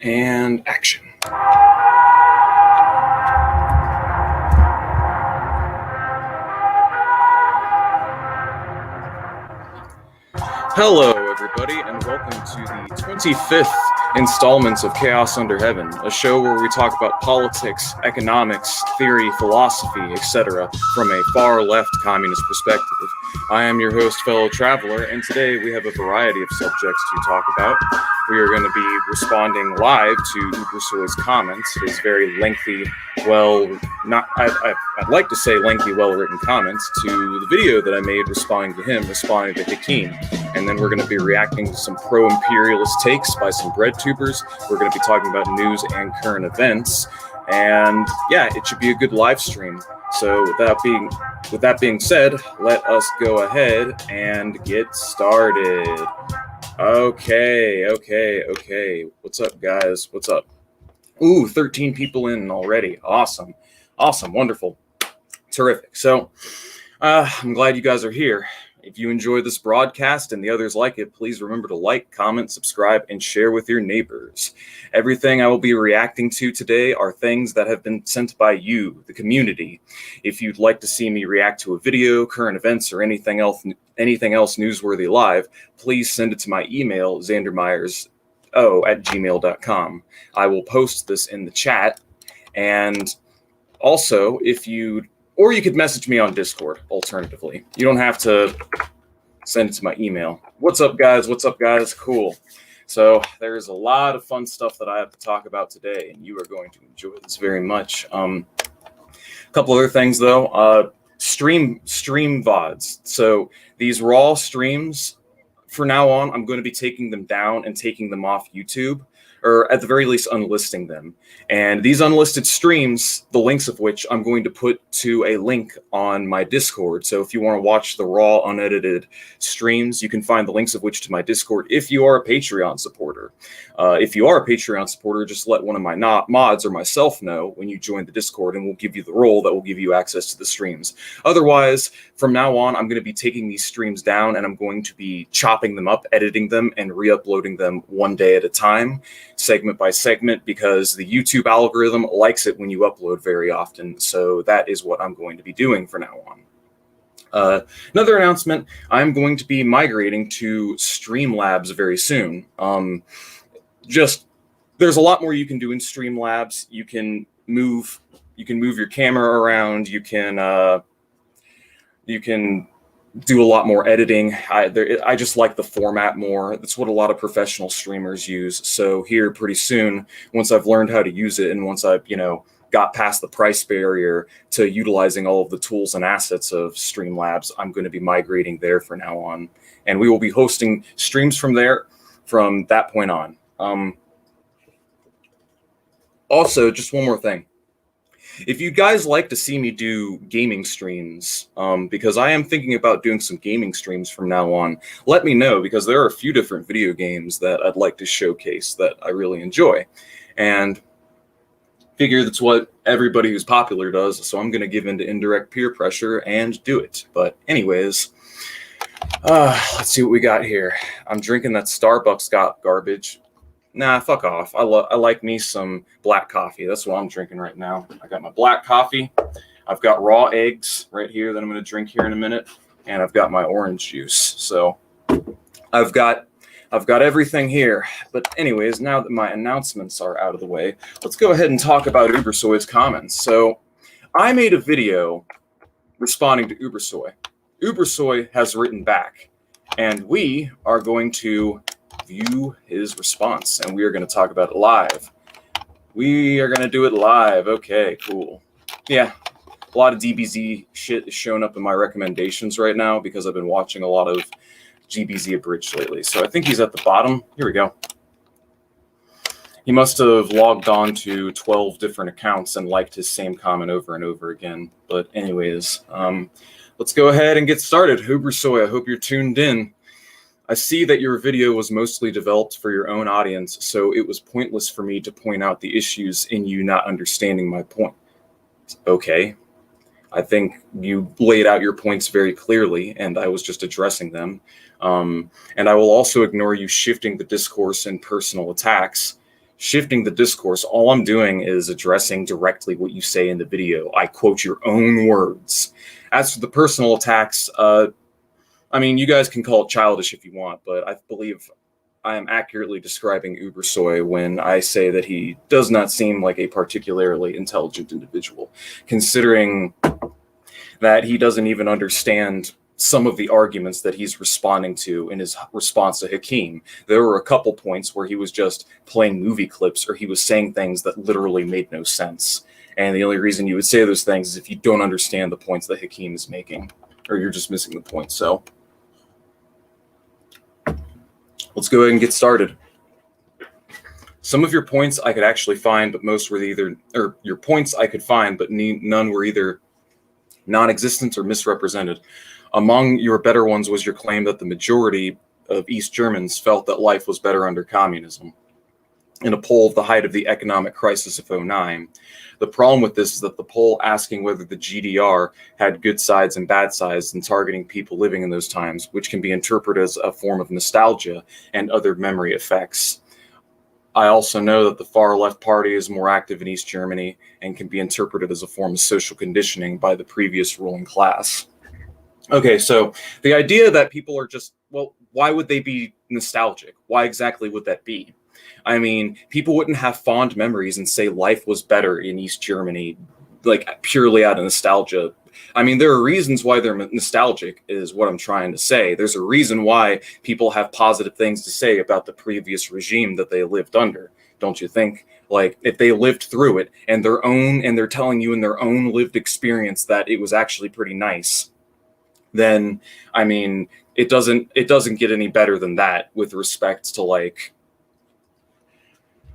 And action. Hello, everybody, and welcome to the 25th installments of Chaos Under Heaven, a show where we talk about politics, economics, theory, philosophy, etc., from a far-left communist perspective. I am your host, fellow traveler, and today we have a variety of subjects to talk about. We are going to be responding live to Ubersoi's comments, his very lengthy, I'd like to say lengthy, well-written comments to the video that I made responding to him, responding to Hakim. And then we're going to be reacting to some pro-imperialist takes by some bread tubers. We're going to be talking about news and current events. And yeah, it should be a good live stream. So with that being said, let us go ahead and get started. Okay. What's up, guys? What's up? Ooh, 13 people in already. Awesome. Wonderful. Terrific. So I'm glad you guys are here. If you enjoy this broadcast and the others like it, please remember to like, comment, subscribe, and share with your neighbors. Everything I will be reacting to today are things that have been sent by you, the community. If you'd like to see me react to a video, current events, or anything else newsworthy live, please send it to my email, xandermyers@gmail.com. I will post this in the chat. And also, you could message me on Discord, alternatively. You don't have to send it to my email. What's up, guys? Cool. So there's a lot of fun stuff that I have to talk about today, and you are going to enjoy this very much. A couple other things, though. Stream VODs. So these raw streams, for now on, I'm going to be taking them down and taking them off YouTube, or at the very least unlisting them. And these unlisted streams, the links of which I'm going to put to a link on my Discord. So if you want to watch the raw, unedited streams, you can find the links of which to my Discord if you are a Patreon supporter. If you are a Patreon supporter, just let one of my mods or myself know when you join the Discord, and we'll give you the role that will give you access to the streams. Otherwise, from now on, I'm going to be taking these streams down, and I'm going to be chopping them up, editing them, and re-uploading them one day at a time, segment by segment, because the YouTube algorithm likes it when you upload very often. So that is what I'm going to be doing from now on. Another announcement, I'm going to be migrating to Streamlabs very soon. There's a lot more you can do in Streamlabs. You can move your camera around. You can do a lot more editing. I just like the format more. That's what a lot of professional streamers use. So here pretty soon, once I've learned how to use it, and once I've, got past the price barrier to utilizing all of the tools and assets of Streamlabs, I'm going to be migrating there from now on. And we will be hosting streams from there from that point on. Also, just one more thing. If you guys like to see me do gaming streams, because I am thinking about doing some gaming streams from now on, let me know, because there are a few different video games that I'd like to showcase that I really enjoy. And figure that's what everybody who's popular does, so I'm going to give in to indirect peer pressure and do it. But anyways, let's see what we got here. I'm drinking that Starbucks garbage. Nah, fuck off. I like me some black coffee. That's what I'm drinking right now. I got my black coffee. I've got raw eggs right here that I'm going to drink here in a minute. And I've got my orange juice. So I've got everything here. But anyways, now that my announcements are out of the way, let's go ahead and talk about Ubersoi's comments. So I made a video responding to Ubersoi. Ubersoi has written back. And we are going to view his response, and we are going to talk about it live. We are going to do it live. Okay, cool. Yeah, a lot of DBZ shit is showing up in my recommendations right now because I've been watching a lot of GBZ Abridged lately. So I think he's at the bottom. Here we go. He must have logged on to 12 different accounts and liked his same comment over and over again. But anyways, let's go ahead and get started. Ubersoi, I hope you're tuned in. I see that your video was mostly developed for your own audience, so it was pointless for me to point out the issues in you not understanding my point. Okay. I think you laid out your points very clearly, and I was just addressing them. And I will also ignore you shifting the discourse and personal attacks shifting the discourse. All I'm doing is addressing directly what you say in the video. I quote your own words. As for the personal attacks, I mean, you guys can call it childish if you want, but I believe I am accurately describing Ubersoi when I say that he does not seem like a particularly intelligent individual, considering that he doesn't even understand some of the arguments that he's responding to in his response to Hakim. There were a couple points where he was just playing movie clips or he was saying things that literally made no sense. And the only reason you would say those things is if you don't understand the points that Hakim is making, or you're just missing the point. So let's go ahead and get started. Some of your points I could actually find, but most were your points I could find, but none were either non-existent or misrepresented. Among your better ones was your claim that the majority of East Germans felt that life was better under communism. In a poll of the height of the economic crisis of 2009, the problem with this is that the poll asking whether the GDR had good sides and bad sides and targeting people living in those times, which can be interpreted as a form of nostalgia and other memory effects. I also know that the far left party is more active in East Germany and can be interpreted as a form of social conditioning by the previous ruling class. Okay, so the idea that people are just, well, why would they be nostalgic? Why exactly would that be? I mean, people wouldn't have fond memories and say life was better in East Germany, like purely out of nostalgia. I mean, there are reasons why they're nostalgic, is what I'm trying to say. There's a reason why people have positive things to say about the previous regime that they lived under, don't you think? Like, if they lived through it and they're telling you in their own lived experience that it was actually pretty nice, then, I mean, it doesn't get any better than that with respect to, like,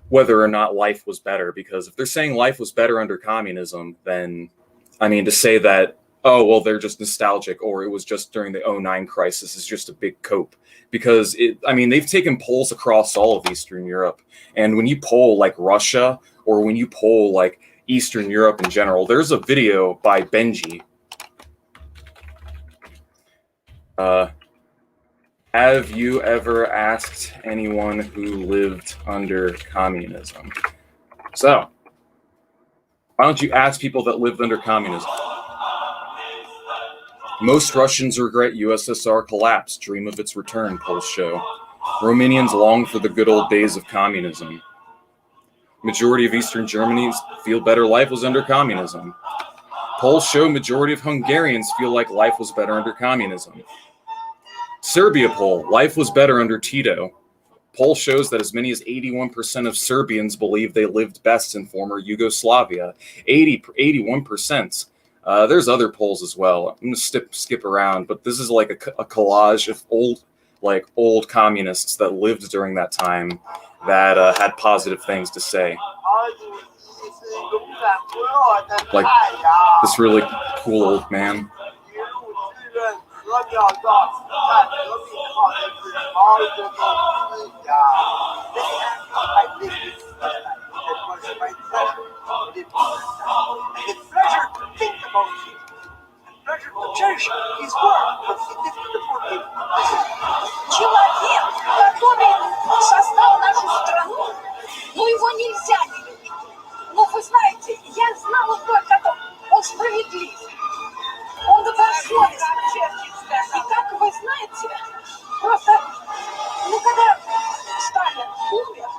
whether or not life was better. Because if they're saying life was better under communism, then, I mean, to say that, oh, well, they're just nostalgic or it was just during the 2009 crisis is just a big cope. Because, I mean, they've taken polls across all of Eastern Europe. And when you poll, like, Russia, or when you poll, like, Eastern Europe in general, there's a video by Benji. Have you ever asked anyone who lived under communism? So, why don't you ask people that lived under communism? Most Russians regret USSR collapse, dream of its return, polls show. Romanians long for the good old days of communism. Majority of Eastern Germans feel better life was under communism. Polls show majority of Hungarians feel like life was better under communism. Serbia poll, life was better under Tito. Poll shows that as many as 81% of Serbians believe they lived best in former Yugoslavia. 81%. There's other polls as well. I'm going to skip around, but this is like a collage of old communists that lived during that time that had positive things to say. Like this really cool old man. Человек, который создал нашу страну, но его нельзя не любить. Но вы знаете, я знала только то, он справедлив, он добросовестный. И как вы знаете, просто, когда Сталин умер.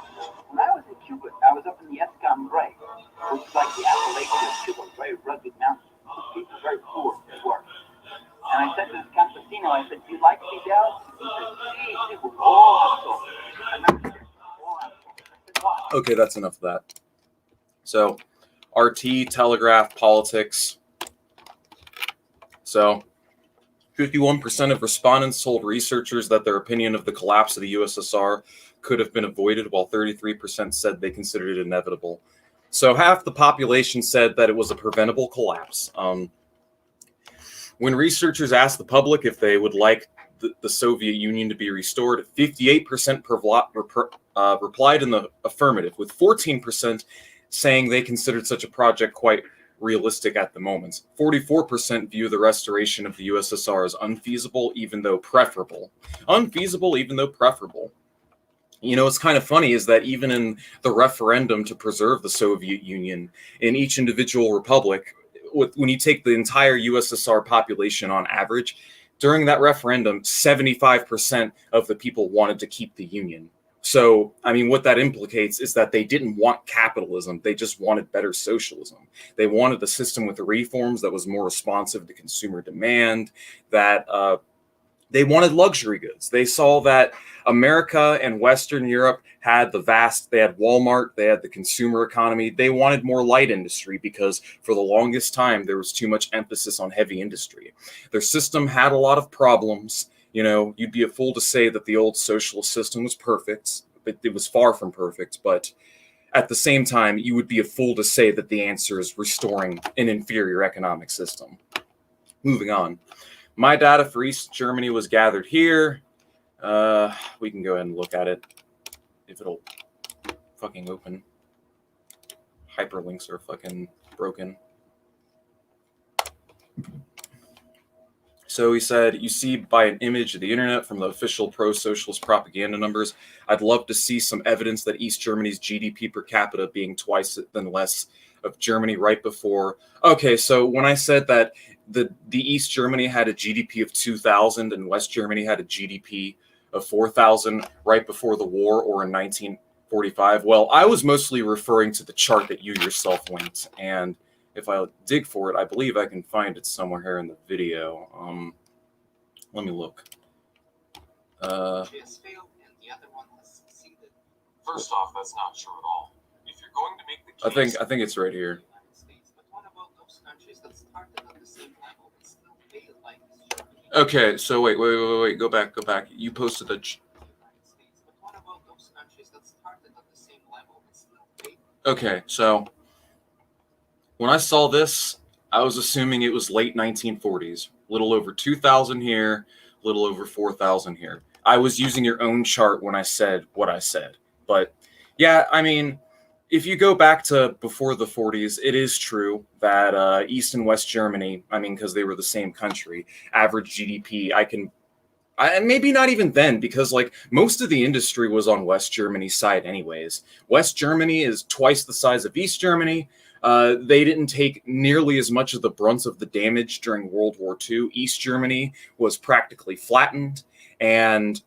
When I was in Cuba, I was up in the Escom Ray, which is like the Appalachian of Cuba, very rugged mountains. People very poor at work. And I said to this campesino, I said, do you like Fidel? He said, sí, okay, that's enough of that. So, RT, Telegraph, politics. So, 51% of respondents told researchers that their opinion of the collapse of the USSR could have been avoided, while 33% said they considered it inevitable. So half the population said that it was a preventable collapse. When researchers asked the public if they would like the Soviet Union to be restored, 58% replied in the affirmative, with 14% saying they considered such a project quite realistic at the moment. 44% view the restoration of the USSR as unfeasible, even though preferable. Unfeasible, even though preferable. You know, what's kind of funny is that even in the referendum to preserve the Soviet Union, in each individual republic, when you take the entire USSR population on average, during that referendum, 75% of the people wanted to keep the Union. So, I mean, what that implicates is that they didn't want capitalism. They just wanted better socialism. They wanted a system with reforms that was more responsive to consumer demand, that they wanted luxury goods. They saw that America and Western Europe had they had Walmart, they had the consumer economy. They wanted more light industry because for the longest time, there was too much emphasis on heavy industry. Their system had a lot of problems. You know, you'd be a fool to say that the old socialist system was perfect. It was far from perfect, but at the same time, you would be a fool to say that the answer is restoring an inferior economic system. Moving on. My data for East Germany was gathered here. We can go ahead and look at it if it'll fucking open. Hyperlinks are fucking broken. So he said, you see by an image of the internet from the official pro-socialist propaganda numbers, I'd love to see some evidence that East Germany's GDP per capita being twice than less of Germany right before. Okay, so when I said that the East Germany had a GDP of 2,000 and West Germany had a GDP of 4,000 right before the war or in 1945, well, I was mostly referring to the chart that you yourself linked. And if I dig for it, I believe I can find it somewhere here in the video. Let me look. First off, that's not true at all. If you're going to make the case, I think it's right here. Okay, so wait, go back. You posted a. Okay, so when I saw this, I was assuming it was late 1940s, little over 2,000 here, little over 4,000 here. I was using your own chart when I said what I said, but yeah, I mean, if you go back to before the 40s, it is true that East and West Germany, I mean, because they were the same country, average GDP, and maybe not even then, because like most of the industry was on West Germany's side anyways. West Germany is twice the size of East Germany. They didn't take nearly as much of the brunt of the damage during World War II. East Germany was practically flattened, and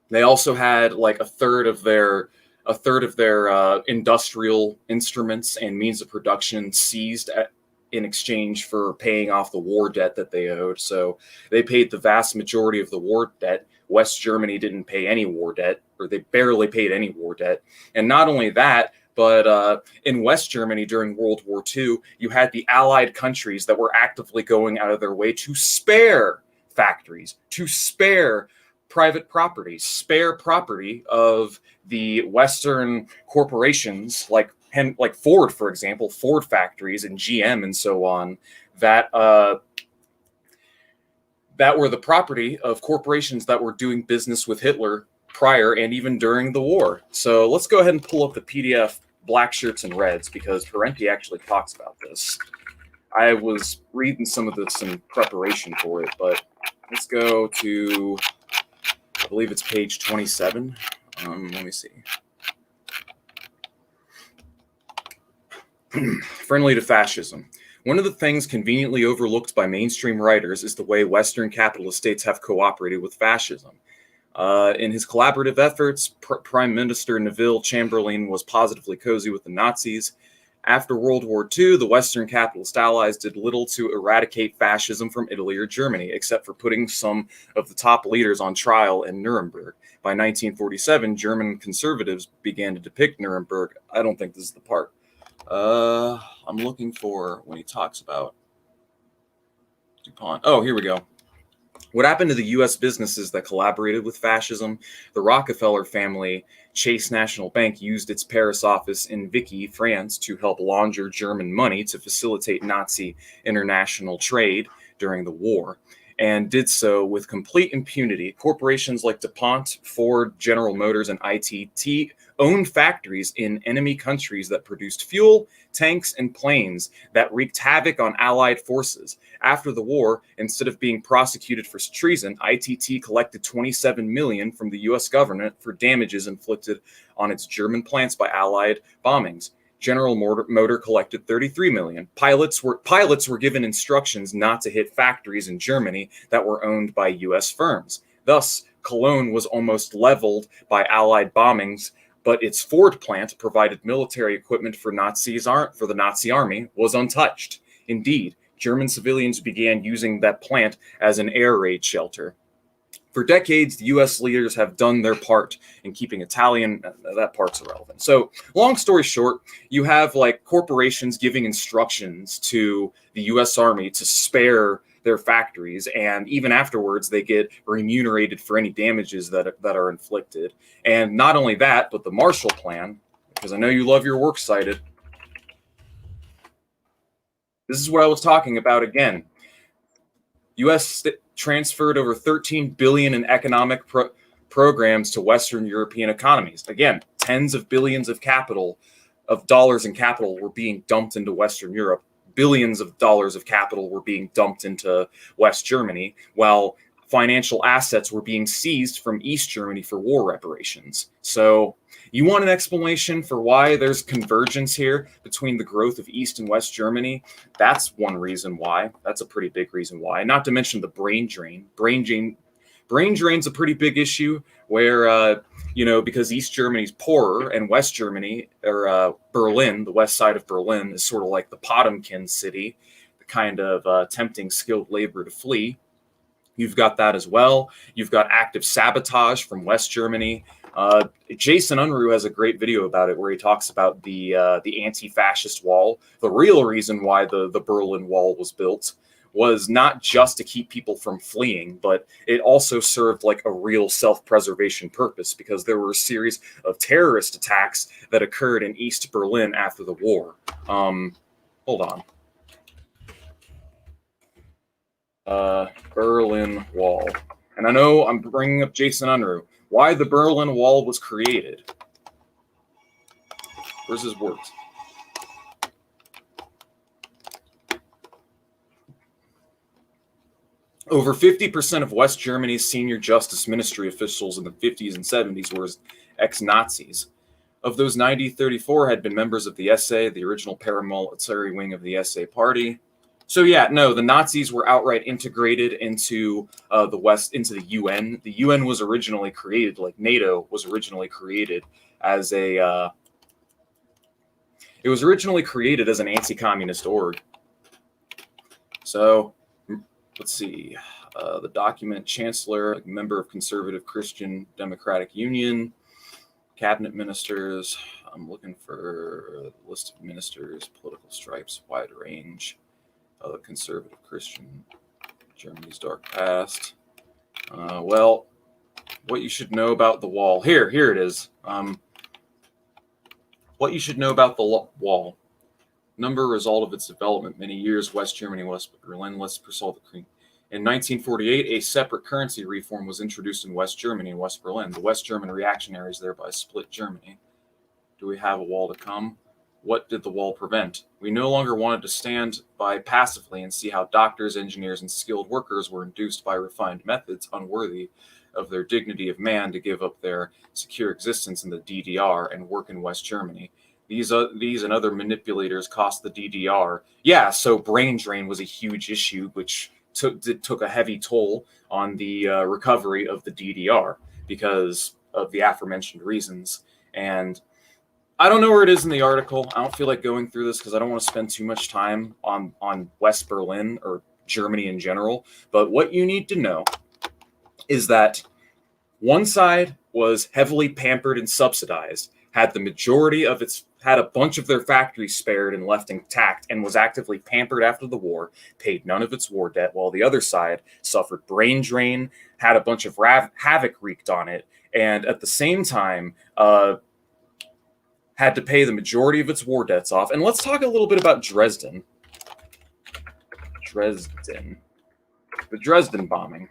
they also had like a third of their industrial instruments and means of production seized in exchange for paying off the war debt that they owed. So they paid the vast majority of the war debt. West Germany didn't pay any war debt, or they barely paid any war debt. And not only that, but in West Germany during World War II, you had the Allied countries that were actively going out of their way to spare factories, to spare private property, spare property of the Western corporations like Ford, for example, Ford factories and GM and so on, that were the property of corporations that were doing business with Hitler prior and even during the war. So let's go ahead and pull up the PDF Black Shirts and Reds, because Parenti actually talks about this. I was reading some of this in preparation for it, but let's go to, I believe it's page 27. Let me see. Friendly to fascism. One of the things conveniently overlooked by mainstream writers is the way Western capitalist states have cooperated with fascism. In his collaborative efforts, Prime Minister Neville Chamberlain was positively cozy with the Nazis. After World War II, the Western capitalist allies did little to eradicate fascism from Italy or Germany, except for putting some of the top leaders on trial in Nuremberg. By 1947, German conservatives began to depict Nuremberg. I don't think this is the part. I'm looking for when he talks about DuPont. Oh, here we go. What happened to the U.S. businesses that collaborated with fascism? The Rockefeller family, Chase National Bank, used its Paris office in Vichy, France, to help launder German money to facilitate Nazi international trade during the war. and did so with complete impunity. Corporations like DuPont, Ford, General Motors, and ITT owned factories in enemy countries that produced fuel, tanks, and planes that wreaked havoc on Allied forces. After the war, instead of being prosecuted for treason, ITT collected $27 million from the U.S. government for damages inflicted on its German plants by Allied bombings. General Motor collected $33 million. Pilots were given instructions not to hit factories in Germany that were owned by U.S. firms. Thus, Cologne was almost leveled by Allied bombings, but its Ford plant provided military equipment for the Nazi army was untouched. Indeed, German civilians began using that plant as an air raid shelter. For decades, the U.S. leaders have done their part in keeping Italian. That part's irrelevant. So, long story short, you have like corporations giving instructions to the U.S. Army to spare their factories, and even afterwards, they get remunerated for any damages that are inflicted. And not only that, but the Marshall Plan, because I know you love your works cited. This is what I was talking about again. U.S. transferred over $13 billion in economic programs to Western European economies. Again, tens of billions of dollars in capital were being dumped into Western Europe. Billions of dollars of capital were being dumped into West Germany, while financial assets were being seized from East Germany for war reparations. So you want an explanation for why there's convergence here between the growth of East and West Germany? That's one reason why. That's a pretty big reason why. Not to mention the brain drain. Brain drain's a pretty big issue where, because East Germany's poorer and West Germany, or Berlin, the west side of Berlin, is sort of like the Potemkin city, the kind of tempting skilled labor to flee. You've got that as well. You've got active sabotage from West Germany. Jason Unruh has a great video about it where he talks about the anti-fascist wall. The real reason why the Berlin Wall was built was not just to keep people from fleeing, but it also served like a real self-preservation purpose, because there were a series of terrorist attacks that occurred in East Berlin after the war. Hold on. Berlin Wall. And I know I'm bringing up Jason Unruh. Why the Berlin Wall was created. Where's his works? Over 50% of West Germany's senior justice ministry officials in the 50s and 70s were ex-Nazis. Of those 90, 34 had been members of the SA, the original paramilitary wing of the SA party. So yeah, no, the Nazis were outright integrated into the West, into the UN. The UN was originally created, like NATO was originally created as it was originally created as an anti-communist org. So let's see, the document: Chancellor, member of Conservative Christian Democratic Union, cabinet ministers. I'm looking for a list of ministers, political stripes, wide range. Conservative Christian, Germany's dark past. Well, what you should know about the wall. Here it is. What you should know about the wall. Number result of its development. Many years, West Germany was relentless pursuit. In 1948, a separate currency reform was introduced in West Germany and West Berlin. The West German reactionaries thereby split Germany. Do we have a wall to come? What did the wall prevent? We no longer wanted to stand by passively and see how doctors, engineers, and skilled workers were induced by refined methods unworthy of their dignity of man to give up their secure existence in the DDR and work in West Germany. These and other manipulators cost the DDR. Yeah, so brain drain was a huge issue, which took a heavy toll on the recovery of the DDR because of the aforementioned reasons. And I don't know where it is in the article. I don't feel like going through this because I don't want to spend too much time on West Berlin or Germany in general. But what you need to know is that one side was heavily pampered and subsidized, had a bunch of their factories spared and left intact, and was actively pampered after the war, paid none of its war debt, while the other side suffered brain drain, had a bunch of havoc wreaked on it, and at the same time, had to pay the majority of its war debts off. And let's talk a little bit about Dresden. the Dresden bombing.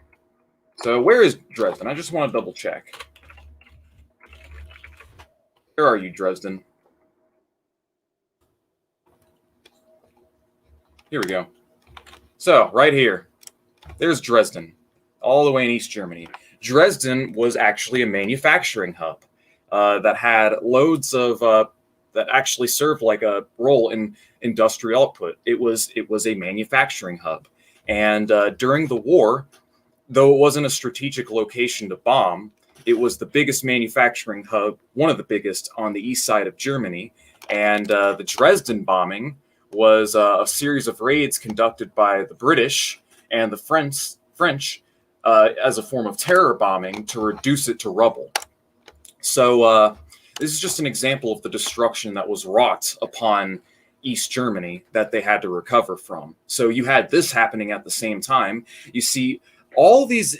So where is Dresden? I just want to double check. Where are you, Dresden? Here we go. So right here, there's Dresden, all the way in East Germany. Dresden was actually a manufacturing hub that had loads of that actually served like a role in industrial output. It was a manufacturing hub, and during the war, though it wasn't a strategic location to bomb, it was the biggest manufacturing hub, one of the biggest on the east side of Germany. And the Dresden bombing was a series of raids conducted by the British and the French as a form of terror bombing to reduce it to rubble. So this is just an example of the destruction that was wrought upon East Germany that they had to recover from. So you had this happening at the same time. You see all these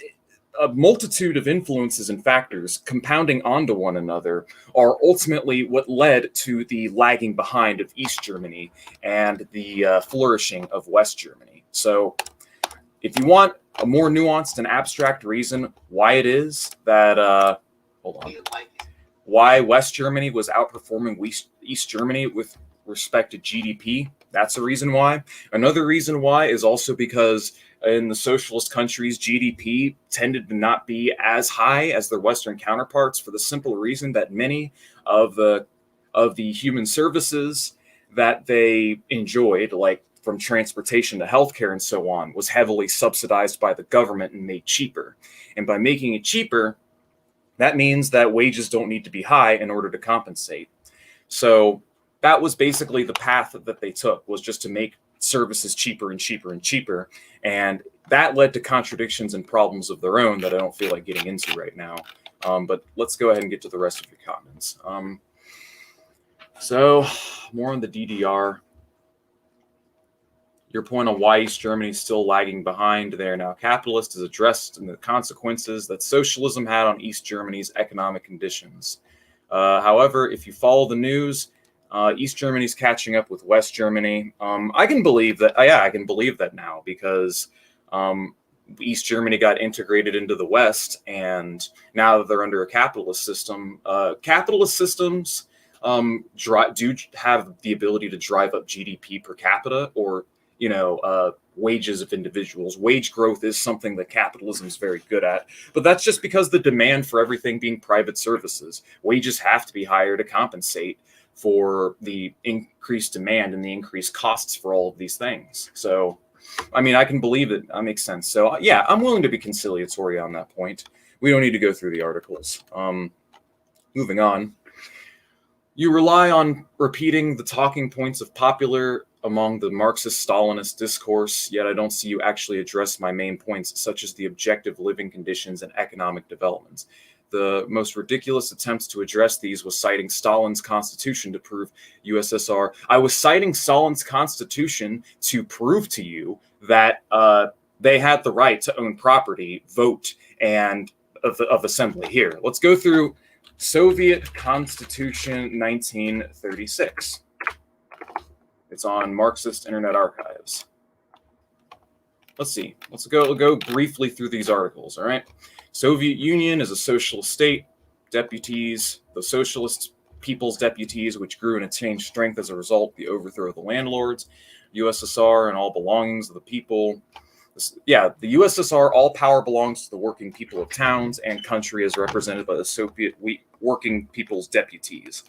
a multitude of influences and factors compounding onto one another are ultimately what led to the lagging behind of East Germany and the flourishing of West Germany. So if you want a more nuanced and abstract reason why it is that, why West Germany was outperforming East Germany with respect to GDP, that's a reason why. Another reason why is also because in the socialist countries, GDP tended to not be as high as their Western counterparts for the simple reason that many of the human services that they enjoyed, like from transportation to healthcare and so on, was heavily subsidized by the government and made cheaper. And by making it cheaper, that means that wages don't need to be high in order to compensate. So that was basically the path that they took, was just to make services cheaper and cheaper and cheaper. And that led to contradictions and problems of their own that I don't feel like getting into right now. But let's go ahead and get to the rest of your comments. So more on the DDR. Your point on why East Germany is still lagging behind. They are now capitalist is addressed in the consequences that socialism had on East Germany's economic conditions. However, if you follow the news, East Germany's catching up with West Germany. I can believe that. I can believe that now because East Germany got integrated into the West, and now that they're under a capitalist system, capitalist systems do have the ability to drive up GDP per capita, or wages of individuals. Wage growth is something that capitalism is very good at, but that's just because the demand for everything being private services. Wages have to be higher to compensate for the increased demand and the increased costs for all of these things. So, I mean, I can believe it. That makes sense. So, yeah, I'm willing to be conciliatory on that point. We don't need to go through the articles. Moving on. You rely on repeating the talking points of popular among the Marxist-Stalinist discourse, yet I don't see you actually address my main points, such as the objective living conditions and economic developments. The most ridiculous attempts to address these was citing Stalin's constitution to prove USSR. I was citing Stalin's constitution to prove to you that they had the right to own property, vote, and of assembly. Here, let's go through Soviet Constitution 1936. It's on Marxist Internet Archives. Let's see. Let's go briefly through these articles, all right? Soviet Union is a socialist state. Deputies, the Socialist People's Deputies, which grew and attained strength as a result of the overthrow of the landlords. USSR and all belongings of the people. The USSR, all power belongs to the working people of towns and country as represented by the Soviet Working People's Deputies.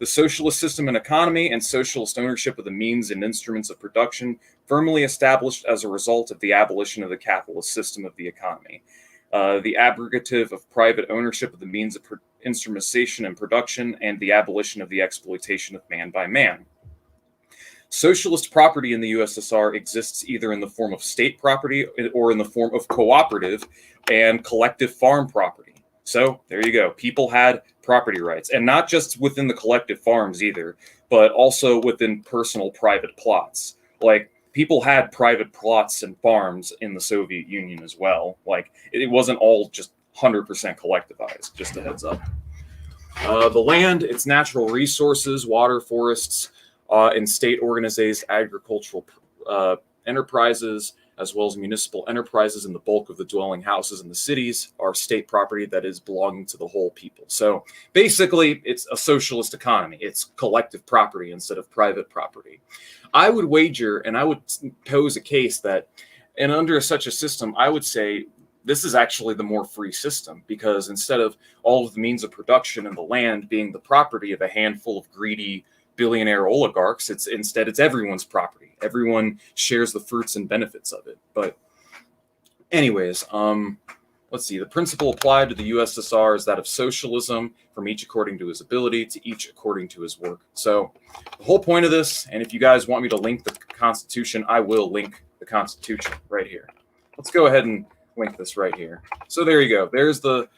The socialist system and economy and socialist ownership of the means and instruments of production firmly established as a result of the abolition of the capitalist system of the economy. The abrogative of private ownership of the means of instrumentation and production, and the abolition of the exploitation of man by man. Socialist property in the USSR exists either in the form of state property or in the form of cooperative and collective farm property. So there you go. People had property rights, and not just within the collective farms either, but also within personal private plots. Like, people had private plots and farms in the Soviet Union as well. Like, it wasn't all just 100% collectivized, just a heads up. The land, its natural resources, water, forests, and state organized agricultural enterprises, as well as municipal enterprises, and the bulk of the dwelling houses in the cities are state property that is belonging to the whole people. So basically, it's a socialist economy. It's collective property instead of private property. I would wager, and I would pose a case that, and under such a system, I would say this is actually the more free system, because instead of all of the means of production and the land being the property of a handful of greedy billionaire oligarchs, it's everyone's property. Everyone shares the fruits and benefits of it. But anyways, let's see. The principle applied to the USSR is that of socialism, from each according to his ability to each according to his work. So the whole point of this, and if you guys want me to link the Constitution, I will link the Constitution right here. Let's go ahead and link this right here. So there you go. There's the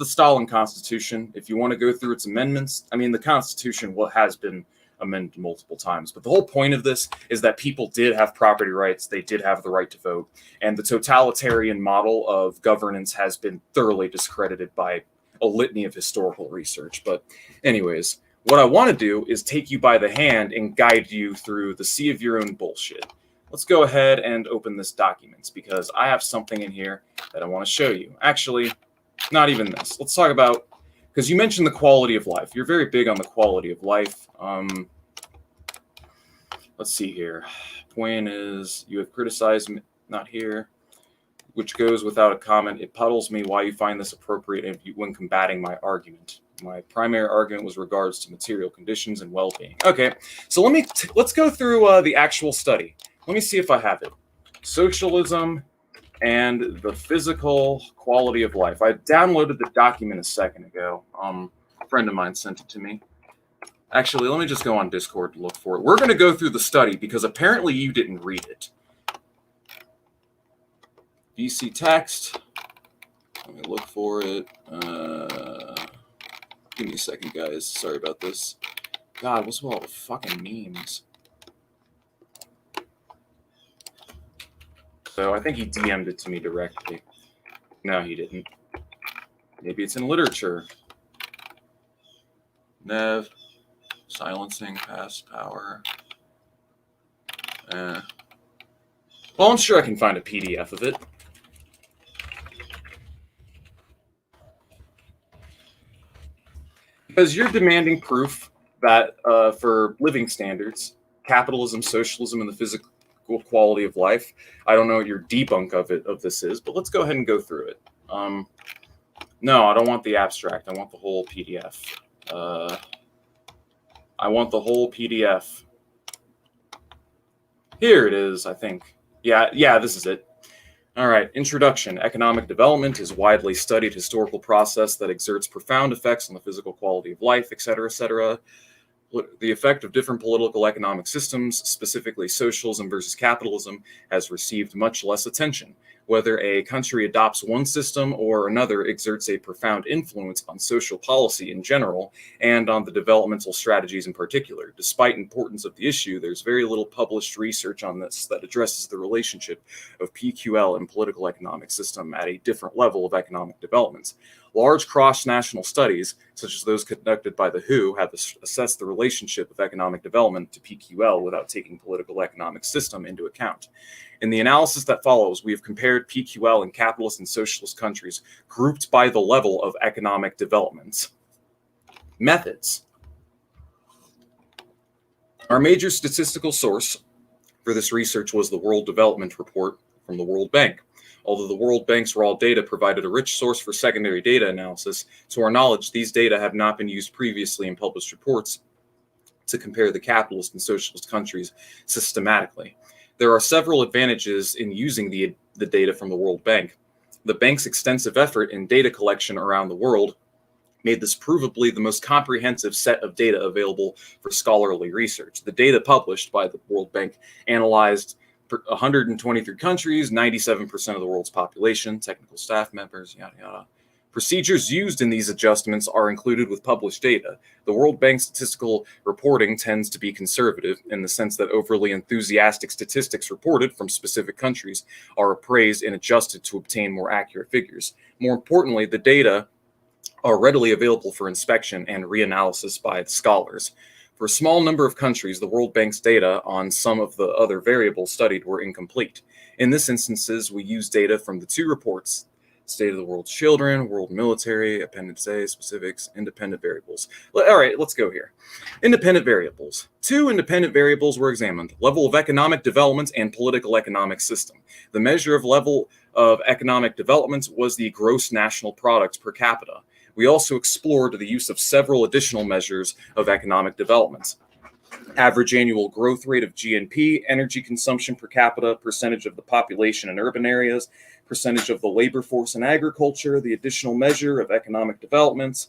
Stalin Constitution. If you want to go through its amendments, I mean, the Constitution has been amended multiple times, but the whole point of this is that people did have property rights. They did have the right to vote, and the totalitarian model of governance has been thoroughly discredited by a litany of historical research. But anyways, what I want to do is take you by the hand and guide you through the sea of your own bullshit. Let's go ahead and open this documents, because I have something in here that I want to show you. Actually, not even this. Let's talk about, because you mentioned the quality of life. You're very big on the quality of life. Let's see here. Point is, you have criticized me, not here, which goes without a comment. It puzzles me why you find this appropriate when combating my argument. My primary argument was regards to material conditions and well-being. Okay, so let's go through the actual study. Let me see if I have it. Socialism and the physical quality of life. I downloaded the document a second ago. A friend of mine sent it to me. Actually, let me just go on Discord to look for it. We're going to go through the study because apparently you didn't read it. DC text. Let me look for it. Give me a second, guys. Sorry about this. God, what's with all the fucking memes? So I think he DM'd it to me directly. No, he didn't. Maybe it's in literature. Nev. Silencing, past power. Well, I'm sure I can find a PDF of it. Because you're demanding proof that for living standards, capitalism, socialism, and the physical quality of life. I don't know what your debunk of this is, but let's go ahead and go through it. No, I don't want the abstract. I want the whole PDF. I want the whole PDF. Here it is, I think. Yeah, this is it. All right, introduction. Economic development is a widely studied historical process that exerts profound effects on the physical quality of life, etc., etc. The effect of different political economic systems, specifically socialism versus capitalism, has received much less attention. Whether a country adopts one system or another exerts a profound influence on social policy in general and on the developmental strategies in particular. Despite importance of the issue, there's very little published research on this that addresses the relationship of PQL and political economic system at a different level of economic development. Large cross-national studies, such as those conducted by the WHO, have assessed the relationship of economic development to PQL without taking political economic system into account. In the analysis that follows, we have compared PQL in capitalist and socialist countries grouped by the level of economic development. Methods. Our major statistical source for this research was the World Development Report from the World Bank. Although the World Bank's raw data provided a rich source for secondary data analysis, to our knowledge, these data have not been used previously in published reports to compare the capitalist and socialist countries systematically. There are several advantages in using the data from the World Bank. The bank's extensive effort in data collection around the world made this provably the most comprehensive set of data available for scholarly research. The data published by the World Bank analyzed 123 countries, 97% of the world's population, technical staff members, yada, yada. Procedures used in these adjustments are included with published data. The World Bank statistical reporting tends to be conservative in the sense that overly enthusiastic statistics reported from specific countries are appraised and adjusted to obtain more accurate figures. More importantly, the data are readily available for inspection and reanalysis by the scholars. For a small number of countries, the World Bank's data on some of the other variables studied were incomplete. In this instances, we use data from the two reports, State of the World's Children, World Military, Appendix A, Specifics, Independent Variables. All right, let's go here. Independent variables. Two independent variables were examined: level of economic development and political economic system. The measure of level of economic development was the gross national product per capita. We also explored the use of several additional measures of economic development: average annual growth rate of GNP, energy consumption per capita, percentage of the population in urban areas, percentage of the labor force in agriculture, the additional measure of economic development,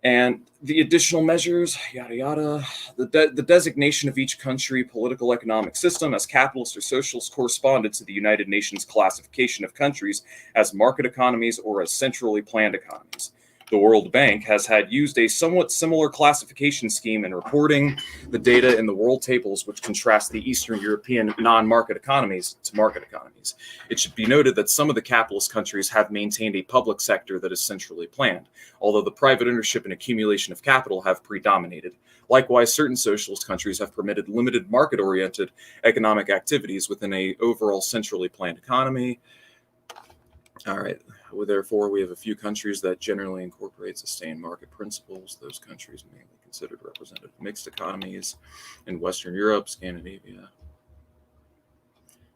and the additional measures, yada yada. The designation of each country political economic system as capitalist or socialist corresponded to the United Nations classification of countries as market economies or as centrally planned economies. The World Bank has had used a somewhat similar classification scheme in reporting the data in the world tables, which contrast the Eastern European non-market economies to market economies. It should be noted that some of the capitalist countries have maintained a public sector that is centrally planned, although the private ownership and accumulation of capital have predominated. Likewise, certain socialist countries have permitted limited market-oriented economic activities within an overall centrally planned economy. All right. Therefore, we have a few countries that generally incorporate sustained market principles. Those countries mainly considered representative mixed economies in Western Europe, Scandinavia.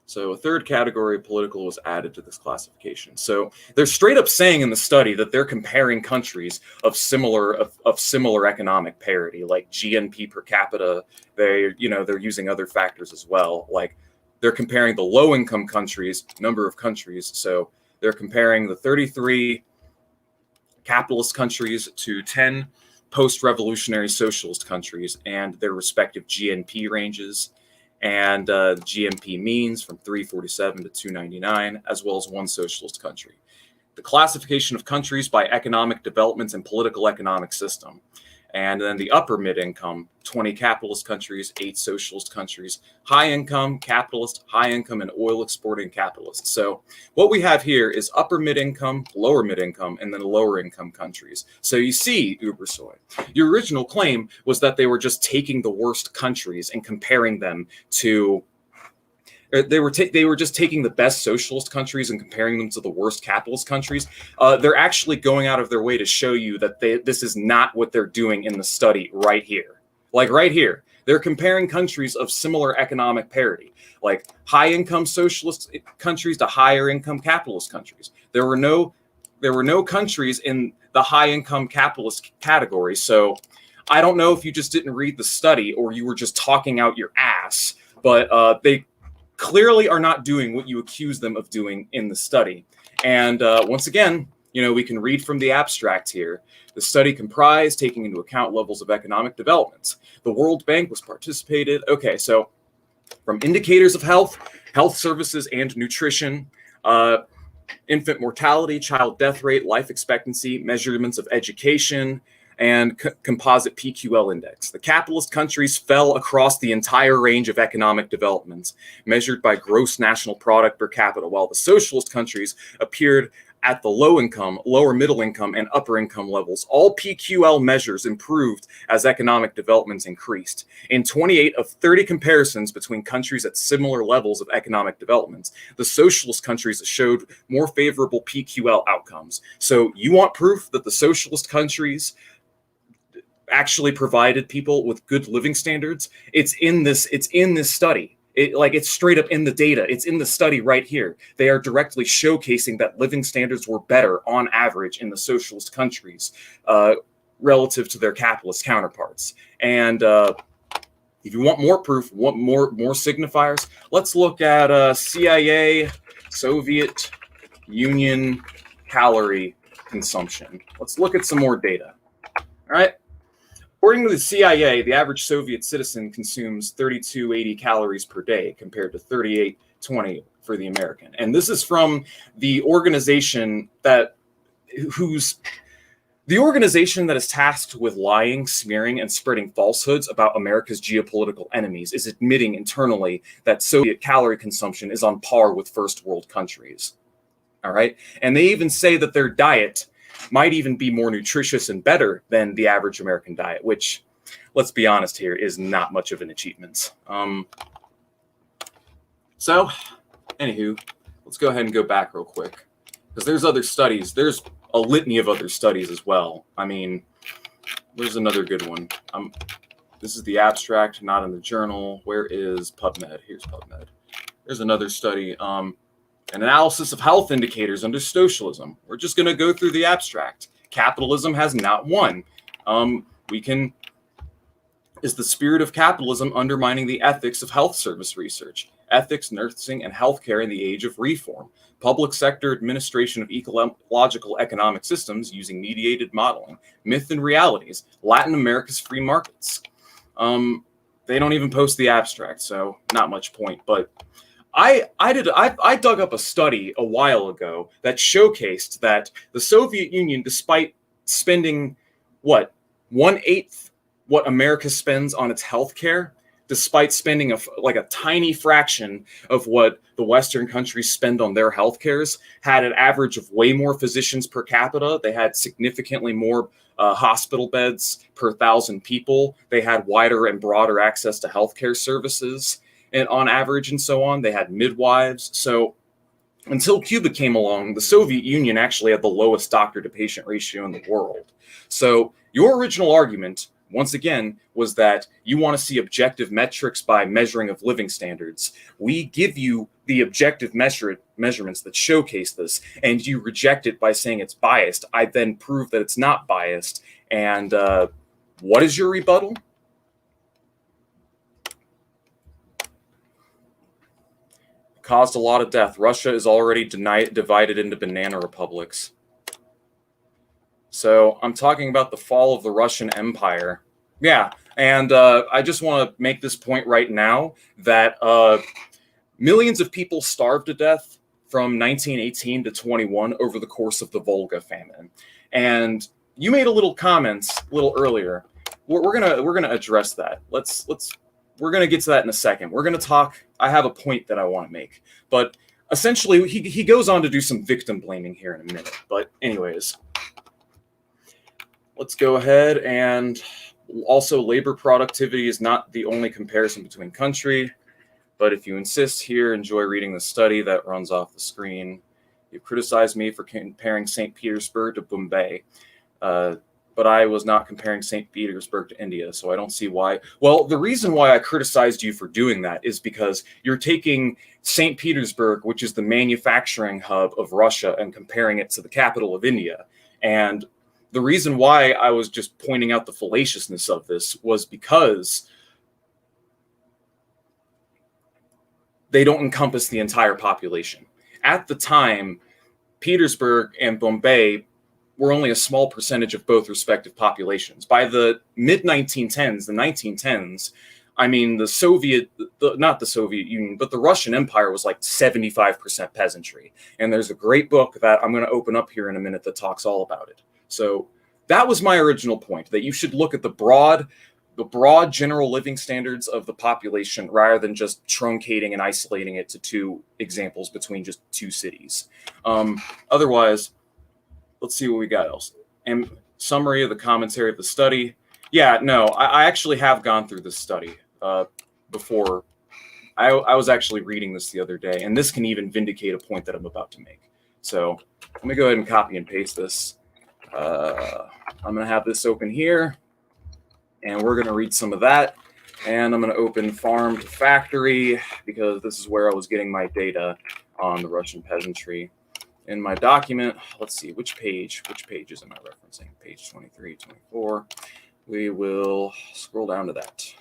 So a third category of political was added to this classification. So they're straight up saying in the study that they're comparing countries of similar economic parity, like GNP per capita. They're using other factors as well. Like they're comparing the low-income countries, number of countries. So they're comparing the 33 capitalist countries to 10 post-revolutionary socialist countries and their respective GNP ranges and GNP means from 347 to 299, as well as one socialist country. The classification of countries by economic development and political economic system. And then the upper mid-income, 20 capitalist countries, 8 socialist countries, high-income, capitalist, high-income, and oil-exporting capitalists. So what we have here is upper mid-income, lower mid-income, and then lower-income countries. So you see, Ubersoi, your original claim was that they were just taking the worst countries and comparing them to they were just taking the best socialist countries and comparing them to the worst capitalist countries. They're actually going out of their way to show you that this is not what they're doing in the study right here. Like right here, they're comparing countries of similar economic parity, like high-income socialist countries to higher-income capitalist countries. There were no countries in the high-income capitalist category. So I don't know if you just didn't read the study or you were just talking out your ass, but they clearly are not doing what you accuse them of doing in the study. And once again, we can read from the abstract here. The study comprised taking into account levels of economic development. The World Bank was participated. Okay, so from indicators of health, health services and nutrition, infant mortality, child death rate, life expectancy, measurements of education, and composite PQL index. The capitalist countries fell across the entire range of economic developments, measured by gross national product per capita, while the socialist countries appeared at the low income, lower middle income, and upper income levels. All PQL measures improved as economic developments increased. In 28 of 30 comparisons between countries at similar levels of economic development, the socialist countries showed more favorable PQL outcomes. So you want proof that the socialist countries actually provided people with good living standards? It's in this study. It's straight up in the data. It's in the study right here. They are directly showcasing that living standards were better on average in the socialist countries relative to their capitalist counterparts. And if you want more proof, want more signifiers, let's look at CIA, Soviet Union calorie consumption. Let's look at some more data. All right. According to the CIA, the average Soviet citizen consumes 3280 calories per day compared to 3820 for the American. And this is from the organization that is tasked with lying, smearing, and spreading falsehoods about America's geopolitical enemies, is admitting internally that Soviet calorie consumption is on par with first world countries. All right. And they even say that their diet might even be more nutritious and better than the average American diet, which let's be honest here, is not much of an achievement. So, anywho, let's go ahead and go back real quick, because there's other studies. There's a litany of other studies as well. I mean, there's another good one. This is the abstract, not in the journal. Where is PubMed? Here's PubMed. There's another study, an analysis of health indicators under socialism. We're just going to go through the abstract. Capitalism has not won. Is the spirit of capitalism undermining the ethics of health service research? Ethics, nursing, and healthcare in the age of reform. Public sector administration of ecological economic systems using mediated modeling. Myth and realities. Latin America's free markets. They don't even post the abstract, so not much point. But I dug up a study a while ago that showcased that the Soviet Union, despite spending what 1/8 what America spends on its healthcare, despite spending a tiny fraction of what the Western countries spend on their healthcares, had an average of way more physicians per capita. They had significantly more hospital beds per 1,000 people. They had wider and broader access to healthcare services, and on average, and so on. They had midwives. So until Cuba came along, the Soviet Union actually had the lowest doctor-to-patient ratio in the world. So your original argument, once again, was that you want to see objective metrics by measuring of living standards. We give you the objective measurements that showcase this, and you reject it by saying it's biased. I then prove that it's not biased. And what is your rebuttal? Caused a lot of death. Russia is already divided into banana republics. So I'm talking about the fall of the Russian Empire. Yeah, and I just want to make this point right now that millions of people starved to death from 1918 to 21 over the course of the Volga famine. And you made a little comments a little earlier. We're gonna address that. We're gonna get to that in a second. We're gonna talk. I have a point that I want to make, but essentially he goes on to do some victim blaming here in a minute. But anyways, let's go ahead. And also, labor productivity is not the only comparison between country, but if you insist here, enjoy reading the study that runs off the screen. You've criticized me for comparing St. Petersburg to Bombay, but I was not comparing St. Petersburg to India, so I don't see why. Well, the reason why I criticized you for doing that is because you're taking St. Petersburg, which is the manufacturing hub of Russia, and comparing it to the capital of India. And the reason why I was just pointing out the fallaciousness of this was because they don't encompass the entire population. At the time, Petersburg and Bombay were only a small percentage of both respective populations. By the mid-1910s, the 1910s, I mean, not the Soviet Union, but the Russian Empire was like 75% peasantry. And there's a great book that I'm going to open up here in a minute that talks all about it. So that was my original point, that you should look at the broad general living standards of the population rather than just truncating and isolating it to two examples between just two cities. Otherwise, let's see what we got else. And summary of the commentary of the study. Yeah, no, I actually have gone through this study before. I was actually reading this the other day, and this can even vindicate a point that I'm about to make. So let me go ahead and copy and paste this. I'm going to have this open here, and we're going to read some of that. And I'm going to open farm to factory, because this is where I was getting my data on the Russian peasantry. In my document, let's see, which pages am I referencing? Page 23, 24. We will scroll down to that.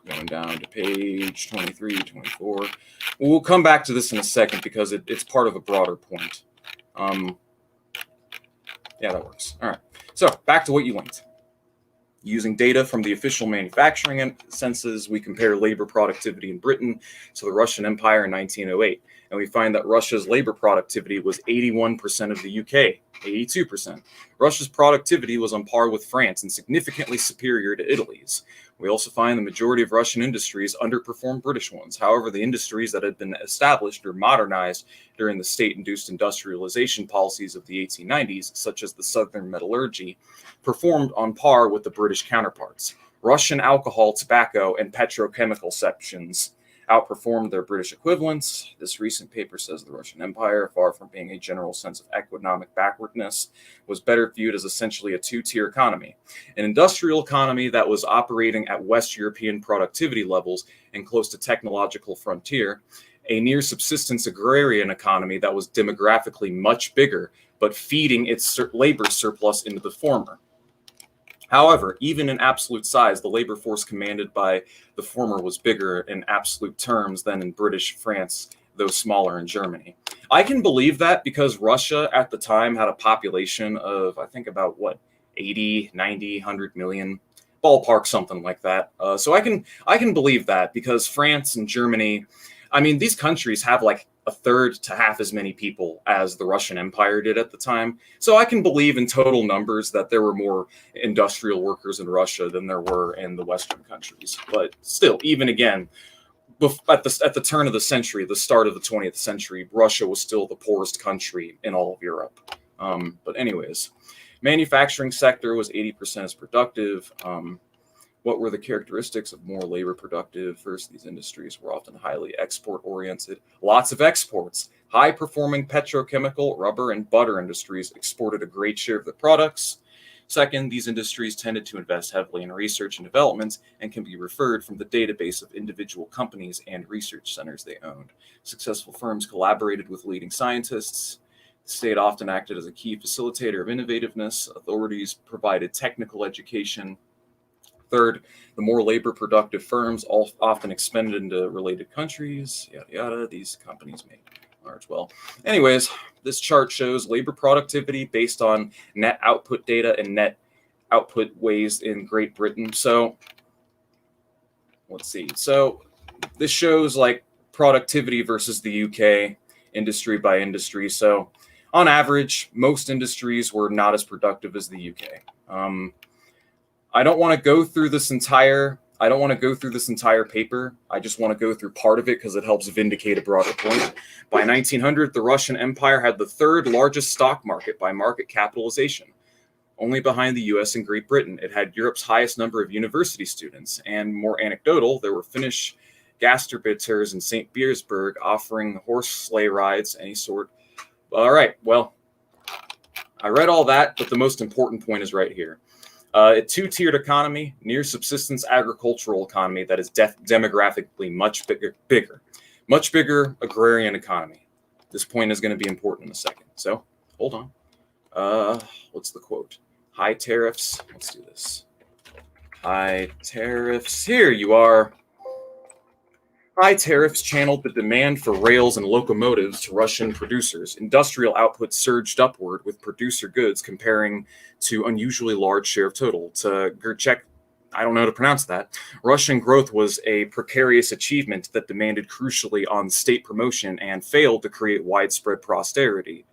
Going down to page 23, 24. We'll come back to this in a second because it's part of a broader point. Yeah, that works. All right. So back to what you linked. Using data from the official manufacturing census, we compare labor productivity in Britain to the Russian Empire in 1908. And we find that Russia's labor productivity was 81% of the UK, 82%. Russia's productivity was on par with France and significantly superior to Italy's. We also find the majority of Russian industries underperform British ones. However, the industries that had been established or modernized during the state-induced industrialization policies of the 1890s, such as the southern metallurgy, performed on par with the British counterparts. Russian alcohol, tobacco, and petrochemical sections outperformed their British equivalents. This recent paper says the Russian Empire, far from being a general sense of economic backwardness, was better viewed as essentially a two-tier economy. An industrial economy that was operating at West European productivity levels and close to technological frontier, a near-subsistence agrarian economy that was demographically much bigger, but feeding its labor surplus into the former. However, even in absolute size, the labor force commanded by the former was bigger in absolute terms than in British France, though smaller in Germany. I can believe that because Russia at the time had a population of, I think, about 80, 90, 100 million, ballpark, something like that. So I can believe that because France and Germany, I mean, these countries have like a third to half as many people as the Russian Empire did at the time. So I can believe in total numbers that there were more industrial workers in Russia than there were in the Western countries. But still, even again, at the turn of the century, the start of the 20th century, Russia was still the poorest country in all of Europe. But anyways, manufacturing sector was 80% as productive. What were the characteristics of more labor productive? First, these industries were often highly export-oriented. Lots of exports. High-performing petrochemical, rubber, and butter industries exported a great share of the products. Second, these industries tended to invest heavily in research and development and can be referred from the database of individual companies and research centers they owned. Successful firms collaborated with leading scientists. The state often acted as a key facilitator of innovativeness. Authorities provided technical education. Third, the more labor productive firms often expended into related countries, yada yada. These companies made large wealth. Anyways, this chart shows labor productivity based on net output data and net output ways in Great Britain. So let's see. So this shows like productivity versus the UK, industry by industry. So on average, most industries were not as productive as the UK. I don't want to go through this entire paper. I just want to go through part of it because it helps vindicate a broader point. By 1900, the Russian Empire had the third largest stock market by market capitalization, only behind the US and Great Britain. It had Europe's highest number of university students, and more anecdotal, there were Finnish gastarbeiters in St. Petersburg offering horse sleigh rides, any sort. All right, well, I read all that, but the most important point is right here. A two-tiered economy, near subsistence agricultural economy that is demographically much bigger agrarian economy. This point is going to be important in a second. So hold on. What's the quote? High tariffs. Let's do this. High tariffs. Here you are. High tariffs channeled the demand for rails and locomotives to Russian producers. Industrial output surged upward, with producer goods comparing to unusually large share of total. To Gerchek, I don't know how to pronounce that. Russian growth was a precarious achievement that demanded crucially on state promotion and failed to create widespread prosperity.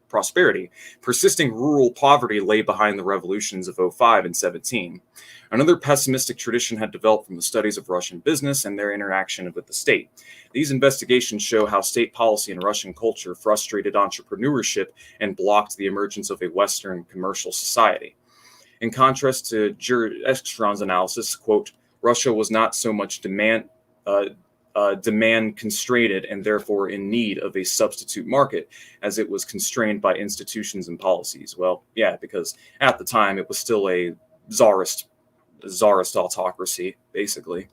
Persisting rural poverty lay behind the revolutions of 05 and 17. Another pessimistic tradition had developed from the studies of Russian business and their interaction with the state. These investigations show how state policy and Russian culture frustrated entrepreneurship and blocked the emergence of a Western commercial society. In contrast to Ekstron's analysis, quote, Russia was not so much demand constrained and therefore in need of a substitute market as it was constrained by institutions and policies. Well, yeah, because at the time it was still a czarist autocracy, basically.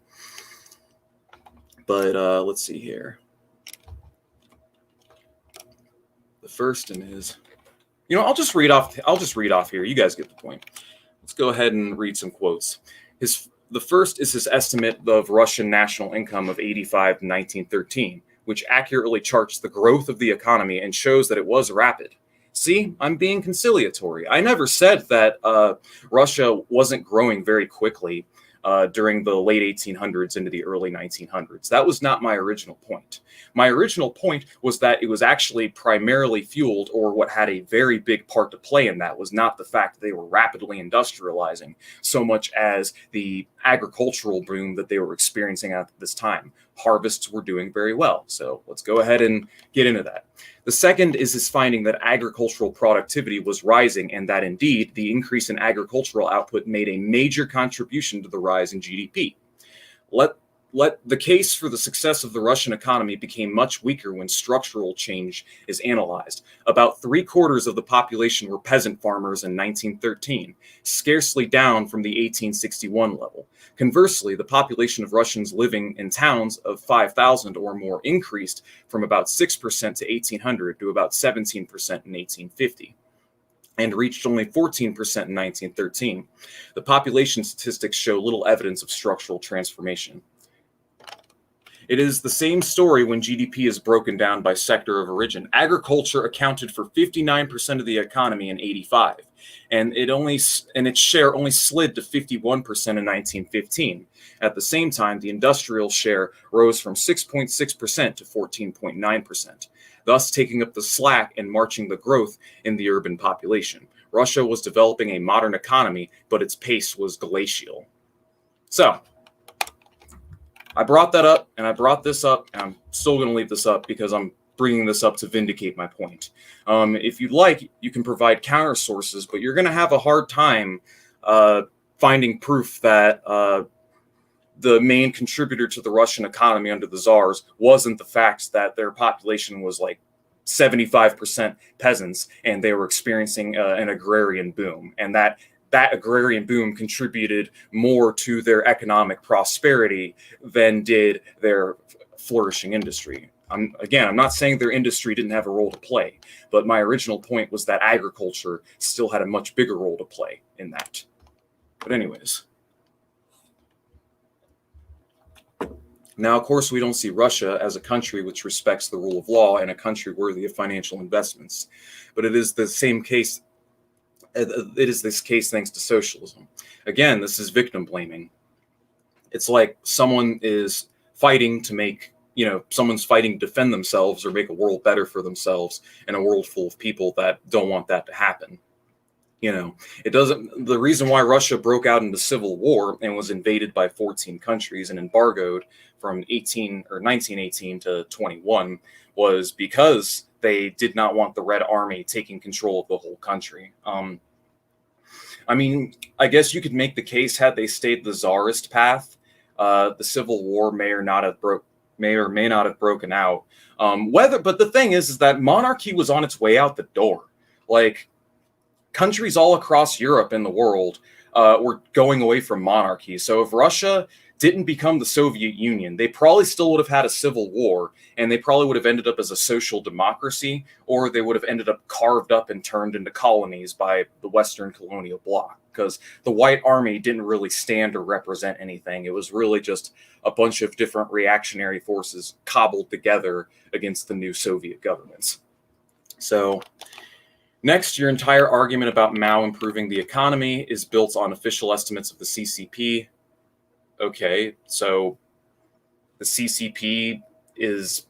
But let's see here. The first is, I'll just read off here. You guys get the point. Let's go ahead and read some quotes. The first is his estimate of Russian national income of 85 in 1913, which accurately charts the growth of the economy and shows that it was rapid. See, I'm being conciliatory. I never said that Russia wasn't growing very quickly. during the late 1800s into the early 1900s. That was not my original point. My original point was that it was actually primarily fueled, or what had a very big part to play in that was not the fact that they were rapidly industrializing so much as the agricultural boom that they were experiencing at this time. Harvests were doing very well. So let's go ahead and get into that. The second is his finding that agricultural productivity was rising, and that indeed the increase in agricultural output made a major contribution to the rise in GDP. The case for the success of the Russian economy became much weaker when structural change is analyzed. About 3/4 of the population were peasant farmers in 1913, scarcely down from the 1861 level. Conversely, the population of Russians living in towns of 5,000 or more increased from about 6% to 1800 to about 17% in 1850. And reached only 14% in 1913. The population statistics show little evidence of structural transformation. It is the same story when GDP is broken down by sector of origin. Agriculture accounted for 59% of the economy in 85, and its share only slid to 51% in 1915. At the same time, the industrial share rose from 6.6% to 14.9%, thus taking up the slack and marching the growth in the urban population. Russia was developing a modern economy, but its pace was glacial. So, I brought that up, and I brought this up, and I'm still going to leave this up because I'm bringing this up to vindicate my point. If you'd like, you can provide counter sources, but you're going to have a hard time finding proof that the main contributor to the Russian economy under the Tsars wasn't the fact that their population was like 75% peasants and they were experiencing an agrarian boom, and that agrarian boom contributed more to their economic prosperity than did their flourishing industry. I'm not saying their industry didn't have a role to play, but my original point was that agriculture still had a much bigger role to play in that. But anyways. Now, of course, we don't see Russia as a country which respects the rule of law and a country worthy of financial investments. But it is the same case. It is this case thanks to socialism. Again, this is victim blaming. It's like someone is fighting to make, someone's fighting to defend themselves or make a world better for themselves in a world full of people that don't want that to happen. It doesn't. The reason why Russia broke out into civil war and was invaded by 14 countries and embargoed from 1918 to 21 was because they did not want the Red Army taking control of the whole country. I guess you could make the case had they stayed the Tsarist path, the Civil War may or may not have broken out. But the thing is that monarchy was on its way out the door. Like, countries all across Europe and the world were going away from monarchy. So if Russia didn't become the Soviet Union, they probably still would have had a civil war, and they probably would have ended up as a social democracy, or they would have ended up carved up and turned into colonies by the Western colonial bloc, because the White Army didn't really stand or represent anything. It was really just a bunch of different reactionary forces cobbled together against the new Soviet governments. So, next, your entire argument about Mao improving the economy is built on official estimates of the CCP. Okay, so the CCP is,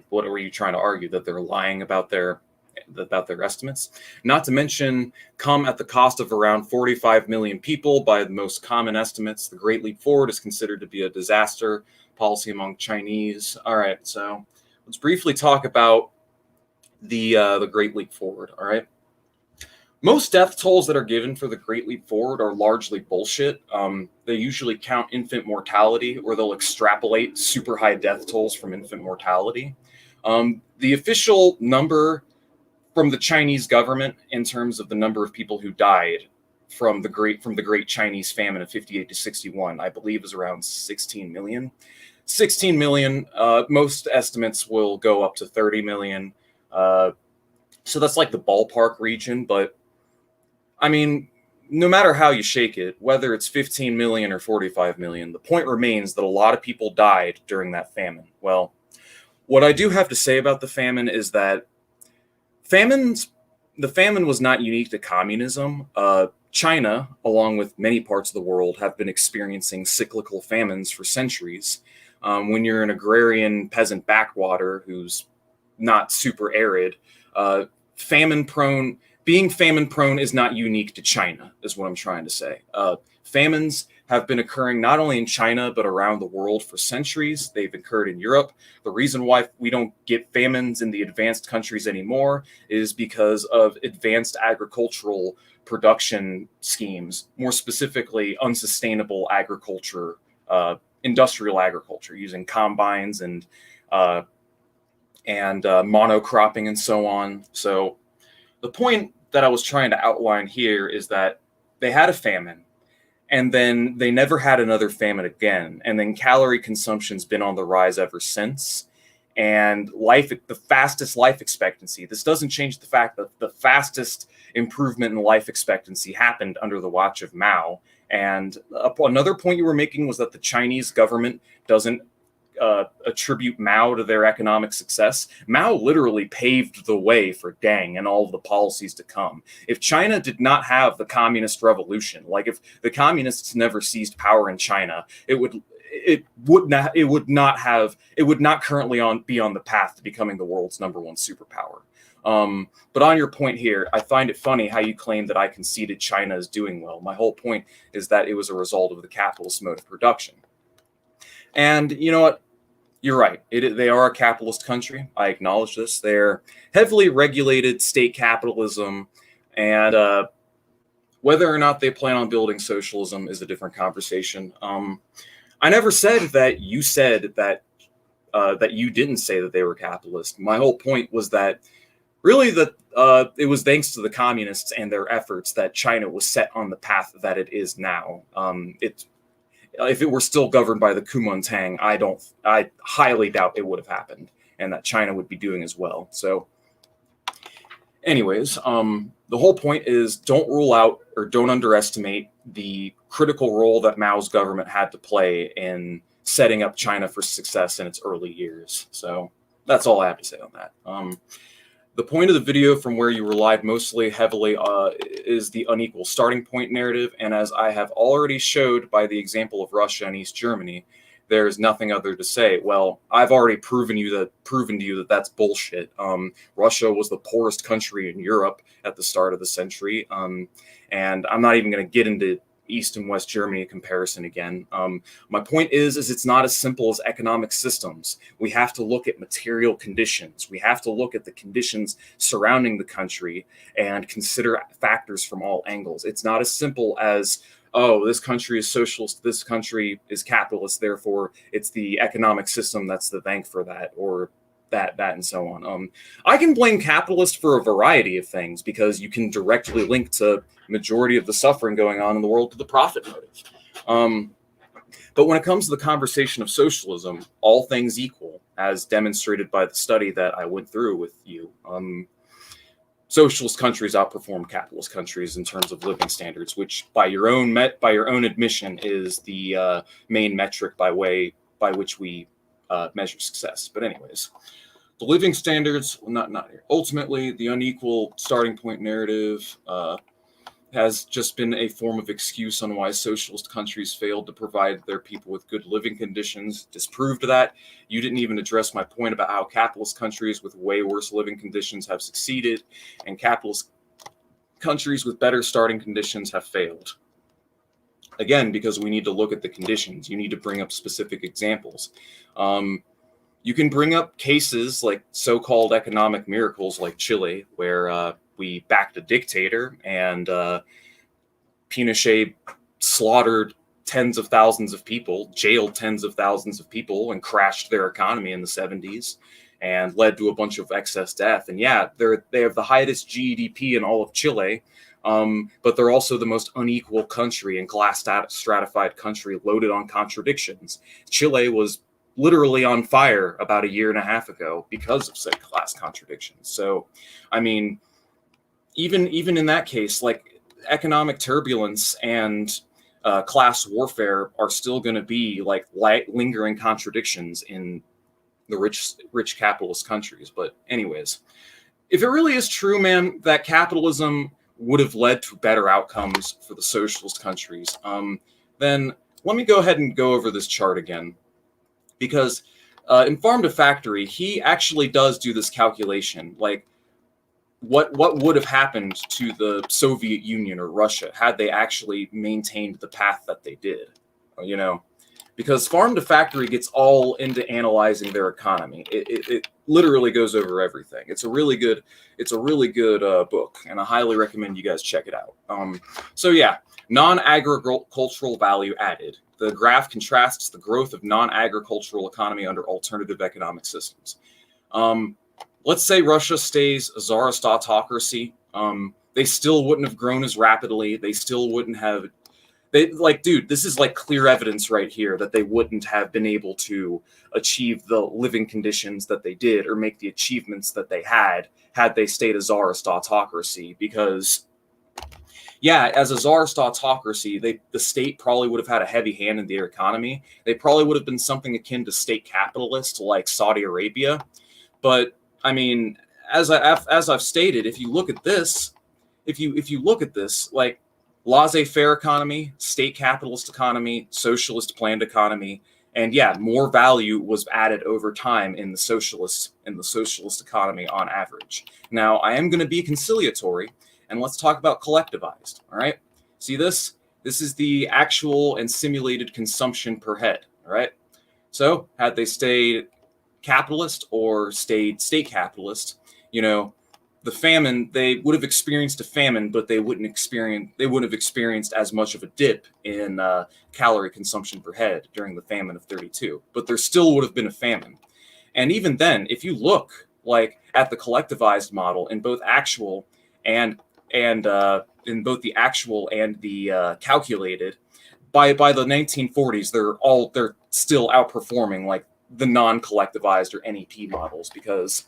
what were you trying to argue? That they're lying about their estimates? Not to mention, come at the cost of around 45 million people by the most common estimates. The Great Leap Forward is considered to be a disaster policy among Chinese. All right, so let's briefly talk about the Great Leap Forward, all right? Most death tolls that are given for the Great Leap Forward are largely bullshit. They usually count infant mortality, or they'll extrapolate super high death tolls from infant mortality. The official number from the Chinese government in terms of the number of people who died from the Great Chinese Famine of 58 to 61, I believe, is around 16 million. 16 million. Most estimates will go up to 30 million. So that's like the ballpark region, but no matter how you shake it, whether it's 15 million or 45 million, the point remains that a lot of people died during that famine. Well, what I do have to say about the famine is that the famine was not unique to communism. China, along with many parts of the world, have been experiencing cyclical famines for centuries. When you're an agrarian peasant backwater who's not super arid, being famine prone is not unique to China, is what I'm trying to say. Famines have been occurring not only in China, but around the world for centuries. They've occurred in Europe. The reason why we don't get famines in the advanced countries anymore is because of advanced agricultural production schemes, more specifically, unsustainable agriculture, industrial agriculture, using combines and monocropping and so on. So the point that I was trying to outline here is that they had a famine, and then they never had another famine again. And then calorie consumption's been on the rise ever since. And the fastest life expectancy, this doesn't change the fact that the fastest improvement in life expectancy happened under the watch of Mao. And another point you were making was that the Chinese government doesn't attribute Mao to their economic success. Mao literally paved the way for Deng and all of the policies to come. If China did not have the communist revolution, like if the communists never seized power in China, it would not currently be on the path to becoming the world's #1 superpower. But on your point here, I find it funny how you claim that I conceded China is doing well. My whole point is that it was a result of the capitalist mode of production. And you know what? You're right. They are a capitalist country. I acknowledge this. They're heavily regulated state capitalism, and whether or not they plan on building socialism is a different conversation. I never said that you said that you didn't say that they were capitalist. My whole point was that really it was thanks to the communists and their efforts that China was set on the path that it is now. If it were still governed by the Kuomintang, I highly doubt it would have happened, and that China would be doing as well. So anyways, the whole point is don't rule out or don't underestimate the critical role that Mao's government had to play in setting up China for success in its early years. So that's all I have to say on that. The point of the video, from where you relied mostly heavily, is the unequal starting point narrative. And as I have already showed by the example of Russia and East Germany, there's nothing other to say. Well, I've already proven to you that that's bullshit. Russia was the poorest country in Europe at the start of the century. And I'm not even going to get into East and West Germany comparison again. My point is it's not as simple as economic systems. We have to look at material conditions. We have to look at the conditions surrounding the country and consider factors from all angles. It's not as simple as, oh, this country is socialist, this country is capitalist, therefore it's the economic system that's the thank for that, or that and so on. I can blame capitalists for a variety of things because you can directly link to majority of the suffering going on in the world to the profit motive. But when it comes to the conversation of socialism, all things equal, as demonstrated by the study that I went through with you, socialist countries outperform capitalist countries in terms of living standards, which by your own admission is the main metric by which we measure success. But anyways, the living standards, not here. Ultimately, the unequal starting point narrative has just been a form of excuse on why socialist countries failed to provide their people with good living conditions. Disproved that. You didn't even address my point about how capitalist countries with way worse living conditions have succeeded, and capitalist countries with better starting conditions have failed. Again, because we need to look at the conditions. You need to bring up specific examples. You can bring up cases like so-called economic miracles like Chile, where we backed a dictator and Pinochet slaughtered tens of thousands of people, jailed tens of thousands of people, and crashed their economy in the 70s and led to a bunch of excess death. And yeah, they have the highest GDP in all of Chile, but they're also the most unequal country and class stratified country loaded on contradictions. Chile was literally on fire about a year and a half ago because of said class contradictions. So, I mean, even in that case, like economic turbulence and class warfare are still going to be like lingering contradictions in the rich capitalist countries. But anyways, if it really is true, man, that capitalism would have led to better outcomes for the socialist countries, then let me go ahead and go over this chart again. Because in Farm to Factory, he actually does do this calculation, like what would have happened to the Soviet Union or Russia had they actually maintained the path that they did, you know? Because Farm to Factory gets all into analyzing their economy. It literally goes over everything. It's a really good book, and I highly recommend you guys check it out. So yeah, non-agricultural value added. The graph contrasts the growth of non-agricultural economy under alternative economic systems. Let's say Russia stays a czarist autocracy. They still wouldn't have grown as rapidly. They still wouldn't have. Dude, this is like clear evidence right here that they wouldn't have been able to achieve the living conditions that they did or make the achievements that they had they stayed a czarist autocracy. Because, yeah, as a czarist autocracy, the state probably would have had a heavy hand in their economy. They probably would have been something akin to state capitalist, like Saudi Arabia. But I mean, as I've stated, if you look at this, like, laissez-faire economy, state capitalist economy, socialist planned economy, and yeah, more value was added over time in the socialist economy on average. Now, I am going to be conciliatory, and let's talk about collectivized. All right, see this? This is the actual and simulated consumption per head. All right, so had they stayed capitalist or stayed state capitalist, you know, the famine, they would have experienced a famine, but they wouldn't have experienced as much of a dip in calorie consumption per head during the famine of 32. But there still would have been a famine. And even then, if you look like at the collectivized model in both actual and in both the actual and the calculated, by the 1940s, they're still outperforming like the non-collectivized or NEP models, because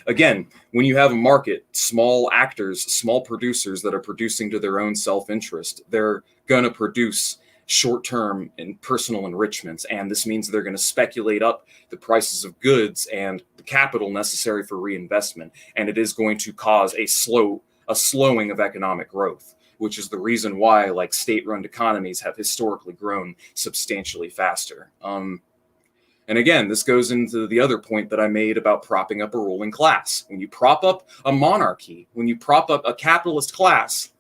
again, when you have a market, small actors, small producers that are producing to their own self-interest, they're going to produce short-term and personal enrichments. And this means they're going to speculate up the prices of goods and the capital necessary for reinvestment. And it is going to cause a slowing of economic growth, which is the reason why like state-run economies have historically grown substantially faster. And again, this goes into the other point that I made about propping up a ruling class. When you prop up a monarchy, when you prop up a capitalist class,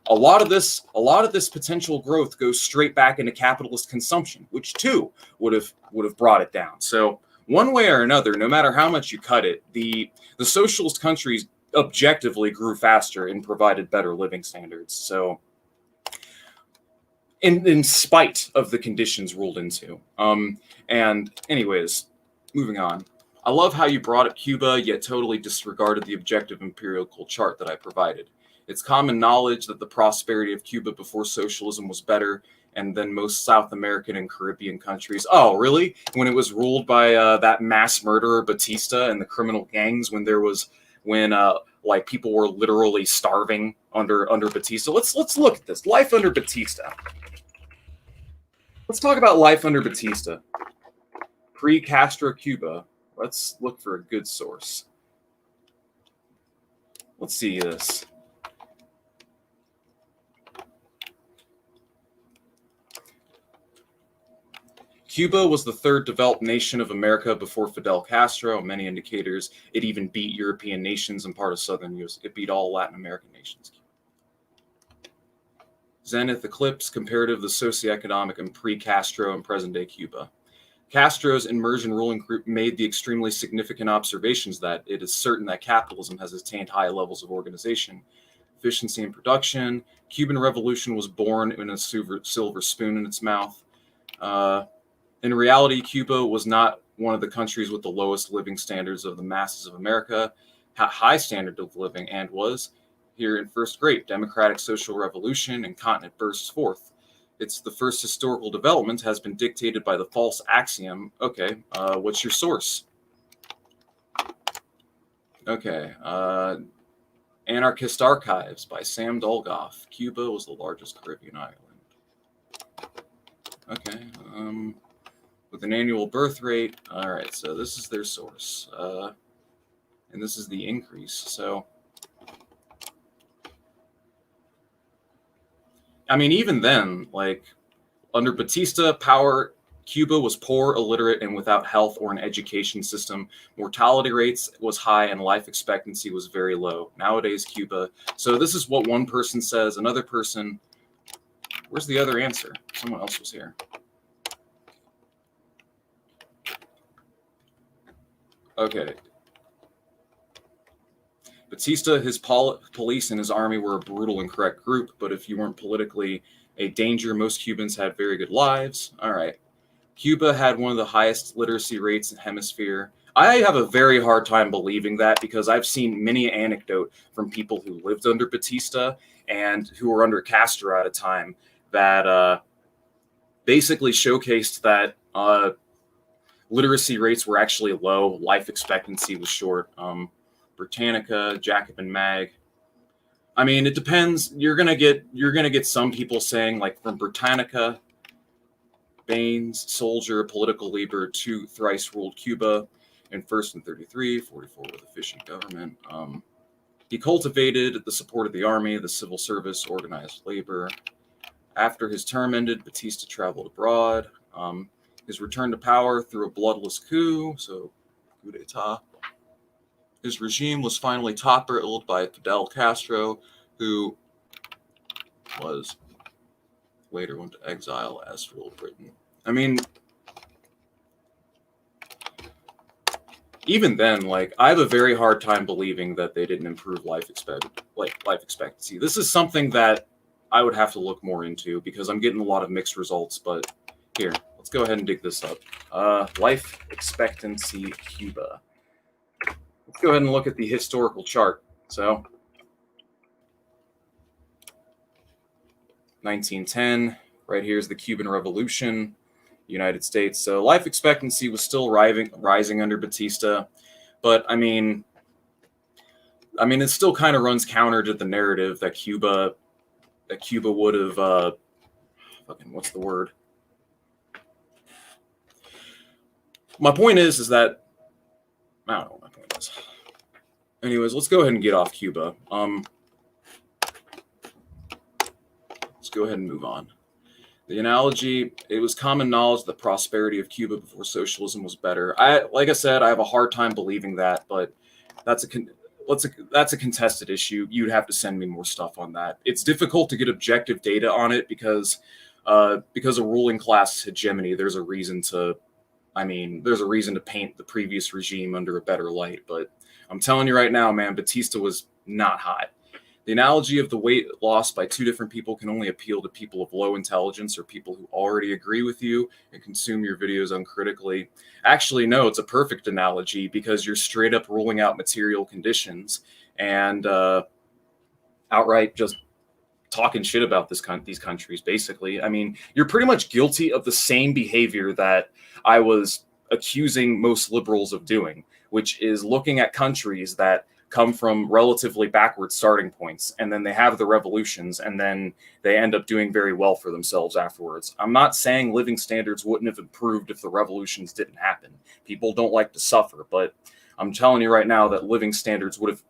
a lot of this potential growth goes straight back into capitalist consumption, which too would have brought it down. So one way or another, no matter how much you cut it, the socialist countries objectively grew faster and provided better living standards. So in spite of the conditions ruled into. And anyways, moving on. I love how you brought up Cuba, yet totally disregarded the objective empirical chart that I provided. It's common knowledge that the prosperity of Cuba before socialism was better than most South American and Caribbean countries. Oh, really? When it was ruled by that mass murderer Batista and the criminal gangs, when like people were literally starving under Batista. Let's look at this. Life under Batista. Let's talk about life under Batista. Pre-Castro Cuba. Let's look for a good source. Let's see this. Cuba was the third developed nation of America before Fidel Castro. Many indicators, it even beat European nations and part of southern US. It beat all Latin American nations. Zenith eclipse, comparative the socioeconomic and pre-Castro and present-day Cuba. Castro's immersion ruling group made the extremely significant observations that it is certain that capitalism has attained high levels of organization, efficiency, and production. Cuban Revolution was born in a silver spoon in its mouth. In reality, Cuba was not one of the countries with the lowest living standards of the masses of America, had high standard of living, and was here in first great democratic social revolution and continent bursts forth. It's the first historical development has been dictated by the false axiom. Okay, what's your source? Okay, Anarchist Archives by Sam Dolgoff. Cuba was the largest Caribbean island. Okay, with an annual birth rate. All right, so this is their source. And this is the increase. So I mean, even then, like, under Batista, Cuba was poor, illiterate, and without health or an education system. Mortality rates was high, and life expectancy was very low. Nowadays, Cuba. So this is what one person says. Another person. Where's the other answer? Someone else was here. Okay. Batista, his police, and his army were a brutal and correct group, but if you weren't politically a danger, most Cubans had very good lives. All right. Cuba had one of the highest literacy rates in the hemisphere. I have a very hard time believing that because I've seen many anecdote from people who lived under Batista and who were under Castro at a time that basically showcased that literacy rates were actually low, life expectancy was short. Britannica, Jacobin Mag. I mean, it depends. You're gonna get some people saying, like, from Britannica, Baines, soldier, political leader, thrice ruled Cuba, and first in 33, 44 with efficient government. He cultivated the support of the army, the civil service, organized labor. After his term ended, Batista traveled abroad. His return to power through a bloodless coup, so coup d'etat. His regime was finally toppled by Fidel Castro, who was later went to exile as ruled Britain. I mean, even then, like, I have a very hard time believing that they didn't improve life expectancy. This is something that I would have to look more into because I'm getting a lot of mixed results. But here, let's go ahead and dig this up. Life expectancy Cuba. Let's go ahead and look at the historical chart. So, 1910, right here's the Cuban Revolution, United States. So life expectancy was still rising under Batista, but I mean, it still kind of runs counter to the narrative that Cuba would have, what's the word? My point is that I don't know what my point is. Anyways, let's go ahead and get off Cuba. Let's go ahead and move on. The analogy, it was common knowledge that prosperity of Cuba before socialism was better. Like I said, I have a hard time believing that, but that's a contested issue. You'd have to send me more stuff on that. It's difficult to get objective data on it because of ruling class hegemony. There's a reason to paint the previous regime under a better light. But I'm telling you right now, man, Batista was not hot. The analogy of the weight lost by two different people can only appeal to people of low intelligence or people who already agree with you and consume your videos uncritically. Actually, no, it's a perfect analogy because you're straight up ruling out material conditions and outright just talking shit about these countries, basically. I mean, you're pretty much guilty of the same behavior that I was accusing most liberals of doing, which is looking at countries that come from relatively backward starting points, and then they have the revolutions, and then they end up doing very well for themselves afterwards. I'm not saying living standards wouldn't have improved if the revolutions didn't happen. People don't like to suffer, but I'm telling you right now that living standards would have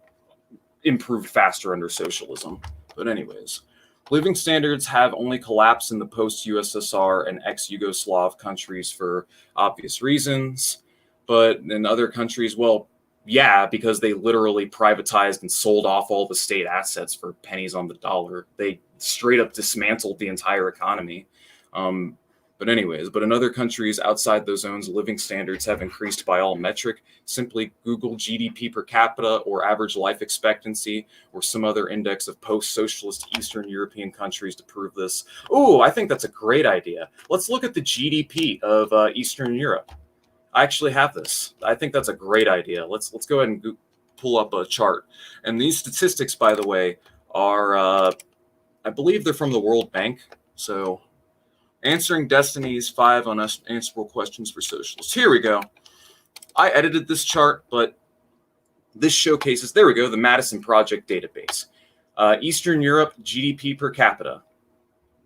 improved faster under socialism. But anyways, living standards have only collapsed in the post-USSR and ex-Yugoslav countries for obvious reasons, but in other countries, well, yeah, because they literally privatized and sold off all the state assets for pennies on the dollar. They straight up dismantled the entire economy. But in other countries outside those zones, living standards have increased by all metric. Simply Google GDP per capita or average life expectancy or some other index of post-socialist Eastern European countries to prove this. Oh, I think that's a great idea. Let's look at the GDP of Eastern Europe. I actually have this. I think that's a great idea. Let's go ahead and pull up a chart. And these statistics, by the way, are, I believe they're from the World Bank. So, answering Destiny's 5 unanswerable questions for socialists. Here we go. I edited this chart, but this showcases, there we go, the Madison Project database. Eastern Europe, GDP per capita.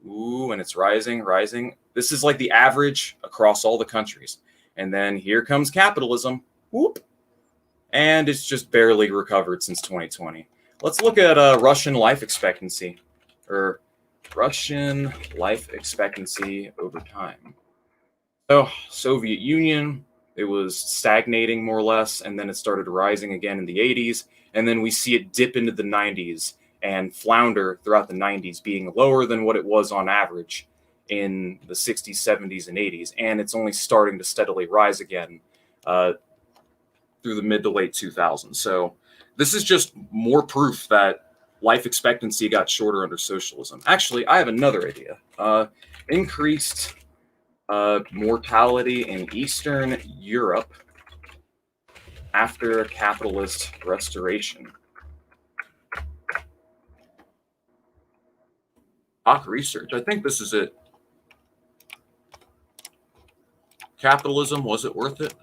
Ooh, and it's rising. This is like the average across all the countries. And then here comes capitalism. Whoop. And it's just barely recovered since 2020. Let's look at Russian life expectancy. Or Russian life expectancy over time. So, Soviet Union, it was stagnating more or less, and then it started rising again in the 80s, and then we see it dip into the 90s and flounder throughout the 90s, being lower than what it was on average in the 60s, 70s, and 80s, and it's only starting to steadily rise again through the mid to late 2000s. So this is just more proof that life expectancy got shorter under socialism. Actually, I have another idea. Increased mortality in Eastern Europe after capitalist restoration. Doc research. I think this is it. Capitalism, was it worth it?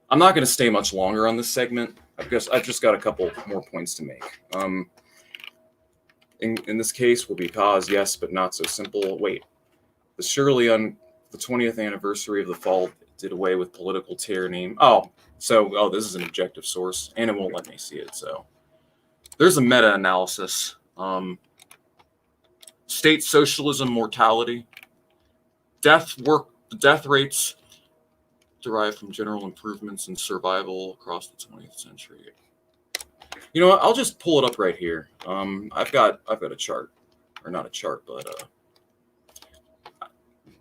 I'm not going to stay much longer on this segment. I've just got a couple more points to make. In this case, will be cause, yes, but not so simple. Wait, surely on the 20th anniversary of the fall did away with political tyranny. Oh, this is an objective source, and it won't let me see it. So there's a meta-analysis. State socialism mortality. The death rates derived from general improvements in survival across the 20th century. You know what? I'll just pull it up right here. I've got a chart, or not a chart, but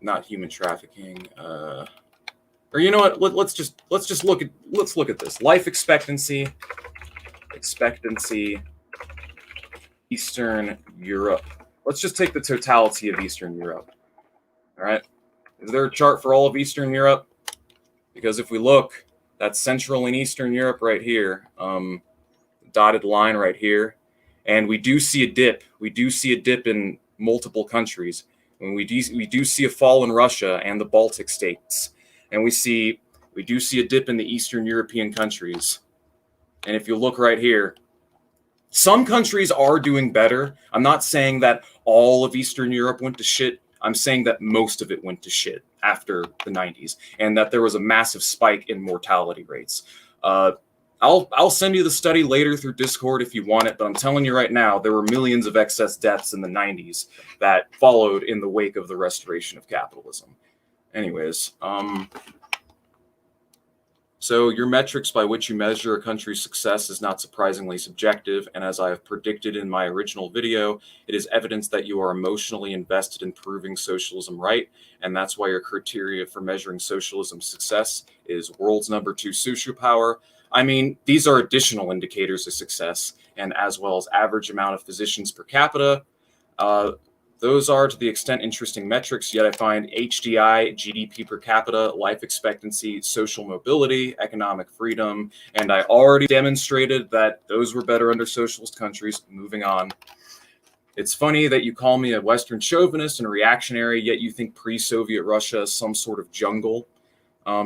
not human trafficking. Or you know what? Let's look at this. Life expectancy, Eastern Europe. Let's just take the totality of Eastern Europe. All right. Is there a chart for all of Eastern Europe? Because if we look, that's Central and Eastern Europe right here, dotted line right here, and we do see a dip. We do see a dip in multiple countries. And we do see a fall in Russia and the Baltic states, and we do see a dip in the Eastern European countries. And if you look right here, some countries are doing better. I'm not saying that all of Eastern Europe went to shit. I'm saying that most of it went to shit after the 90s, and that there was a massive spike in mortality rates. I'll send you the study later through Discord if you want it, but I'm telling you right now, there were millions of excess deaths in the 90s that followed in the wake of the restoration of capitalism. Anyways, so your metrics by which you measure a country's success is not surprisingly subjective, and as I have predicted in my original video, it is evidence that you are emotionally invested in proving socialism right, and that's why your criteria for measuring socialism's success is world's #2 superpower. I mean, these are additional indicators of success, and as well as average amount of physicians per capita. Those are, to the extent, interesting metrics, yet I find HDI, GDP per capita, life expectancy, social mobility, economic freedom, and I already demonstrated that those were better under socialist countries. Moving on. It's funny that you call me a Western chauvinist and reactionary, yet you think pre-Soviet Russia is some sort of jungle.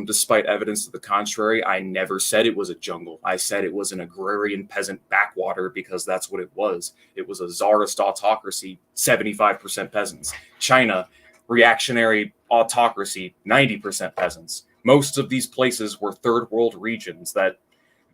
Despite evidence to the contrary, I never said it was a jungle. I said it was an agrarian peasant backwater because that's what it was. It was a czarist autocracy, 75% peasants. China, reactionary autocracy, 90% peasants. Most of these places were third world regions that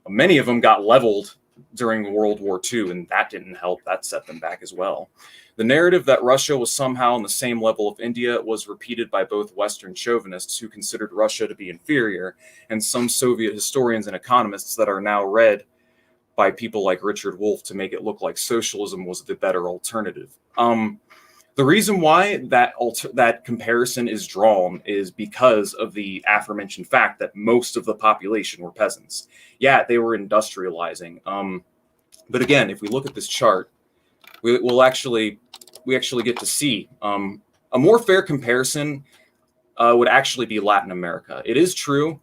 many of them got leveled during World War II, and that didn't help. That set them back as well. The narrative that Russia was somehow on the same level of India was repeated by both Western chauvinists who considered Russia to be inferior, and some Soviet historians and economists that are now read by people like Richard Wolff to make it look like socialism was the better alternative. The reason why that comparison is drawn is because of the aforementioned fact that most of the population were peasants. Yeah, they were industrializing. But again, if we look at this chart, we actually get to see a more fair comparison would actually be Latin America. It is true.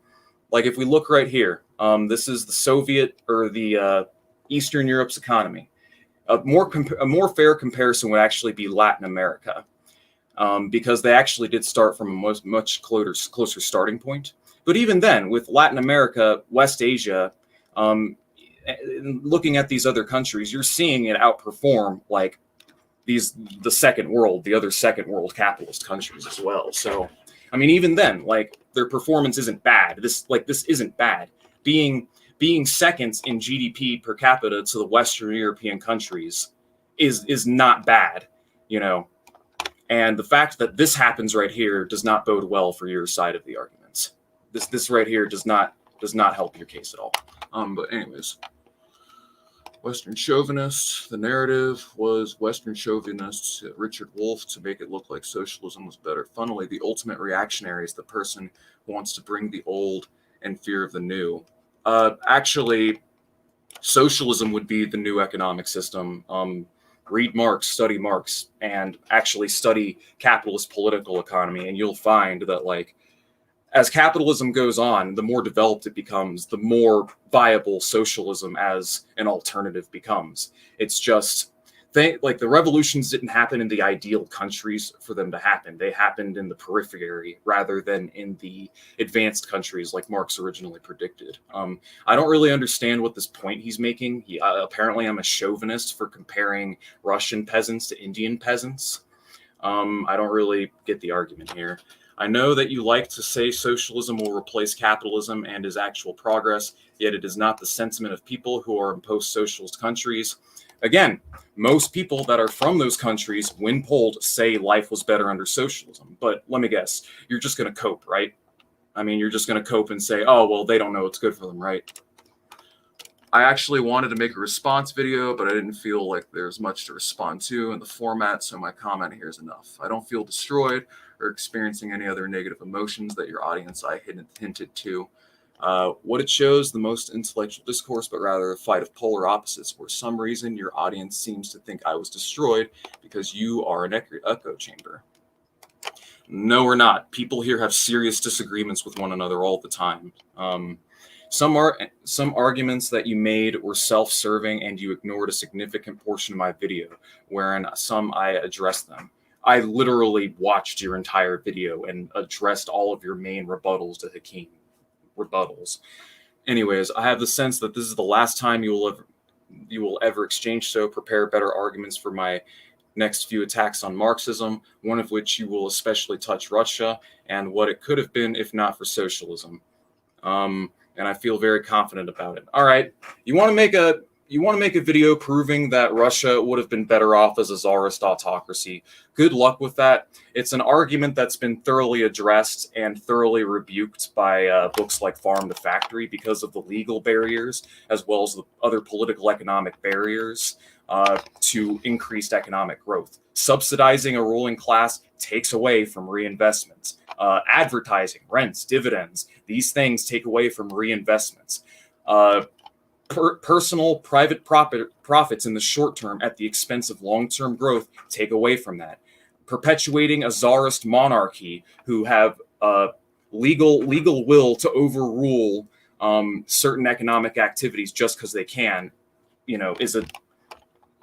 Like if we look right here, this is the Soviet or the Eastern Europe's economy. A more fair comparison would actually be Latin America, because they actually did start from a much closer starting point. But even then, with Latin America, West Asia, looking at these other countries, you're seeing it outperform like the other second world capitalist countries as well. So, I mean, even then, like their performance isn't bad. This isn't bad. Being second in GDP per capita to the Western European countries is not bad. you know. And the fact that this happens right here does not bode well for your side of the arguments. This right here does not help your case at all. But anyways, Western chauvinists. The narrative was Western chauvinists, Richard Wolff, to make it look like socialism was better. Funnily, the ultimate reactionary is the person who wants to bring the old and fear of the new. Actually, socialism would be the new economic system. Read Marx, study Marx, and actually study capitalist political economy, and you'll find that, like, as capitalism goes on, the more developed it becomes, the more viable socialism as an alternative becomes. It's just, like, the revolutions didn't happen in the ideal countries for them to happen. They happened in the periphery rather than in the advanced countries like Marx originally predicted. I don't really understand what this point he's making. Apparently I'm a chauvinist for comparing Russian peasants to Indian peasants. I don't really get the argument here. I know that you like to say socialism will replace capitalism and is actual progress, yet it is not the sentiment of people who are in post-socialist countries. Again, most people that are from those countries, when polled, say life was better under socialism. But let me guess, you're just going to cope, right? I mean, you're just going to cope and say, oh, well, they don't know what's good for them, right? I actually wanted to make a response video, but I didn't feel like there's much to respond to in the format, so my comment here is enough. I don't feel destroyed or experiencing any other negative emotions that your audience I hinted to. What it shows, the most intellectual discourse, but rather a fight of polar opposites, where some reason your audience seems to think I was destroyed because you are an echo chamber. No, we're not. People here have serious disagreements with one another all the time. Some arguments that you made were self-serving and you ignored a significant portion of my video, wherein some I addressed them. I literally watched your entire video and addressed all of your main rebuttals to Hakim. Rebuttals. Anyways, I have the sense that this is the last time you will ever exchange, so prepare better arguments for my next few attacks on Marxism, one of which you will especially touch Russia and what it could have been if not for socialism. And I feel very confident about it. All right, you want to make a video proving that Russia would have been better off as a czarist autocracy. Good luck with that. It's an argument that's been thoroughly addressed and thoroughly rebuked by books like Farm to Factory because of the legal barriers, as well as the other political economic barriers to increased economic growth. Subsidizing a ruling class takes away from reinvestments. Advertising, rents, dividends, these things take away from reinvestments. Personal private profits in the short term at the expense of long-term growth take away from that. Perpetuating a czarist monarchy who have legal will to overrule certain economic activities just because they can,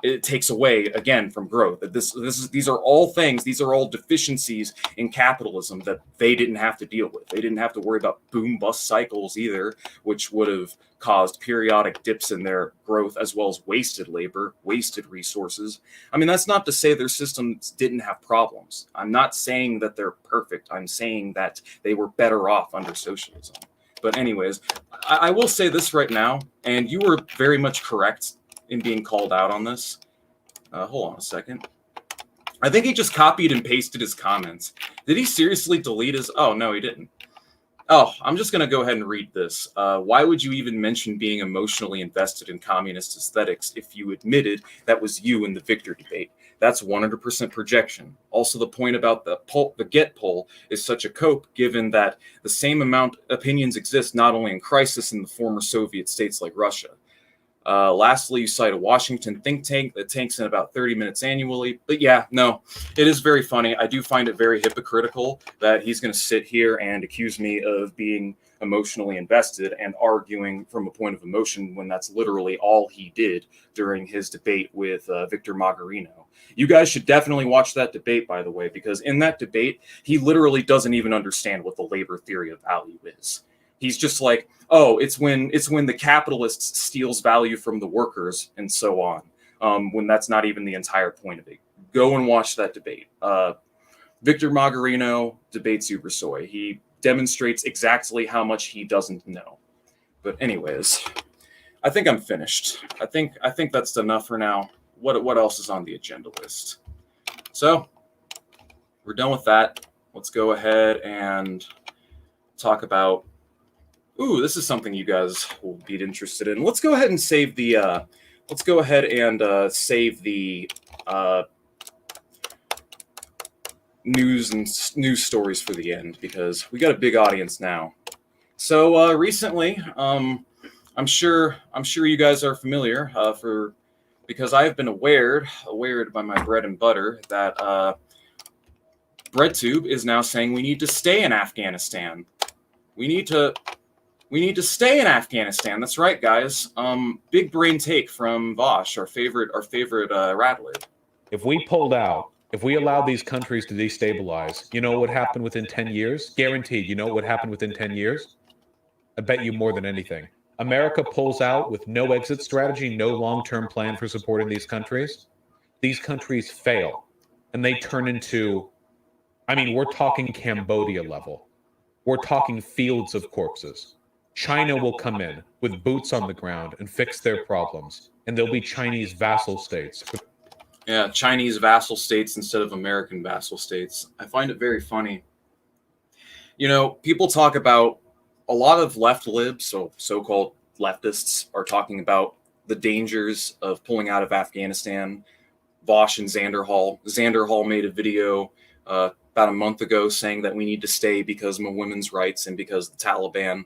it takes away again from growth. These are all things. These are all deficiencies in capitalism that they didn't have to deal with. They didn't have to worry about boom bust cycles either, which would have caused periodic dips in their growth, as well as wasted labor, wasted resources. I mean, that's not to say their systems didn't have problems. I'm not saying that they're perfect. I'm saying that they were better off under socialism. But anyways, I will say this right now, and you were very much correct in being called out on this. Hold on a second. I think he just copied and pasted his comments. Did he seriously delete his? Oh, no, he didn't. Oh, I'm just going to go ahead and read this. Why would you even mention being emotionally invested in communist aesthetics if you admitted that was you in the Victor debate? That's 100% projection. Also, the point about the Get poll is such a cope, given that the same amount opinions exist not only in crisis in the former Soviet states like Russia. Lastly, you cite a Washington think tank that tanks in about 30 minutes annually. But yeah, no, it is very funny. I do find it very hypocritical that he's going to sit here and accuse me of being emotionally invested and arguing from a point of emotion when that's literally all he did during his debate with Victor Magariño. You guys should definitely watch that debate, by the way, because in that debate, he literally doesn't even understand what the labor theory of value is. He's just like, oh, it's when the capitalist steals value from the workers and so on, when that's not even the entire point of it. Go and watch that debate. Victor Magariño debates Ubersoi. He demonstrates exactly how much he doesn't know. But anyways, I think I'm finished. I think that's enough for now. What else is on the agenda list? So we're done with that. Let's go ahead and talk about. Ooh, this is something you guys will be interested in. Let's go ahead and save the. Let's go ahead and save the news and news stories for the end because we got a big audience now. So recently, I'm sure you guys are familiar because I have been awared by my bread and butter that BreadTube is now saying we need to stay in Afghanistan. We need to stay in Afghanistan. That's right, guys. Big brain take from Vaush, our favorite rat lid. If we pulled out, if we allowed these countries to destabilize, you know what would happen within 10 years? Guaranteed. You know what would happen within 10 years? I bet you more than anything. America pulls out with no exit strategy, no long-term plan for supporting these countries. These countries fail, and they turn into, I mean, we're talking Cambodia level. We're talking fields of corpses. China will come in with boots on the ground and fix their problems, and there'll be Chinese vassal states. Yeah, Chinese vassal states instead of American vassal states. I find it very funny. You know, people talk about a lot of left libs, so-called leftists, are talking about the dangers of pulling out of Afghanistan. Vaush and Xander Hall made a video about a month ago saying that we need to stay because of women's rights and because the Taliban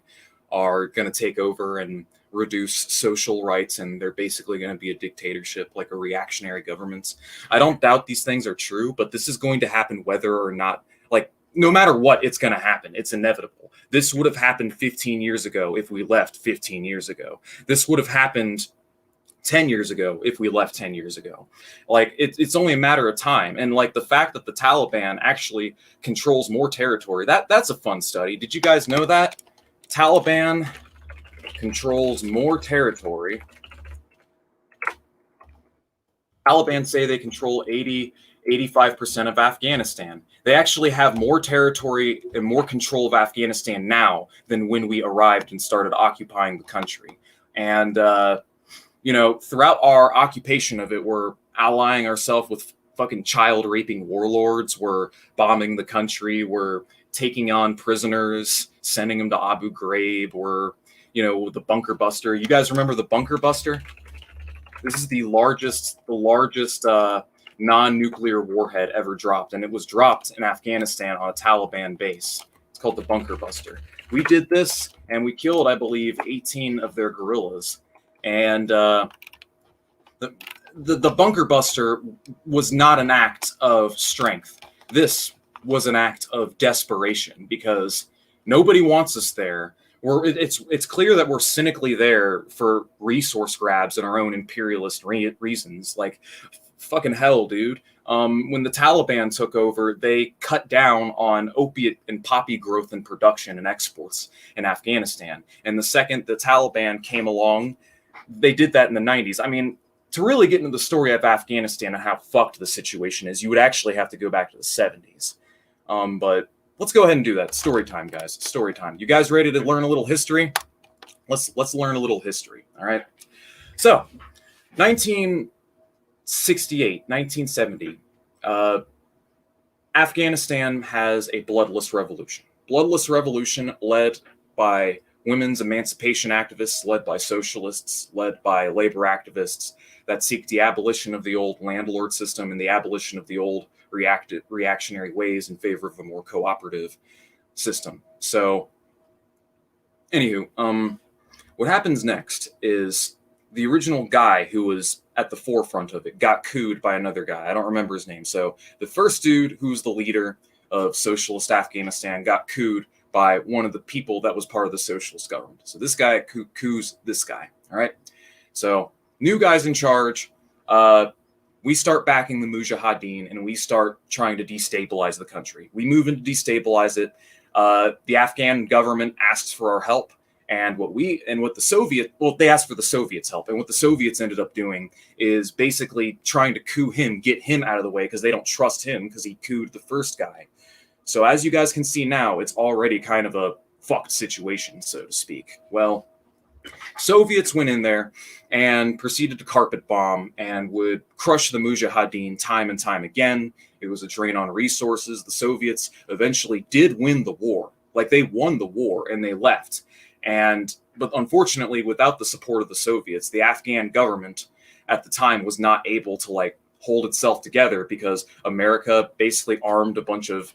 are going to take over and reduce social rights, and they're basically going to be a dictatorship, like a reactionary government. I don't doubt these things are true, but this is going to happen whether or not, like, no matter what, it's going to happen. It's inevitable. This would have happened 15 years ago if we left 15 years ago. This would have happened 10 years ago if we left 10 years ago. Like, it's only a matter of time. And like the fact that the Taliban actually controls more territory, that's a fun study. Did you guys know that? Taliban controls more territory. Taliban say they control 85% of Afghanistan. They actually have more territory and more control of Afghanistan now than when we arrived and started occupying the country. And, you know, throughout our occupation of it, we're allying ourselves with fucking child raping warlords. We're bombing the country. We're taking on prisoners, sending them to Abu Ghraib. We're, you know, the bunker buster. You guys remember the bunker buster? This is the largest non-nuclear warhead ever dropped, and it was dropped in Afghanistan on a Taliban base. It's called the bunker buster. We did this, and we killed, I believe, 18 of their guerrillas. And the bunker buster was not an act of strength. This was an act of desperation because nobody wants us there. It's clear that we're cynically there for resource grabs and our own imperialist reasons. Like, fucking hell, dude. When the Taliban took over, they cut down on opiate and poppy growth and production and exports in Afghanistan. And the second the Taliban came along, they did that in the 90s. I mean, to really get into the story of Afghanistan and how fucked the situation is, you would actually have to go back to the 70s. But let's go ahead and do that. Story time, guys. Story time. You guys ready to learn a little history? Let's learn a little history. All right. So, 1968, 1970, Afghanistan has a bloodless revolution. Bloodless revolution led by women's emancipation activists, led by socialists, led by labor activists that seek the abolition of the old landlord system and the abolition of the old reactionary ways in favor of a more cooperative system. So, anywho, what happens next is the original guy who was at the forefront of it got cooed by another guy. I don't remember his name. So the first dude who's the leader of socialist Afghanistan got cooed by one of the people that was part of the socialist government. So this guy coups this guy. All right. So new guy's in charge. We start backing the Mujahideen and we start trying to destabilize the country. We move in to destabilize it. The Afghan government asks for our help. And they asked for the Soviets' help. And what the Soviets ended up doing is basically trying to coup him, get him out of the way because they don't trust him because he cooed the first guy. So as you guys can see now, it's already kind of a fucked situation, so to speak. Well, Soviets went in there and proceeded to carpet bomb and would crush the Mujahideen time and time again. It was a drain on resources. The Soviets eventually did win the war. Like, they won the war and they left. But unfortunately, without the support of the Soviets, the Afghan government at the time was not able to like hold itself together, because America basically armed a bunch of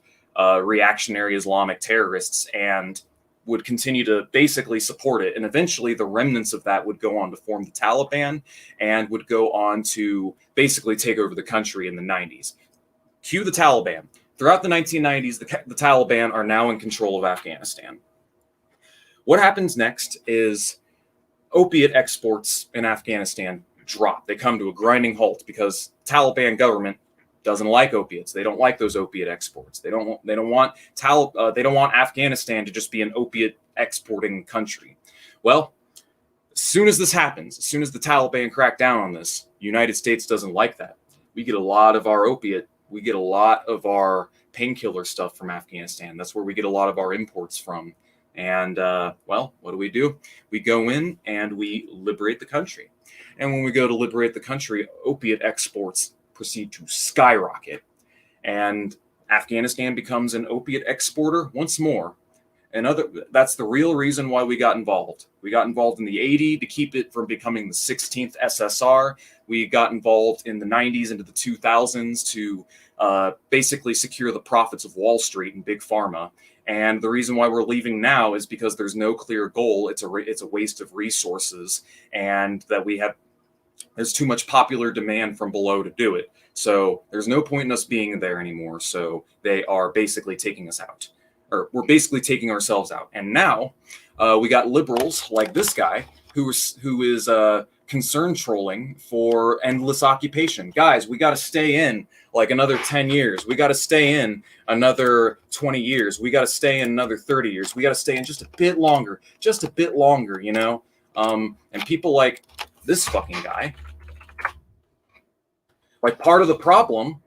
reactionary Islamic terrorists and would continue to basically support it. And eventually the remnants of that would go on to form the Taliban and would go on to basically take over the country in the 90s. Cue the Taliban. Throughout the 1990s, the Taliban are now in control of Afghanistan. What happens next is opiate exports in Afghanistan drop. They come to a grinding halt because Taliban government doesn't like opiates. They don't like those opiate exports. They don't want Afghanistan to just be an opiate exporting country. Well, as soon as this happens, as soon as the Taliban crack down on this, the United States doesn't like that. We get a lot of our painkiller stuff from Afghanistan. That's where we get a lot of our imports from. And, well, what do? We go in and we liberate the country. And when we go to liberate the country, opiate exports proceed to skyrocket. And Afghanistan becomes an opiate exporter once more. That's the real reason why we got involved. We got involved in the 80s to keep it from becoming the 16th SSR. We got involved in the 90s into the 2000s to basically secure the profits of Wall Street and Big Pharma. And the reason why we're leaving now is because there's no clear goal. It's a waste of resources, and that there's too much popular demand from below to do it. So there's no point in us being there anymore. So they are basically taking us out, or we're basically taking ourselves out. And now we got liberals like this guy who is concern trolling for endless occupation. Guys, we got to stay in like another 10 years. We got to stay in another 20 years. We got to stay in another 30 years. We got to stay in just a bit longer, you know? And people like this fucking guy, like part of the problem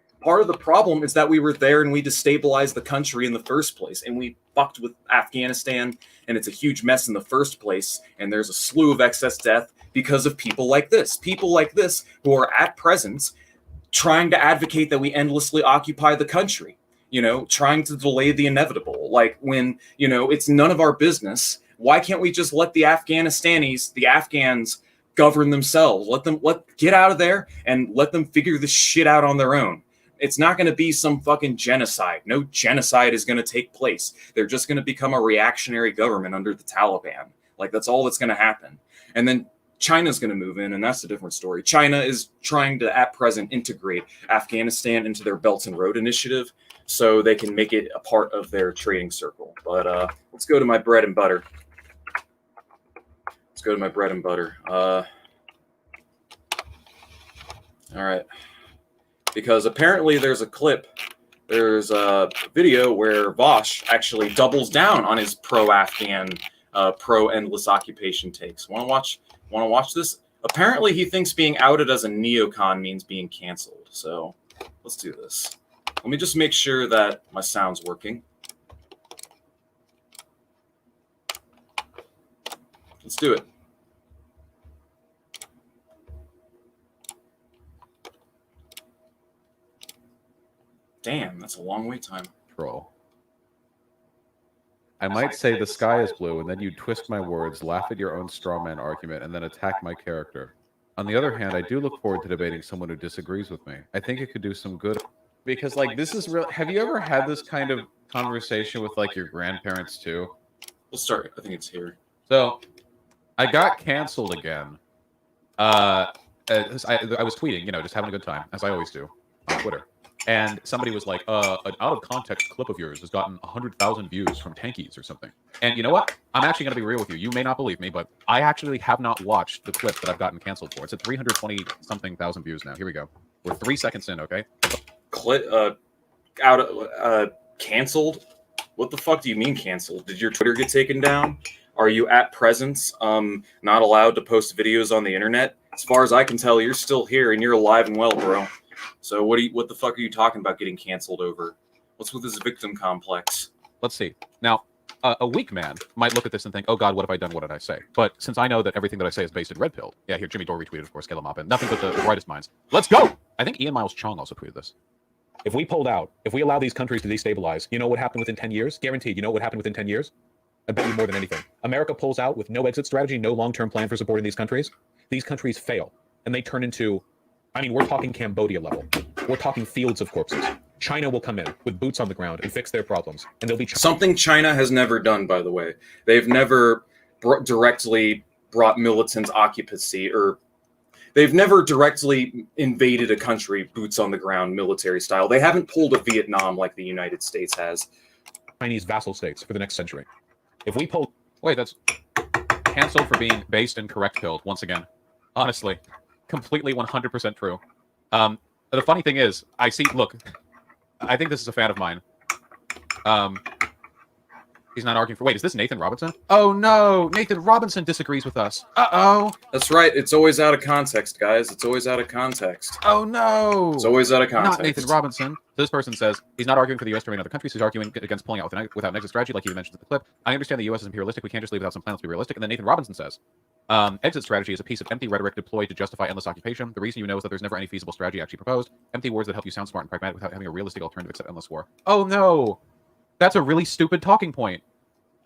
is that we were there and we destabilized the country in the first place, and we fucked with Afghanistan, and it's a huge mess in the first place, and there's a slew of excess death because of people like this who are at present trying to advocate that we endlessly occupy the country, you know, trying to delay the inevitable. Like, when, you know, it's none of our business. Why can't we just let the Afghans govern themselves? Get out of there and let them figure this shit out on their own. It's not going to be some fucking genocide. No genocide is going to take place. They're just going to become a reactionary government under the Taliban. Like, that's all that's going to happen. And then China's going to move in, and that's a different story. China is trying to, at present, integrate Afghanistan into their Belt and Road Initiative so they can make it a part of their trading circle. But let's go to my bread and butter. All right. Because apparently there's a video where Vaush actually doubles down on his pro-Afghan, pro-endless occupation takes. Want to watch this? Apparently he thinks being outed as a neocon means being canceled. So let's do this. Let me just make sure that my sound's working. Let's do it. Damn, that's a long wait time. Troll. I might say the sky is blue, and then you twist my words, laugh at your own straw man argument, and then attack my character. On the other hand, I do look forward to debating someone who disagrees with me. I think it could do some good. Because, like, this is real. Have you ever had this kind of conversation with, like, your grandparents, too? We'll start. I think it's here. So, I got canceled again. I was tweeting, you know, just having a good time, as I always do, on Twitter. And somebody was like, an out-of-context clip of yours has gotten 100,000 views from Tankies or something. And you know what? I'm actually going to be real with you. You may not believe me, but I actually have not watched the clip that I've gotten canceled for. It's at 320-something thousand views now. Here we go. We're 3 seconds in, okay? Canceled? What the fuck do you mean canceled? Did your Twitter get taken down? Are you at present not allowed to post videos on the internet? As far as I can tell, you're still here and you're alive and well, bro. So what the fuck are you talking about getting canceled over? What's with this victim complex? Let's see. Now, a weak man might look at this and think, oh God, what have I done? What did I say? But since I know that everything that I say is based in red pill. Yeah, here, Jimmy Dore retweeted, of course, Caleb Moppin. Nothing but the brightest minds. Let's go! I think Ian Miles Chong also tweeted this. If we pulled out, if we allow these countries to destabilize, you know what happened within 10 years? Guaranteed. You know what happened within 10 years? I bet you more than anything. America pulls out with no exit strategy, no long-term plan for supporting these countries. These countries fail, and they turn into, I mean, we're talking Cambodia level. We're talking fields of corpses. China will come in with boots on the ground and fix their problems, and they'll be something China has never done, by the way. They've never directly brought militant occupancy, or they've never directly invaded a country, boots on the ground, military style. They haven't pulled a Vietnam like the United States has. Chinese vassal states for the next century. If we pull, Wait, that's canceled for being based and correct pilled once again. Honestly, completely 100% true. The funny thing is, I see. Look, I think this is a fan of mine. He's not arguing for. Wait, is this Nathan Robinson? Oh no, Nathan Robinson disagrees with us. Uh-oh. That's right. It's always out of context, guys. It's always out of context. Oh no. It's always out of context. Not Nathan Robinson. This person says he's not arguing for the U.S. to remain in other countries. He's arguing against pulling out without an exit strategy, like he mentioned in the clip. I understand the U.S. is imperialistic. We can't just leave without some plans to be realistic. And then Nathan Robinson says, exit strategy is a piece of empty rhetoric deployed to justify endless occupation. The reason you know is that there's never any feasible strategy actually proposed. Empty words that help you sound smart and pragmatic without having a realistic alternative except endless war. Oh no. That's a really stupid talking point.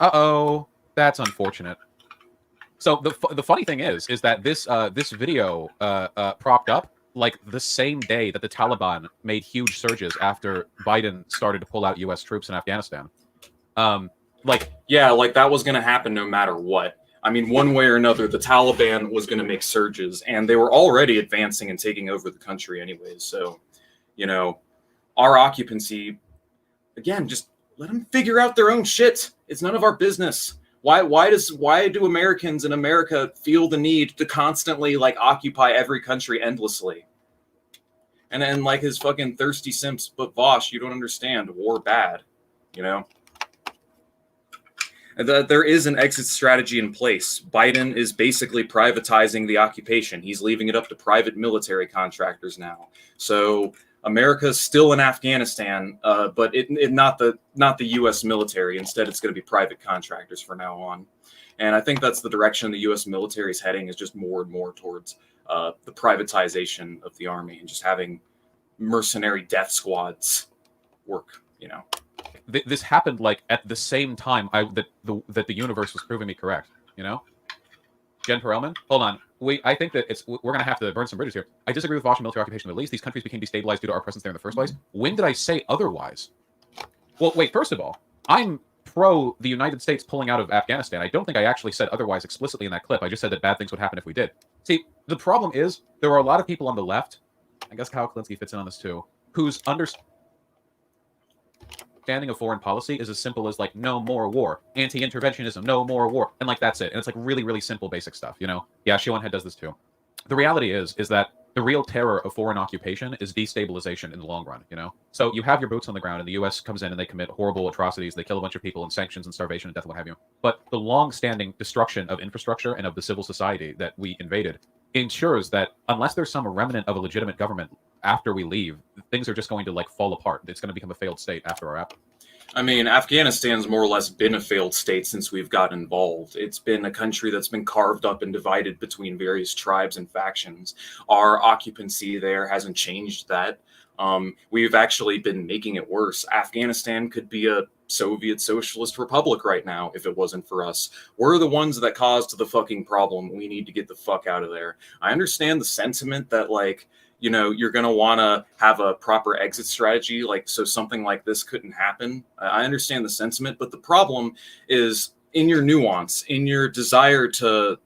Uh-oh. That's unfortunate. So the funny thing is that this video propped up like the same day that the Taliban made huge surges after Biden started to pull out U.S. troops in Afghanistan. Yeah, like that was going to happen no matter what. I mean, one way or another, the Taliban was going to make surges, and they were already advancing and taking over the country anyways. So, you know, our occupancy, again, just let them figure out their own shit. It's none of our business. Why do Americans in America feel the need to constantly like occupy every country endlessly? And then like his fucking thirsty simps, but Vaush, you don't understand. War bad, you know? And there is an exit strategy in place. Biden is basically privatizing the occupation. He's leaving it up to private military contractors now. So America's still in Afghanistan, but not the U.S. military. Instead, it's going to be private contractors from now on. And I think that's the direction the U.S. military is heading, is just more and more towards the privatization of the army and just having mercenary death squads work, you know. This happened like at the same time that the universe was proving me correct, you know? Jen Perelman? Hold on. I think that we're going to have to burn some bridges here. I disagree with Vaush and military occupation in the Middle East. These countries became destabilized due to our presence there in the first place. When did I say otherwise? Well, wait, first of all, I'm pro the United States pulling out of Afghanistan. I don't think I actually said otherwise explicitly in that clip. I just said that bad things would happen if we did. See, the problem is there are a lot of people on the left, I guess Kyle Klinsky fits in on this too, whose understanding of foreign policy is as simple as like no more war, anti-interventionism, no more war, and like that's it. And it's like really, really simple, basic stuff, you know? Yeah, Shionhead does this too. The reality is that the real terror of foreign occupation is destabilization in the long run, you know? So you have your boots on the ground, and the U.S. comes in and they commit horrible atrocities. They kill a bunch of people, and sanctions and starvation and death and what have you. But the long-standing destruction of infrastructure and of the civil society that we invaded ensures that unless there's some remnant of a legitimate government after we leave, things are just going to like fall apart. It's going to become a failed state after our I mean, Afghanistan's more or less been a failed state since we've got involved. It's been a country that's been carved up and divided between various tribes and factions. Our occupancy there hasn't changed that. We've actually been making it worse. Afghanistan could be a Soviet socialist republic right now if it wasn't for us. We're the ones that caused the fucking problem. We need to get the fuck out of there. I understand the sentiment that, like, you know, you're going to want to have a proper exit strategy, like, so something like this couldn't happen. I understand the sentiment, but the problem is in your nuance, in your desire to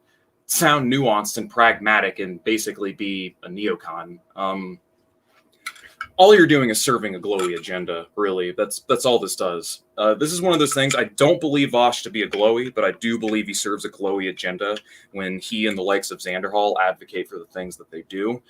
sound nuanced and pragmatic and basically be a neocon. All you're doing is serving a glowy agenda, really. That's all this does. This is one of those things. I don't believe Vaush to be a glowy, but I do believe he serves a glowy agenda when he and the likes of Xanderhall advocate for the things that they do.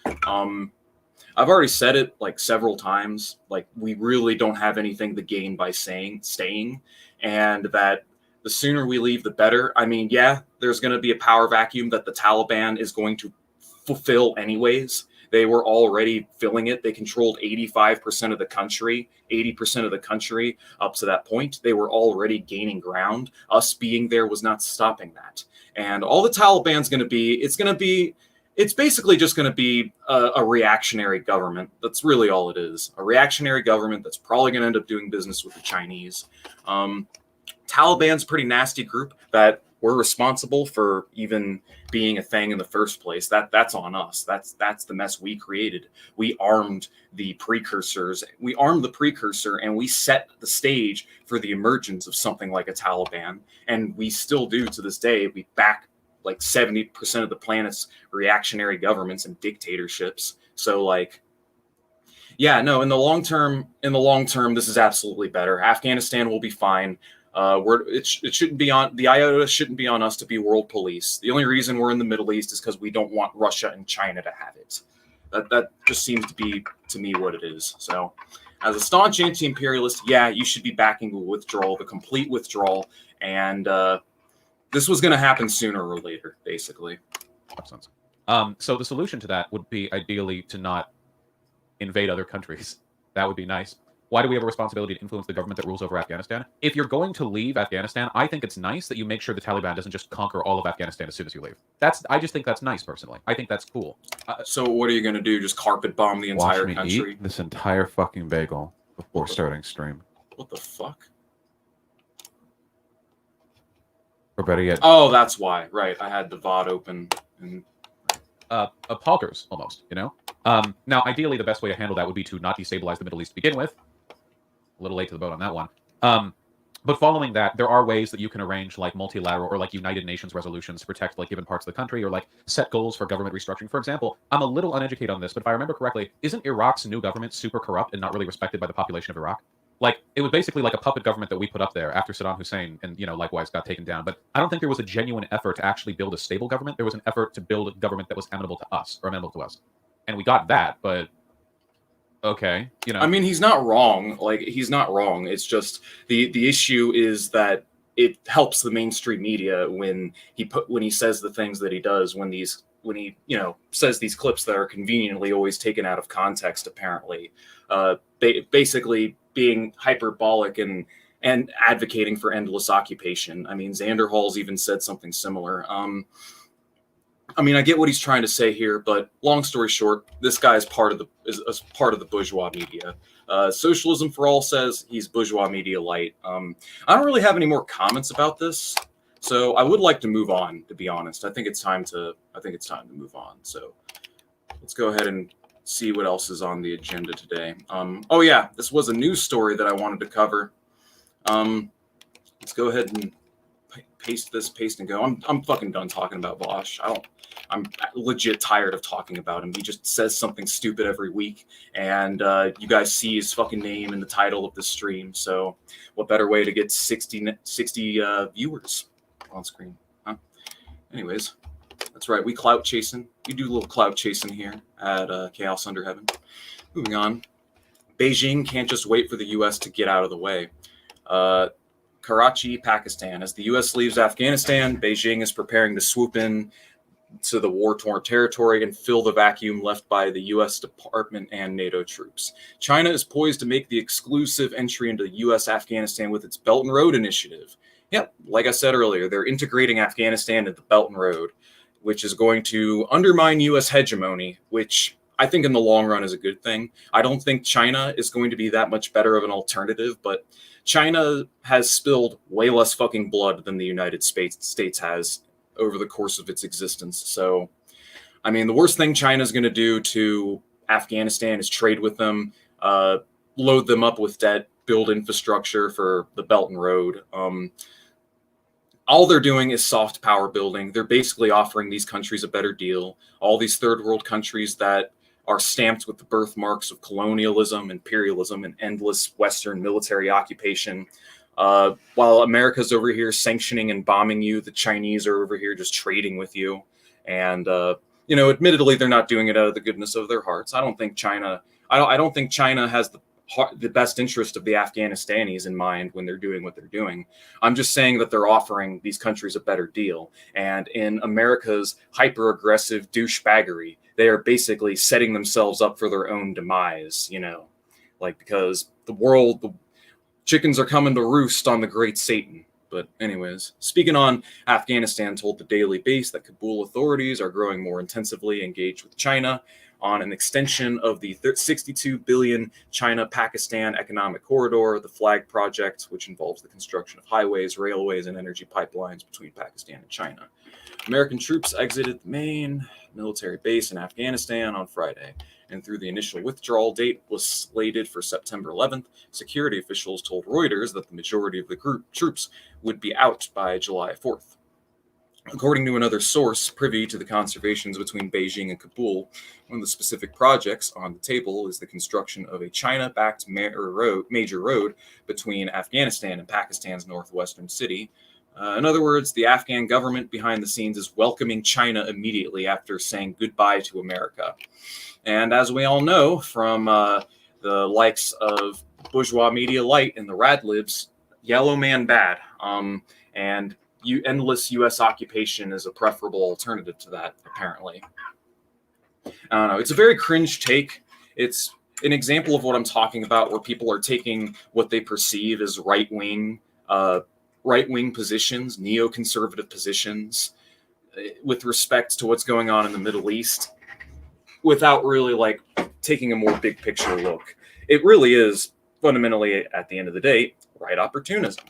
I've already said it like several times. Like, we really don't have anything to gain by staying, and that the sooner we leave, the better. I mean, yeah, there's going to be a power vacuum that the Taliban is going to fulfill anyways. They were already filling it. They controlled 85% of the country, 80% of the country up to that point. They were already gaining ground. Us being there was not stopping that. And all the Taliban's going to be, it's going to be It's basically just going to be a reactionary government. That's really all it is. A reactionary government that's probably going to end up doing business with the Chinese. Taliban's a pretty nasty group that we're responsible for even being a thing in the first place. That's on us. That's the mess we created. We armed the precursors. We armed the precursor, and we set the stage for the emergence of something like a Taliban. And we still do to this day. We back like 70% of the planet's reactionary governments and dictatorships. So like, yeah, no, in the long term, this is absolutely better. Afghanistan will be fine. It shouldn't be on the IOTA. Shouldn't be on us to be world police. The only reason we're in the Middle East is because we don't want Russia and China to have it. That just seems to be, to me, what it is. So, as a staunch anti-imperialist, yeah, you should be backing the withdrawal, the complete withdrawal, and this was going to happen sooner or later, basically. Sense. So the solution to that would be ideally to not invade other countries. That would be nice. Why do we have a responsibility to influence the government that rules over Afghanistan? If you're going to leave Afghanistan, I think it's nice that you make sure the Taliban doesn't just conquer all of Afghanistan as soon as you leave. I just think that's nice, personally. I think that's cool. So what are you going to do? Just carpet bomb the entire country? Eat this entire fucking bagel before starting stream. What the fuck? Or better yet... Oh, that's why. Right, I had the VOD open. And... Poggers, almost, you know? Now, ideally, the best way to handle that would be to not destabilize the Middle East to begin with. A little late to the boat on that one. But following that, there are ways that you can arrange like multilateral or like United Nations resolutions to protect like given parts of the country, or like set goals for government restructuring. For example, I'm a little uneducated on this, but if I remember correctly, isn't Iraq's new government super corrupt and not really respected by the population of Iraq? Like, it was basically like a puppet government that we put up there after Saddam Hussein and, you know, likewise got taken down. But I don't think there was a genuine effort to actually build a stable government. There was an effort to build a government that was amenable to us, or amenable to us. And we got that, but okay, you know. I mean, he's not wrong. Like, he's not wrong. It's just the issue is that it helps the mainstream media when he says the things that he does, when he says these clips that are conveniently always taken out of context, apparently. Basically being hyperbolic and advocating for endless occupation. I mean, Xander Hall's even said something similar. I mean, I get what he's trying to say here, but long story short, this guy is part of the bourgeois media. Socialism for All says he's bourgeois media light. I don't really have any more comments about this, so I would like to move on. To be honest, I think it's time to move on. So let's go ahead and see what else is on the agenda today. Oh yeah, this was a news story that I wanted to cover. Let's go ahead and paste and go. I'm fucking done talking about Vaush. I'm legit tired of talking about him. He just says something stupid every week, and you guys see his fucking name in the title of the stream. So what better way to get 60 viewers on screen, huh? Anyways, that's right. We clout chasing. We do a little clout chasing here at Chaos Under Heaven. Moving on. Beijing can't just wait for the U.S. to get out of the way. Karachi, Pakistan. As the U.S. leaves Afghanistan, Beijing is preparing to swoop in to the war-torn territory and fill the vacuum left by the U.S. Department and NATO troops. China is poised to make the exclusive entry into U.S. Afghanistan with its Belt and Road Initiative. Yep, like I said earlier, they're integrating Afghanistan into the Belt and Road, which is going to undermine U.S. hegemony, which I think in the long run is a good thing. I don't think China is going to be that much better of an alternative, but China has spilled way less fucking blood than the United States has over the course of its existence. So, I mean, the worst thing China is going to do to Afghanistan is trade with them, load them up with debt, build infrastructure for the Belt and Road. All they're doing is soft power building. They're basically offering these countries a better deal. All these third world countries that are stamped with the birthmarks of colonialism, imperialism, and endless Western military occupation. While America's over here sanctioning and bombing you, the Chinese are over here just trading with you. And, admittedly, they're not doing it out of the goodness of their hearts. I don't think China has the best interest of the Afghanistanis in mind when they're doing what they're doing. I'm just saying that they're offering these countries a better deal. And in America's hyper-aggressive douchebaggery, they are basically setting themselves up for their own demise, because the chickens are coming to roost on the great Satan. But anyways, speaking on, Afghanistan told the Daily Beast that Kabul authorities are growing more intensively engaged with China on an extension of the 62 billion China-Pakistan economic corridor, the FLAG project, which involves the construction of highways, railways, and energy pipelines between Pakistan and China. American troops exited the main military base in Afghanistan on Friday, and through the initial withdrawal date was slated for September 11th, security officials told Reuters that the majority of the group troops would be out by July 4th. According to another source privy to the conversations between Beijing and Kabul, one of the specific projects on the table is the construction of a China-backed major road between Afghanistan and Pakistan's northwestern city. In other words, the Afghan government behind the scenes is welcoming China immediately after saying goodbye to America. And as we all know from the likes of Bourgeois Media Light and the Radlibs, yellow man bad. And endless U.S. occupation is a preferable alternative to that, apparently. I don't know. It's a very cringe take. It's an example of what I'm talking about, where people are taking what they perceive as right-wing positions, neoconservative positions, with respect to what's going on in the Middle East, without really taking a more big picture look. It really is fundamentally, at the end of the day, right opportunism.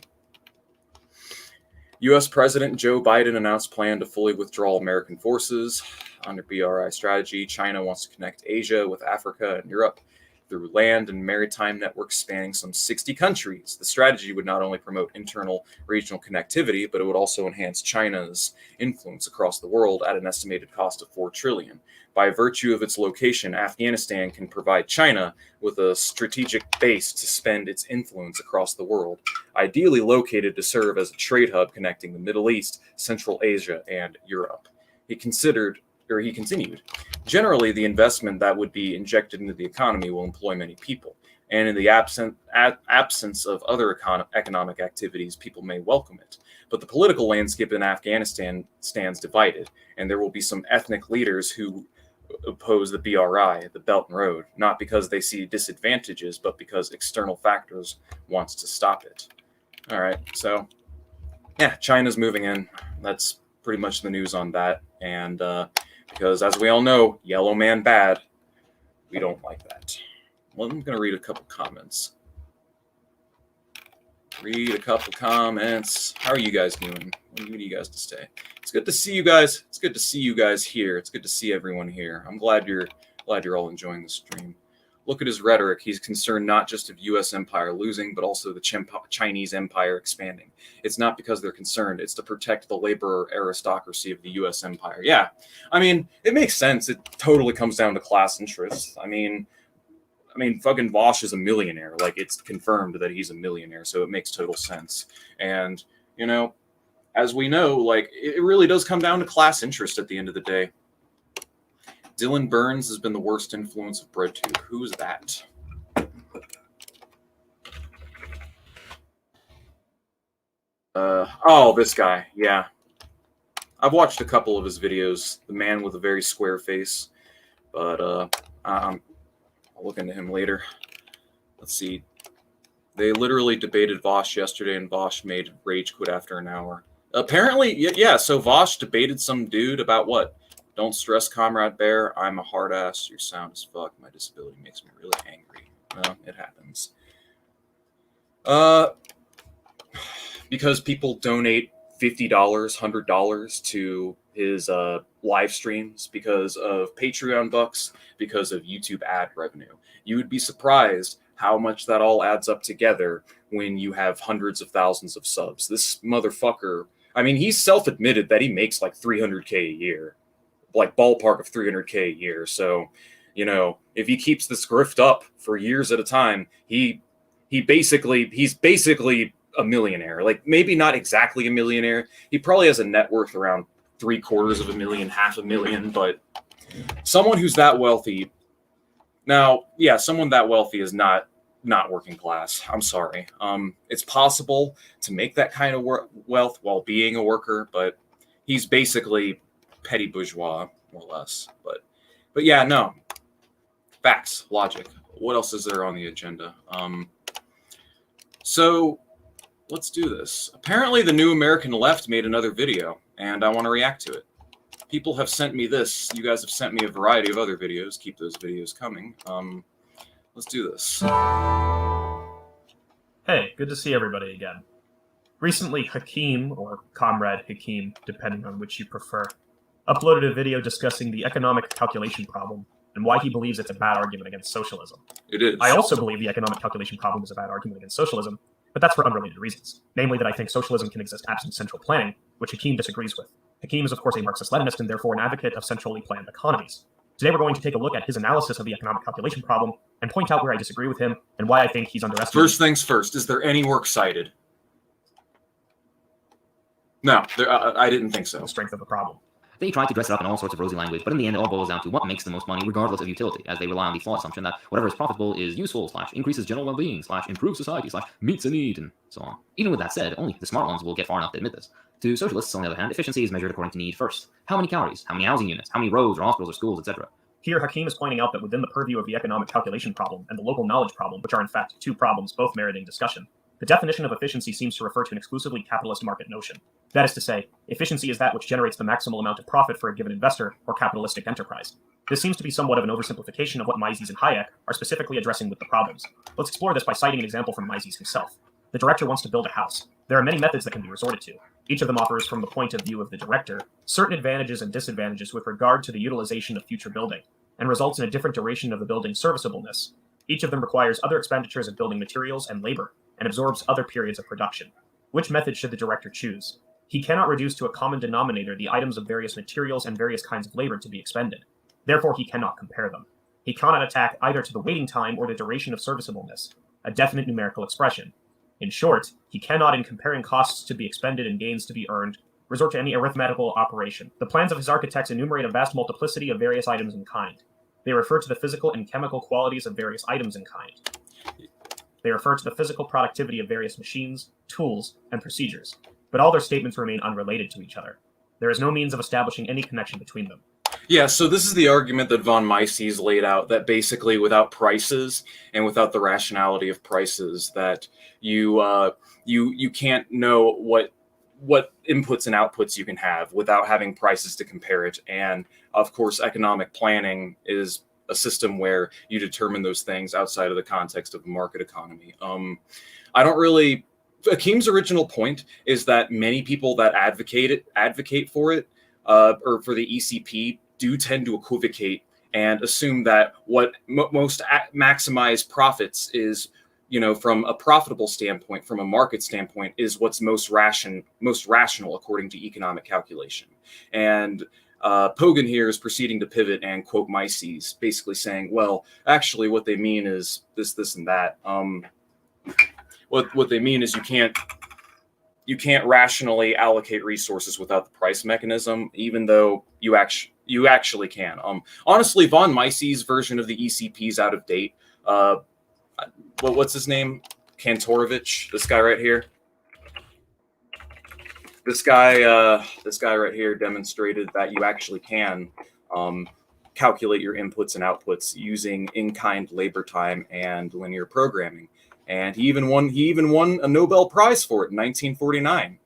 U.S. President Joe Biden announced plan to fully withdraw American forces. Under BRI strategy, China wants to connect Asia with Africa and Europe through land and maritime networks spanning some 60 countries. The strategy would not only promote internal regional connectivity, but it would also enhance China's influence across the world at an estimated cost of $4 trillion. By virtue of its location, Afghanistan can provide China with a strategic base to spend its influence across the world, ideally located to serve as a trade hub connecting the Middle East, Central Asia, and Europe. He continued, generally, the investment that would be injected into the economy will employ many people, and in the absence of other economic activities, people may welcome it. But the political landscape in Afghanistan stands divided, and there will be some ethnic leaders who oppose the BRI, the Belt and Road, not because they see disadvantages, but because external factors wants to stop it. All right, so yeah, China's moving in. That's pretty much the news on that, and because, as we all know, yellow man bad. We don't like that. Well, I'm going to read a couple comments. How are you guys doing? What do you guys to say? It's good to see you guys. It's good to see you guys here. It's good to see everyone here. I'm glad you're all enjoying the stream. Look at his rhetoric. He's concerned not just of U.S. empire losing, but also the Chinese empire expanding. It's not because they're concerned. It's to protect the laborer aristocracy of the U.S. empire. Yeah, I mean, it makes sense. It totally comes down to class interests. I mean, fucking Vaush is a millionaire. It's confirmed that he's a millionaire, so it makes total sense. And, as we know, it really does come down to class interest at the end of the day. Dylan Burns has been the worst influence of BreadTube. Who's that? This guy. Yeah. I've watched a couple of his videos. The man with a very square face. But I'll look into him later. Let's see. They literally debated Vaush yesterday, and Vaush made rage quit after an hour. Apparently, yeah, so Vaush debated some dude about what? Don't stress, Comrade Bear. I'm a hard ass. You're sound as fuck. My disability makes me really angry. Well, it happens. Because people donate $50, $100 to his live streams because of Patreon bucks, because of YouTube ad revenue. You would be surprised how much that all adds up together when you have hundreds of thousands of subs. This motherfucker, he's self-admitted that he makes like $300K a year. Ballpark of $300K a year. So, if he keeps this grift up for years at a time, he's basically a millionaire. Maybe not exactly a millionaire. He probably has a net worth around $750,000, $500,000, but someone who's that wealthy. Now, yeah, someone that wealthy is not working class. I'm sorry. It's possible to make that kind of wealth while being a worker, but he's basically petty bourgeois, more or less. But yeah, no. Facts, logic. What else is there on the agenda? So let's do this. Apparently, the New American Left made another video, and I want to react to it. People have sent me this. You guys have sent me a variety of other videos. Keep those videos coming. Let's do this. Hey, good to see everybody again. Recently, Hakim, or Comrade Hakim, depending on which you prefer, uploaded a video discussing the economic calculation problem and why he believes it's a bad argument against socialism. It is. I also believe the economic calculation problem is a bad argument against socialism, but that's for unrelated reasons. Namely that I think socialism can exist absent central planning, which Hakim disagrees with. Hakim is of course a Marxist-Leninist and therefore an advocate of centrally planned economies. Today we're going to take a look at his analysis of the economic calculation problem and point out where I disagree with him and why I think he's underestimated. First things first, is there any works cited? No, I didn't think so. The strength of the problem. They try to dress it up in all sorts of rosy language, but in the end it all boils down to what makes the most money regardless of utility, as they rely on the flawed assumption that whatever is profitable is useful, increases general well-being, improves society, meets a need, and so on. Even with that said, only the smart ones will get far enough to admit this. To socialists, on the other hand, efficiency is measured according to need first. How many calories, how many housing units, how many roads or hospitals or schools, etc. Here, Hakim is pointing out that within the purview of the economic calculation problem and the local knowledge problem, which are in fact two problems both meriting discussion, the definition of efficiency seems to refer to an exclusively capitalist market notion. That is to say, efficiency is that which generates the maximal amount of profit for a given investor or capitalistic enterprise. This seems to be somewhat of an oversimplification of what Mises and Hayek are specifically addressing with the problems. Let's explore this by citing an example from Mises himself. The director wants to build a house. There are many methods that can be resorted to. Each of them offers, from the point of view of the director, certain advantages and disadvantages with regard to the utilization of future building, and results in a different duration of the building's serviceableness. Each of them requires other expenditures of building materials and labor, and absorbs other periods of production. Which method should the director choose? He cannot reduce to a common denominator the items of various materials and various kinds of labor to be expended. Therefore, he cannot compare them. He cannot attack either to the waiting time or the duration of serviceableness, a definite numerical expression. In short, he cannot, in comparing costs to be expended and gains to be earned, resort to any arithmetical operation. The plans of his architects enumerate a vast multiplicity of various items in kind. They refer to the physical and chemical qualities of various items in kind. They refer to the physical productivity of various machines, tools, and procedures, but all their statements remain unrelated to each other. There is no means of establishing any connection between them. Yeah, so this is the argument that von Mises laid out, that basically without prices and without the rationality of prices, that you can't know what inputs and outputs you can have without having prices to compare it. And of course, economic planning is a system where you determine those things outside of the context of a market economy. Hakim's original point is that many people that advocate for it, or for the ECP, do tend to equivocate and assume that what most maximize profits is, from a profitable standpoint, from a market standpoint, is what's most rational according to economic calculation. And Pogan here is proceeding to pivot and quote Mises, basically saying, well, actually what they mean is this, and that. What they mean is you can't rationally allocate resources without the price mechanism, even though you actually can. Honestly, von Mises' version of the ECP is out of date. What's his name? Kantorovich, this guy right here. This guy right here demonstrated that you actually can calculate your inputs and outputs using in-kind labor time and linear programming. And he even won a Nobel Prize for it in 1949.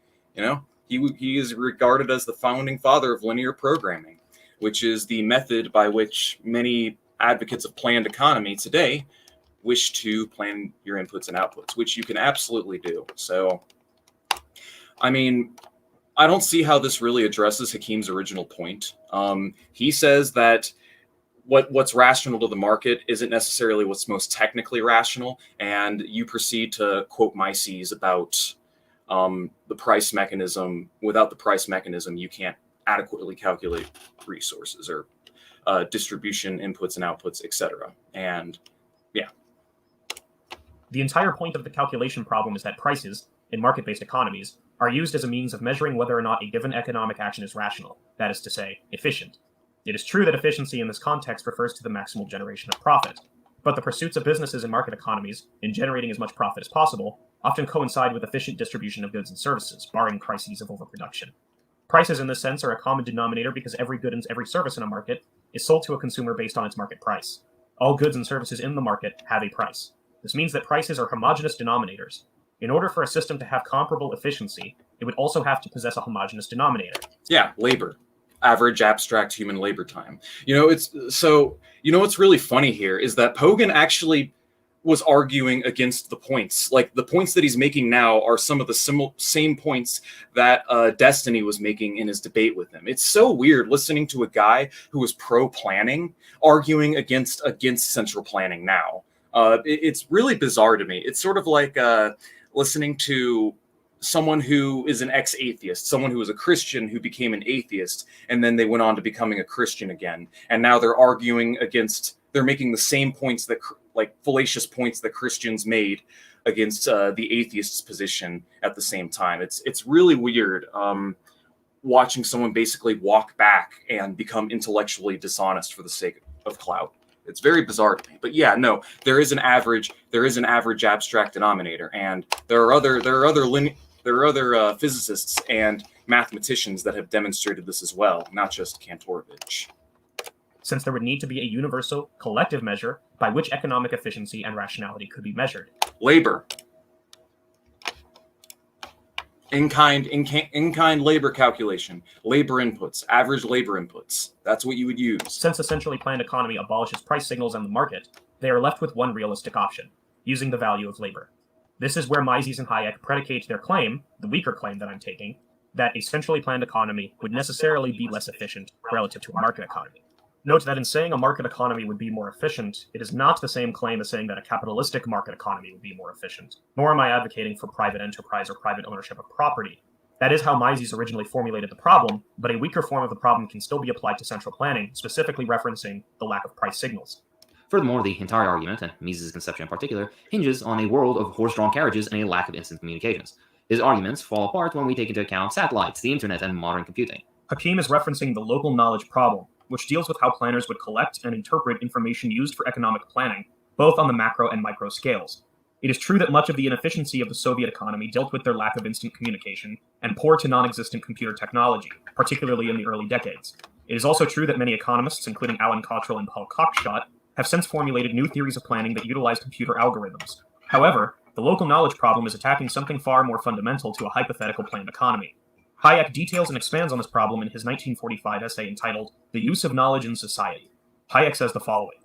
He is regarded as the founding father of linear programming, which is the method by which many advocates of planned economy today wish to plan your inputs and outputs, which you can absolutely do. So, I mean, I don't see how this really addresses Hakim's original point. He says that what's rational to the market isn't necessarily what's most technically rational, and you proceed to quote Mises about the price mechanism. Without the price mechanism, you can't adequately calculate resources or distribution, inputs and outputs, etc. And yeah. The entire point of the calculation problem is that prices, in market-based economies, are used as a means of measuring whether or not a given economic action is rational, that is to say, efficient. It is true that efficiency in this context refers to the maximal generation of profit, but the pursuits of businesses in market economies, in generating as much profit as possible, often coincide with efficient distribution of goods and services, barring crises of overproduction. Prices in this sense are a common denominator because every good and every service in a market is sold to a consumer based on its market price. All goods and services in the market have a price. This means that prices are homogeneous denominators. In order for a system to have comparable efficiency, it would also have to possess a homogeneous denominator. Yeah, labor. Average abstract human labor time. What's really funny here is that Pogan actually was arguing against the points. Like, the points that he's making now are some of the same points that Destiny was making in his debate with him. It's so weird listening to a guy who was pro-planning arguing against central planning now. It's really bizarre to me. It's sort of like listening to someone who is an ex-atheist, someone who was a Christian who became an atheist, and then they went on to becoming a Christian again. And now they're arguing against, they're making the same points that, like, fallacious points that Christians made against the atheist's position at the same time. It's really weird watching someone basically walk back and become intellectually dishonest for the sake of clout. It's very bizarre to me. But yeah, no, there is an average abstract denominator, and there are other physicists and mathematicians that have demonstrated this as well, not just Kantorovich. Since there would need to be a universal, collective measure by which economic efficiency and rationality could be measured. Labor. In-kind labor calculation. Labor inputs. Average labor inputs. That's what you would use. Since a centrally planned economy abolishes price signals and the market, they are left with one realistic option, using the value of labor. This is where Mises and Hayek predicate their claim, the weaker claim that I'm taking, that a centrally planned economy would necessarily be less efficient relative to a market economy. Note that in saying a market economy would be more efficient, it is not the same claim as saying that a capitalistic market economy would be more efficient, nor am I advocating for private enterprise or private ownership of property. That is how Mises originally formulated the problem, but a weaker form of the problem can still be applied to central planning, specifically referencing the lack of price signals. Furthermore, the entire argument, and Mises' conception in particular, hinges on a world of horse-drawn carriages and a lack of instant communications. His arguments fall apart when we take into account satellites, the internet, and modern computing. Hakim is referencing the local knowledge problem, which deals with how planners would collect and interpret information used for economic planning, both on the macro and micro scales. It is true that much of the inefficiency of the Soviet economy dealt with their lack of instant communication and poor to non-existent computer technology, particularly in the early decades. It is also true that many economists, including Alan Cottrell and Paul Cockshott, have since formulated new theories of planning that utilize computer algorithms. However, the local knowledge problem is attacking something far more fundamental to a hypothetical planned economy. Hayek details and expands on this problem in his 1945 essay entitled The Use of Knowledge in Society. Hayek says the following: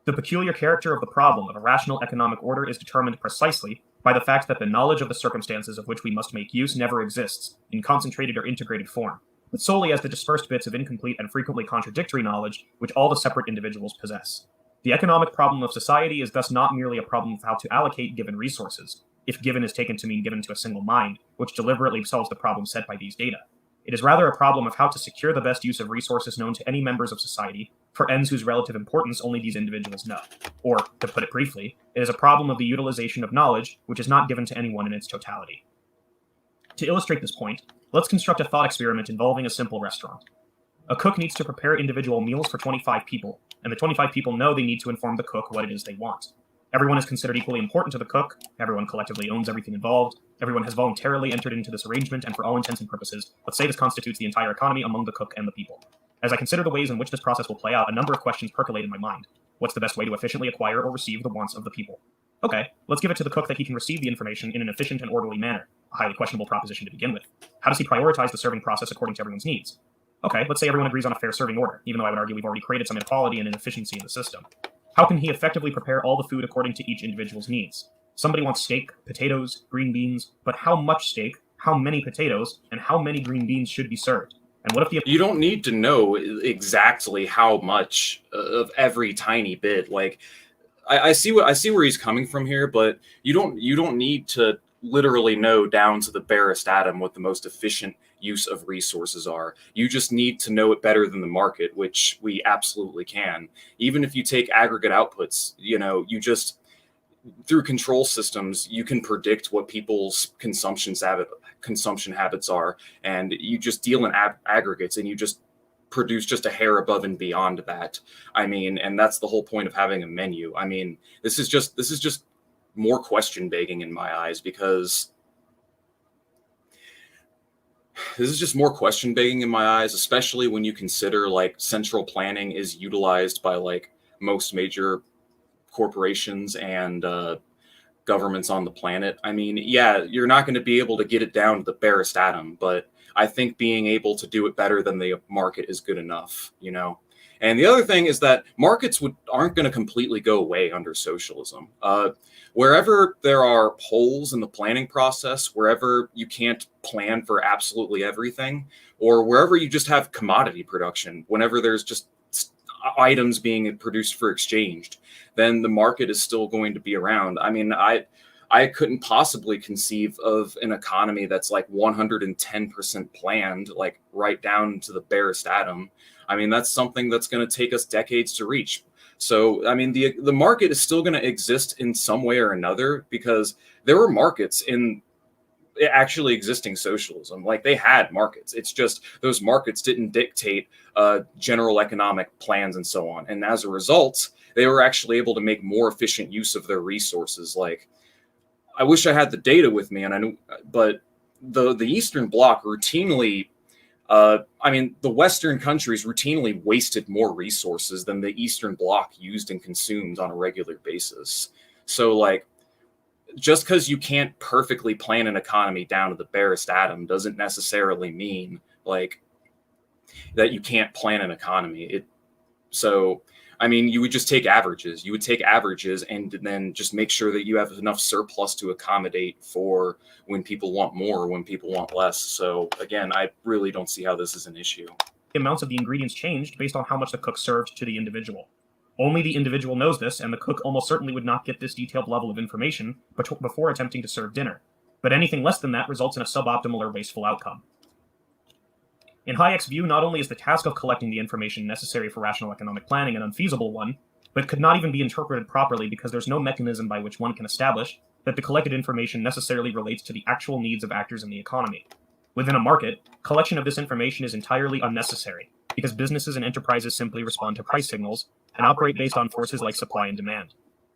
"The peculiar character of the problem of a rational economic order is determined precisely by the fact that the knowledge of the circumstances of which we must make use never exists, in concentrated or integrated form, but solely as the dispersed bits of incomplete and frequently contradictory knowledge which all the separate individuals possess. The economic problem of society is thus not merely a problem of how to allocate given resources, if given is taken to mean given to a single mind, which deliberately solves the problem set by these data. It is rather a problem of how to secure the best use of resources known to any members of society for ends whose relative importance only these individuals know. Or, to put it briefly, it is a problem of the utilization of knowledge which is not given to anyone in its totality." To illustrate this point, let's construct a thought experiment involving a simple restaurant. A cook needs to prepare individual meals for 25 people, and the 25 people know they need to inform the cook what it is they want. Everyone is considered equally important to the cook, everyone collectively owns everything involved, everyone has voluntarily entered into this arrangement, and for all intents and purposes, let's say this constitutes the entire economy among the cook and the people. As I consider the ways in which this process will play out, a number of questions percolate in my mind. What's the best way to efficiently acquire or receive the wants of the people? Okay, let's give it to the cook that he can receive the information in an efficient and orderly manner, a highly questionable proposition to begin with. How does he prioritize the serving process according to everyone's needs? Okay, let's say everyone agrees on a fair serving order, even though I would argue we've already created some inequality and inefficiency in the system. How can he effectively prepare all the food according to each individual's needs? Somebody wants steak, potatoes, green beans, but how much steak, how many potatoes, and how many green beans should be served? And what if the... You don't need to know exactly how much of every tiny bit. Like, I see where he's coming from here, but you don't need to literally know down to the barest atom what the most efficient use of resources are. You just need to know it better than the market, which we absolutely can. Even if you take aggregate outputs, you just, through control systems, you can predict what people's consumption habits are, and you just deal in aggregates, and you just produce just a hair above and beyond that. I mean, and that's the whole point of having a menu. I mean, this is just more question begging in my eyes, because this is just more question begging in my eyes, especially when you consider like central planning is utilized by like most major corporations and governments on the planet. I mean, yeah, you're not going to be able to get it down to the barest atom, but I think being able to do it better than the market is good enough, you know. And the other thing is that markets aren't going to completely go away under socialism. Wherever there are holes in the planning process, wherever you can't plan for absolutely everything, or wherever you just have commodity production, whenever there's just items being produced for exchange, then the market is still going to be around. I mean, I couldn't possibly conceive of an economy that's like 110% planned, like right down to the barest atom. I mean, that's something that's going to take us decades to reach. So, I mean, the market is still going to exist in some way or another, because there were markets in actually existing socialism. Like, they had markets. It's just those markets didn't dictate general economic plans and so on. And as a result, they were actually able to make more efficient use of their resources. Like, I wish I had the data with me, and I knew, but the Eastern Bloc routinely, I mean, the Western countries routinely wasted more resources than the Eastern Bloc used and consumed on a regular basis. So, like, just because you can't perfectly plan an economy down to the barest atom doesn't necessarily mean, like, that you can't plan an economy. So, I mean, you would just take averages. You would take averages and then just make sure that you have enough surplus to accommodate for when people want more or when people want less. So, again, I really don't see how this is an issue. The amounts of the ingredients changed based on how much the cook served to the individual. Only the individual knows this, and the cook almost certainly would not get this detailed level of information before attempting to serve dinner. But anything less than that results in a suboptimal or wasteful outcome. In Hayek's view, not only is the task of collecting the information necessary for rational economic planning an unfeasible one, but could not even be interpreted properly because there's no mechanism by which one can establish that the collected information necessarily relates to the actual needs of actors in the economy. Within a market, collection of this information is entirely unnecessary, because businesses and enterprises simply respond to price signals and operate based on forces like supply and demand.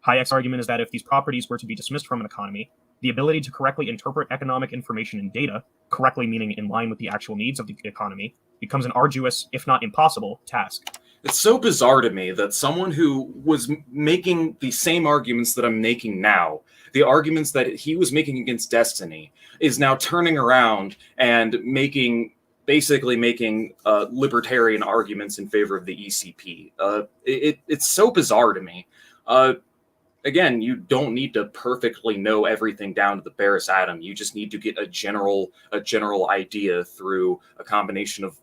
Hayek's argument is that if these properties were to be dismissed from an economy, the ability to correctly interpret economic information in data, correctly meaning in line with the actual needs of the economy, becomes an arduous, if not impossible, task. It's so bizarre to me that someone who was making the same arguments that I'm making now, the arguments that he was making against destiny, is now turning around and basically making libertarian arguments in favor of the ECP. It's so bizarre to me. Again, you don't need to perfectly know everything down to the barest atom. You just need to get a general idea through a combination of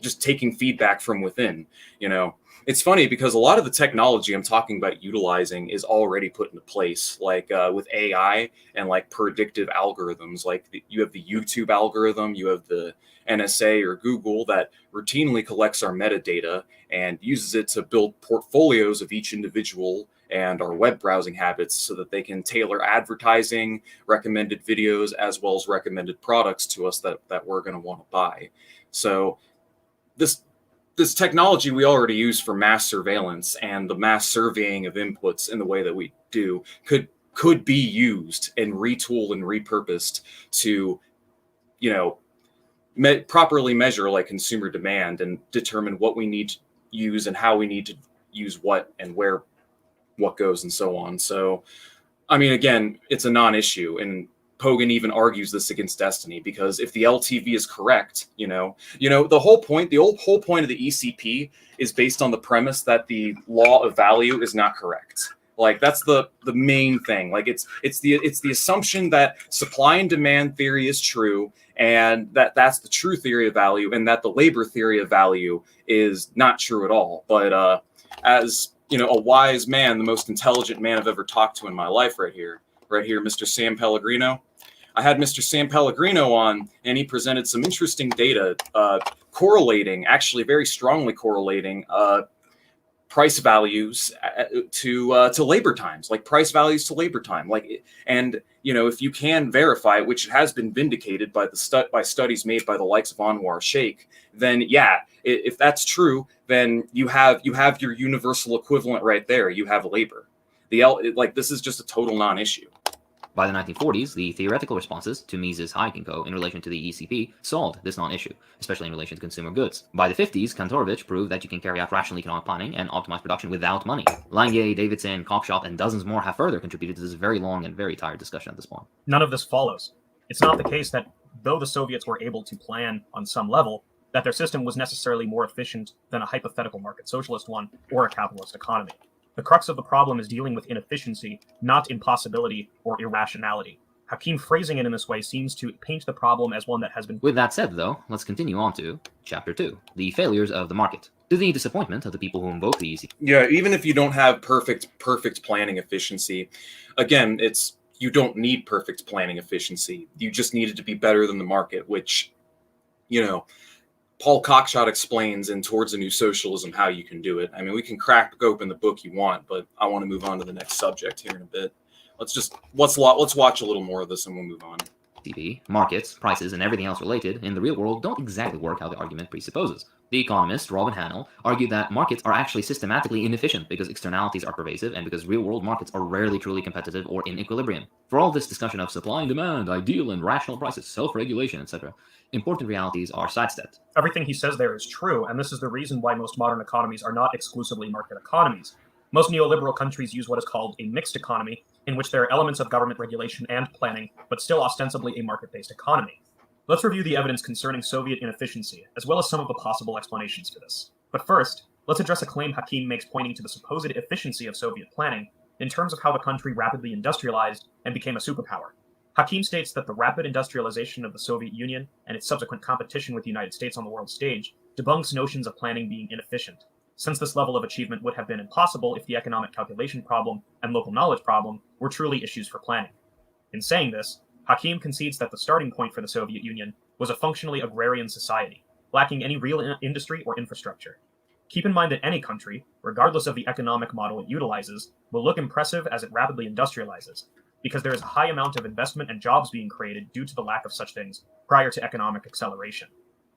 just taking feedback from within. You know, it's funny because a lot of the technology I'm talking about utilizing is already put into place, like with AI and like predictive algorithms. Like you have the YouTube algorithm, you have the NSA or Google that routinely collects our metadata and uses it to build portfolios of each individual and our web browsing habits so that they can tailor advertising, recommended videos, as well as recommended products to us that we're going to want to buy. So this technology we already use for mass surveillance and the mass surveying of inputs in the way that we do could be used and retooled and repurposed to, you know, properly measure like consumer demand and determine what we need to use and how we need to use what and where what goes and so on. So, I mean, again, it's a non-issue, and Pogan even argues this against destiny because if the LTV is correct, the whole point of the ECP is based on the premise that the law of value is not correct. Like that's the main thing. Like it's the assumption that supply and demand theory is true, and that's the true theory of value, and that the labor theory of value is not true at all. But as a wise man, the most intelligent man I've ever talked to in my life, right here, Mr. Sam Pellegrino. I had Mr. Sam Pellegrino on, and he presented some interesting data correlating, actually very strongly correlating price values to labor times, like price values to labor time. And if you can verify it, which has been vindicated by by studies made by the likes of Anwar Sheikh, then yeah, if that's true, then you have your universal equivalent right there. You have labor. This is just a total non-issue. By the 1940s, the theoretical responses to Mises, Hayek & Co. in relation to the ECP solved this non-issue, especially in relation to consumer goods. By the 50s, Kantorovich proved that you can carry out rational economic planning and optimize production without money. Lange, Davidson, Cockshott, and dozens more have further contributed to this very long and very tired discussion at this point. None of this follows. It's not the case that, though the Soviets were able to plan on some level, that their system was necessarily more efficient than a hypothetical market socialist one or a capitalist economy. The crux of the problem is dealing with inefficiency, not impossibility or irrationality. Hakim phrasing it in this way seems to paint the problem as one that has been... With that said, though, let's continue on to Chapter 2, the failures of the market. To the disappointment of the people who invoke the ECP. Yeah, even if you don't have perfect planning efficiency, again, you don't need perfect planning efficiency. You just need it to be better than the market, which, Paul Cockshott explains in Towards a New Socialism how you can do it. I mean, we can crack open the book you want, but I want to move on to the next subject here in a bit. Let's watch a little more of this and we'll move on. Markets, prices, and everything else related in the real world don't exactly work how the argument presupposes. The economist Robin Hanel argued that markets are actually systematically inefficient because externalities are pervasive and because real-world markets are rarely truly competitive or in equilibrium. For all this discussion of supply and demand, ideal and rational prices, self-regulation, etc., important realities are sidestepped. Everything he says there is true, and this is the reason why most modern economies are not exclusively market economies. Most neoliberal countries use what is called a mixed economy, in which there are elements of government regulation and planning, but still ostensibly a market-based economy. Let's review the evidence concerning Soviet inefficiency, as well as some of the possible explanations for this. But first, let's address a claim Hakim makes pointing to the supposed efficiency of Soviet planning in terms of how the country rapidly industrialized and became a superpower. Hakim states that the rapid industrialization of the Soviet Union and its subsequent competition with the United States on the world stage debunks notions of planning being inefficient, since this level of achievement would have been impossible if the economic calculation problem and local knowledge problem were truly issues for planning. In saying this, Hakim concedes that the starting point for the Soviet Union was a functionally agrarian society, lacking any real industry or infrastructure. Keep in mind that any country, regardless of the economic model it utilizes, will look impressive as it rapidly industrializes, because there is a high amount of investment and jobs being created due to the lack of such things prior to economic acceleration.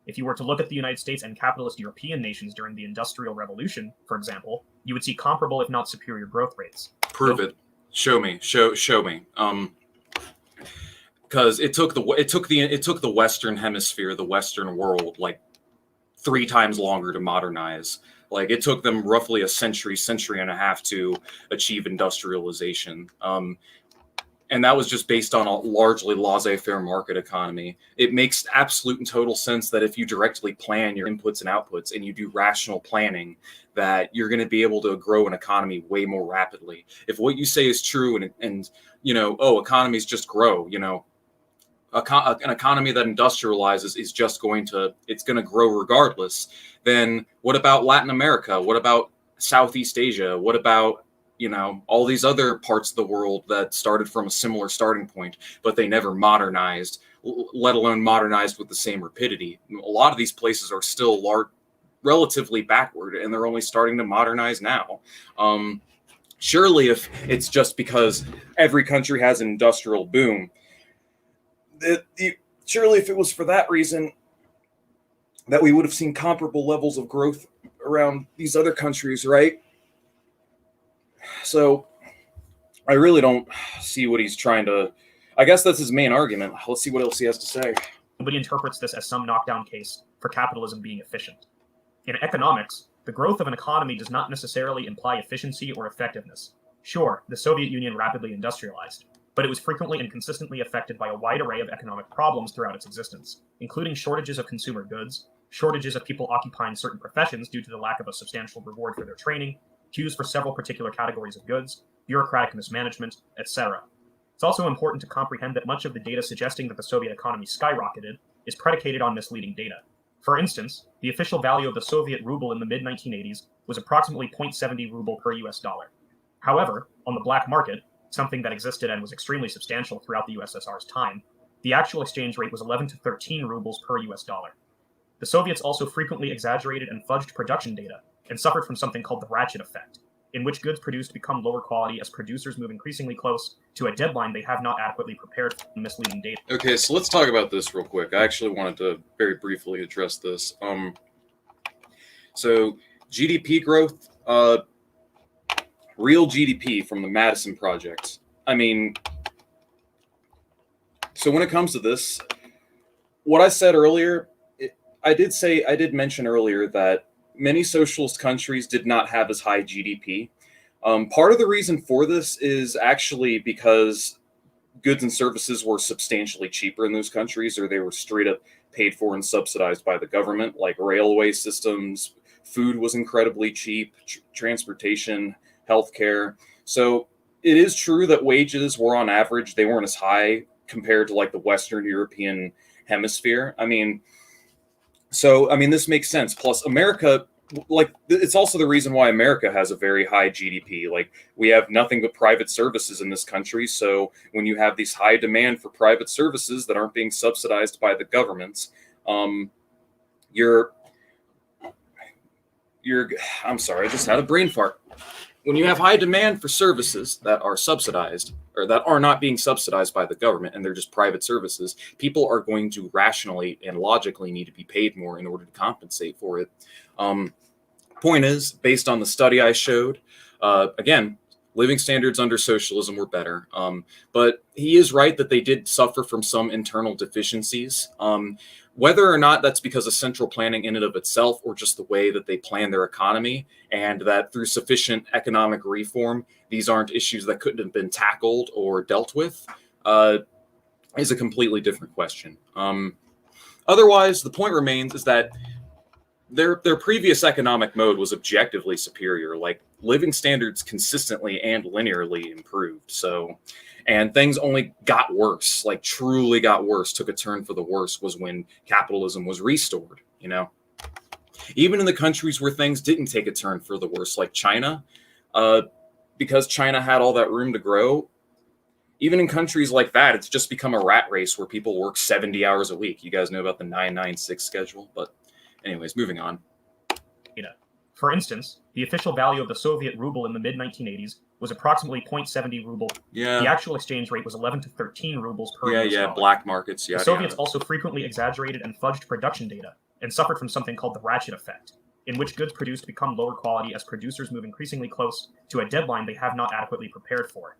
If you were to look at the United States and capitalist European nations during the Industrial Revolution, for example, you would see comparable if not superior growth rates. Prove it. Show me. Show me. Because it took the Western Hemisphere, the Western world, like 3 times longer to modernize. Like it took them roughly a century and a half to achieve industrialization. And that was just based on a largely laissez-faire market economy. It makes absolute and total sense that if you directly plan your inputs and outputs and you do rational planning, that you're going to be able to grow an economy way more rapidly. If what you say is true and economies just grow, an economy that industrializes is just going to grow regardless, then what about Latin America? What about Southeast Asia? What about all these other parts of the world that started from a similar starting point, but they never modernized, let alone modernized with the same rapidity? A lot of these places are still relatively backward, and they're only starting to modernize now. Surely if it's just because every country has an industrial boom, surely if it was for that reason that we would have seen comparable levels of growth around these other countries, right? So I really don't see what he's trying to... I guess that's his main argument. Let's see what else he has to say. Nobody interprets this as some knockdown case for capitalism being efficient. In economics, the growth of an economy does not necessarily imply efficiency or effectiveness. Sure, the Soviet Union rapidly industrialized, but it was frequently and consistently affected by a wide array of economic problems throughout its existence, including shortages of consumer goods, shortages of people occupying certain professions due to the lack of a substantial reward for their training, queues for several particular categories of goods, bureaucratic mismanagement, etc. It's also important to comprehend that much of the data suggesting that the Soviet economy skyrocketed is predicated on misleading data. For instance, the official value of the Soviet ruble in the mid-1980s was approximately 0.70 ruble per US dollar. However, on the black market, something that existed and was extremely substantial throughout the USSR's time, the actual exchange rate was 11 to 13 rubles per US dollar. The Soviets also frequently exaggerated and fudged production data, and suffered from something called the ratchet effect, in which goods produced become lower quality as producers move increasingly close to a deadline they have not adequately prepared for misleading data. Okay, so let's talk about this real quick. I actually wanted to very briefly address this. So GDP growth, real GDP from the Madison Project. I mean, So when it comes to this, what I said earlier, I did mention earlier that many socialist countries did not have as high GDP. Part of the reason for this is actually because goods and services were substantially cheaper in those countries, or they were straight up paid for and subsidized by the government, like railway systems. Food was incredibly cheap, transportation, healthcare. So it is true that wages were on average, they weren't as high compared to like the Western European hemisphere. I mean, this makes sense. Plus, America, like, it's also the reason why America has a very high GDP. Like, we have nothing but private services in this country. So when you have these high demand for private services that aren't being subsidized by the governments, I'm sorry, I just had a brain fart. When you have high demand for services that are subsidized or that are not being subsidized by the government and they're just private services, people are going to rationally and logically need to be paid more in order to compensate for it. Point is, based on the study I showed, again, living standards under socialism were better. But he is right that they did suffer from some internal deficiencies. Whether or not that's because of central planning in and of itself or just the way that they plan their economy, and that through sufficient economic reform, these aren't issues that couldn't have been tackled or dealt with, is a completely different question. Otherwise, the point remains is that their previous economic mode was objectively superior. Like, living standards consistently and linearly improved. And things only got worse, like truly got worse, took a turn for the worse was when capitalism was restored, you know? Even in the countries where things didn't take a turn for the worse, like China, because China had all that room to grow, even in countries like that, it's just become a rat race where people work 70 hours a week. You guys know about the 996 schedule, but anyways, moving on. For instance, the official value of the Soviet ruble in the mid-1980s was approximately 0.70 ruble. Yeah. The actual exchange rate was 11 to 13 rubles per US dollar. Black markets. The Soviets also frequently exaggerated and fudged production data and suffered from something called the ratchet effect, in which goods produced become lower quality as producers move increasingly close to a deadline they have not adequately prepared for.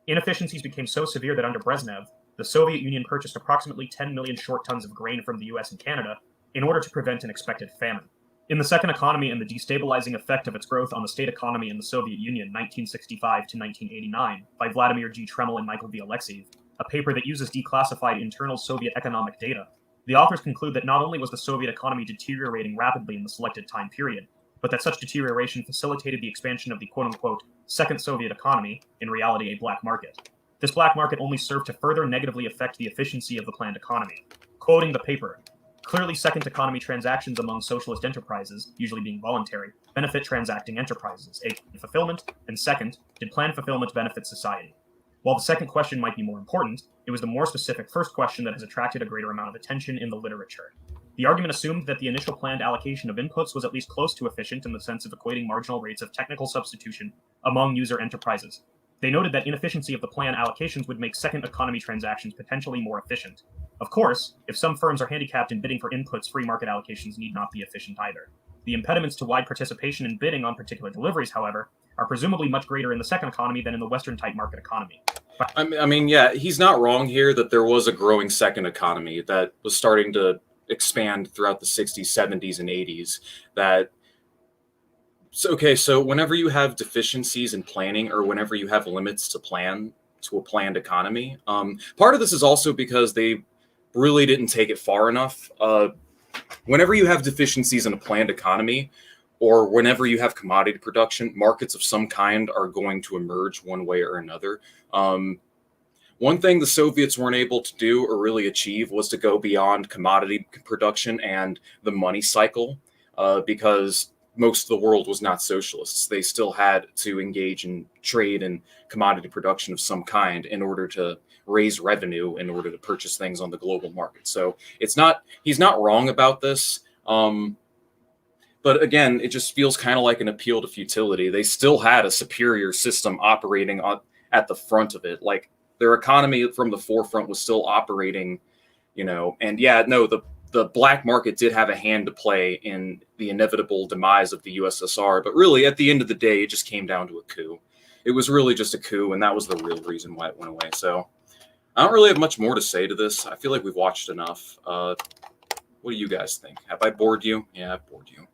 Inefficiencies became so severe that under Brezhnev, the Soviet Union purchased approximately 10 million short tons of grain from the US and Canada in order to prevent an expected famine. In The Second Economy and the Destabilizing Effect of Its Growth on the State Economy in the Soviet Union, 1965 to 1989, by Vladimir G. Tremel and Michael V. Alexeev, a paper that uses declassified internal Soviet economic data, the authors conclude that not only was the Soviet economy deteriorating rapidly in the selected time period, but that such deterioration facilitated the expansion of the quote-unquote second Soviet economy, in reality a black market. This black market only served to further negatively affect the efficiency of the planned economy. Quoting the paper, clearly second economy transactions among socialist enterprises, usually being voluntary, benefit transacting enterprises, a fulfillment, and second, did planned fulfillment benefit society? While the second question might be more important, it was the more specific first question that has attracted a greater amount of attention in the literature. The argument assumed that the initial planned allocation of inputs was at least close to efficient in the sense of equating marginal rates of technical substitution among user enterprises. They noted that inefficiency of the plan allocations would make second economy transactions potentially more efficient. Of course, if some firms are handicapped in bidding for inputs, free market allocations need not be efficient either. The impediments to wide participation in bidding on particular deliveries, however, are presumably much greater in the second economy than in the Western-type market economy. Yeah, he's not wrong here that there was a growing second economy that was starting to expand throughout the 60s, 70s, and 80s. So whenever you have deficiencies in planning or whenever you have limits to a planned economy, part of this is also because they really didn't take it far enough. Whenever you have deficiencies in a planned economy, or whenever you have commodity production, markets of some kind are going to emerge one way or another. One thing the Soviets weren't able to do or really achieve was to go beyond commodity production and the money cycle, because most of the world was not socialists. They still had to engage in trade and commodity production of some kind in order to raise revenue, in order to purchase things on the global market. So he's not wrong about this. But again, it just feels kind of like an appeal to futility. They still had a superior system operating at the front of it. Like, their economy from the forefront was still operating, and the black market did have a hand to play in the inevitable demise of the USSR. But really, at the end of the day, it just came down to a coup. It was really just a coup, and that was the real reason why it went away. So I don't really have much more to say to this. I feel like we've watched enough. What do you guys think? Have I bored you? Yeah, I've bored you.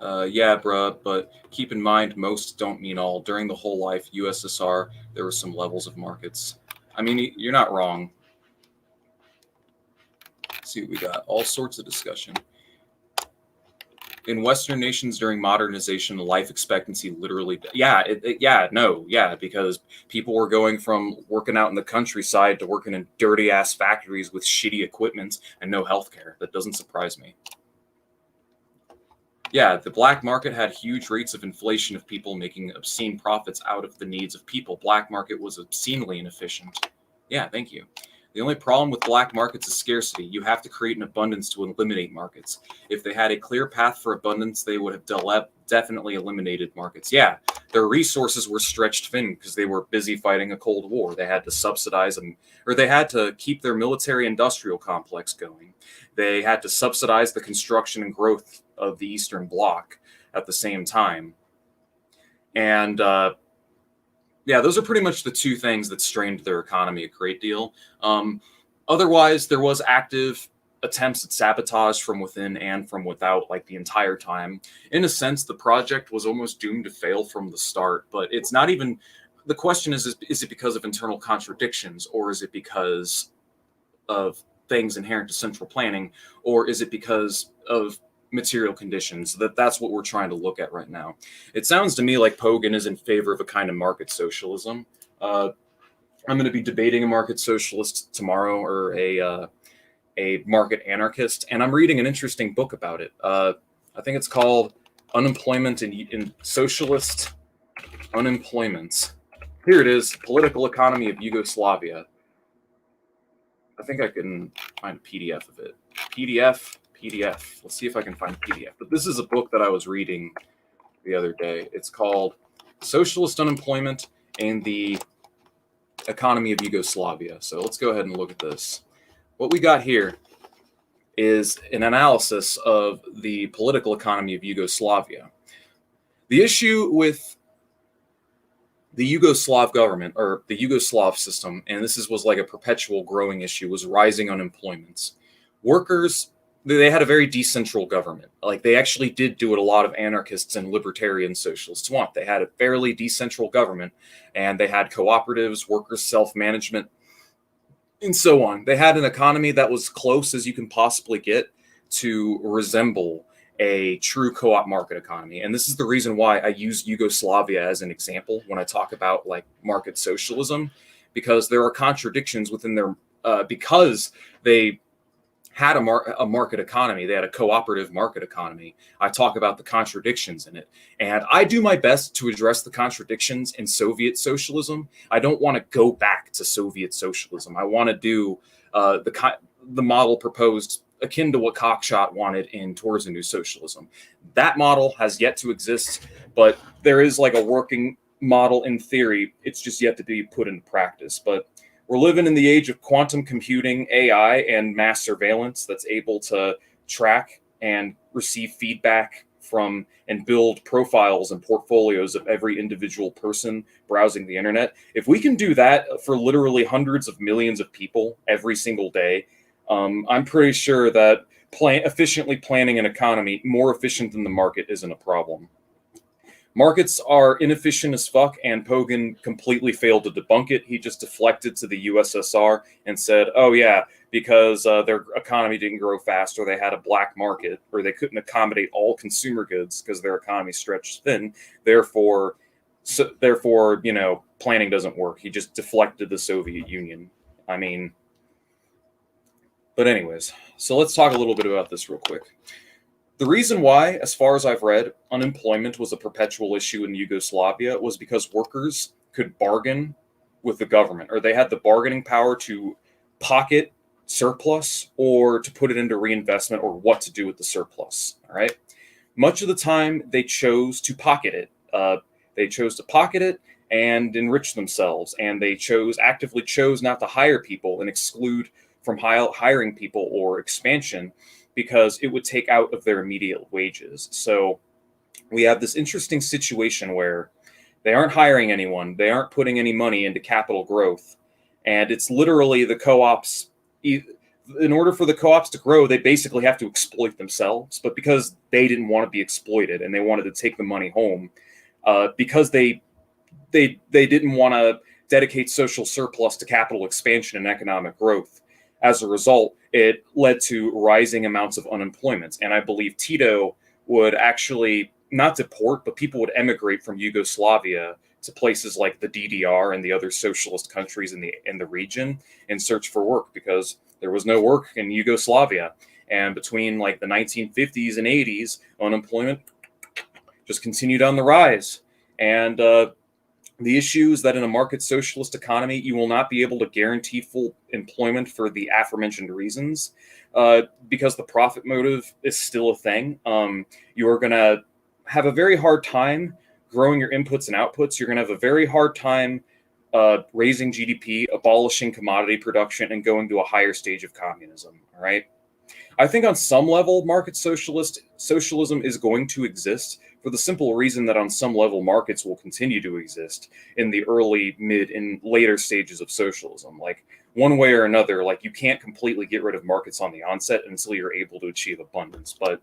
Yeah, bruh, but keep in mind, most don't mean all. During the whole life USSR, there were some levels of markets. I mean, you're not wrong. Let's see what we got. All sorts of discussion. In Western nations during modernization, life expectancy literally, because people were going from working out in the countryside to working in dirty ass factories with shitty equipment and no healthcare. That doesn't surprise me. Yeah, the black market had huge rates of inflation of people making obscene profits out of the needs of people. Black market was obscenely inefficient. Yeah, thank you. The only problem with black markets is scarcity. You have to create an abundance to eliminate markets. If they had a clear path for abundance, they would have definitely eliminated markets. Yeah, their resources were stretched thin because they were busy fighting a Cold War. They had to subsidize them, or they had to keep their military-industrial complex going. They had to subsidize the construction and growth of the Eastern Bloc at the same time. And yeah, those are pretty much the two things that strained their economy a great deal. Otherwise, there was active attempts at sabotage from within and from without, like the entire time. In a sense, the project was almost doomed to fail from the start, but it's not even, the question is it because of internal contradictions, or is it because of things inherent to central planning, or is it because of material conditions? That's what we're trying to look at right now. It sounds to me like Pogan is in favor of a kind of market socialism. I'm going to be debating a market socialist tomorrow, or a market anarchist, and I'm reading an interesting book about it. I think it's called Unemployment in Socialist Unemployment. Here it is, Political Economy of Yugoslavia. I think I can find a PDF of it. PDF. Let's see if I can find a PDF. But this is a book that I was reading the other day. It's called Socialist Unemployment and the Economy of Yugoslavia. So let's go ahead and look at this. What we got here is an analysis of the political economy of Yugoslavia. The issue with the Yugoslav government, or the Yugoslav system, and this was like a perpetual growing issue, was rising unemployment. Workers, they had a very decentral government. Like, they actually did do what a lot of anarchists and libertarian socialists want. They had a fairly decentral government, and they had cooperatives, workers' self-management, and so on. They had an economy that was close as you can possibly get to resemble a true co-op market economy. And this is the reason why I use Yugoslavia as an example when I talk about like market socialism, because there are contradictions within their, because they had a market economy, they had a cooperative market economy. I talk about the contradictions in it, and I do my best to address the contradictions in Soviet socialism. I don't want to go back to Soviet socialism. I want to do the model proposed akin to what Cockshot wanted in Towards a New Socialism. That model has yet to exist, but there is like a working model in theory. It's just yet to be put into practice. But we're living in the age of quantum computing, AI, and mass surveillance that's able to track and receive feedback from and build profiles and portfolios of every individual person browsing the internet. If we can do that for literally hundreds of millions of people every single day, I'm pretty sure that efficiently planning an economy more efficient than the market isn't a problem. Markets are inefficient as fuck, and Pogan completely failed to debunk it. He just deflected to the USSR and said, oh yeah, because their economy didn't grow fast, or they had a black market, or they couldn't accommodate all consumer goods because their economy stretched thin. Therefore, you know, planning doesn't work. He just deflected the Soviet Union. I mean, but anyways, so let's talk a little bit about this real quick. The reason why, as far as I've read, unemployment was a perpetual issue in Yugoslavia was because workers could bargain with the government, or they had the bargaining power to pocket surplus or to put it into reinvestment, or what to do with the surplus. All right. Much of the time, they chose to pocket it. They chose to pocket it and enrich themselves, and they actively chose not to hire people and exclude from hiring people or expansion, because it would take out of their immediate wages. So we have this interesting situation where They aren't hiring anyone. They aren't putting any money into capital growth. And it's literally the co-ops. In order for the co-ops to grow, they basically have to exploit themselves. But because they didn't want to be exploited and they wanted to take the money home, because they didn't want to dedicate social surplus to capital expansion and economic growth. As a result, it led to rising amounts of unemployment. And I believe Tito would actually not deport, but people would emigrate from Yugoslavia to places like the DDR and the other socialist countries in the region and search for work, because there was no work in Yugoslavia. And between like the 1950s and 80s, unemployment just continued on the rise. And the issue is that in a market socialist economy, you will not be able to guarantee full employment for the aforementioned reasons, because the profit motive is still a thing. You are going to have a very hard time growing your inputs and outputs. You're going to have a very hard time raising GDP, abolishing commodity production, and going to a higher stage of communism. All right. I think on some level, market socialism is going to exist, for the simple reason that on some level, markets will continue to exist in the early, mid, and later stages of socialism. Like, one way or another, like, you can't completely get rid of markets on the onset until you're able to achieve abundance. But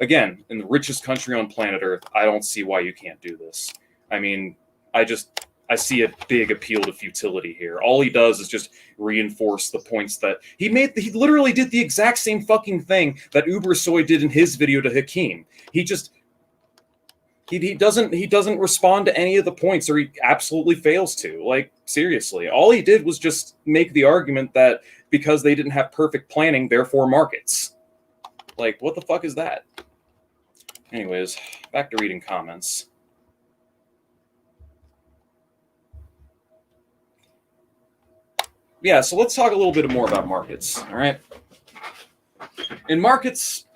again, in the richest country on planet Earth, I don't see why you can't do this. I mean, I see a big appeal to futility here. All he does is just reinforce the points that he made. He literally did the exact same fucking thing that Ubersoi did in his video to Hakim. He doesn't respond to any of the points, or he absolutely fails to. Like, seriously, all he did was just make the argument that because they didn't have perfect planning, therefore markets. Like, what the fuck is that? Anyways, back to reading comments. Yeah, so let's talk a little bit more about markets, all right? In markets,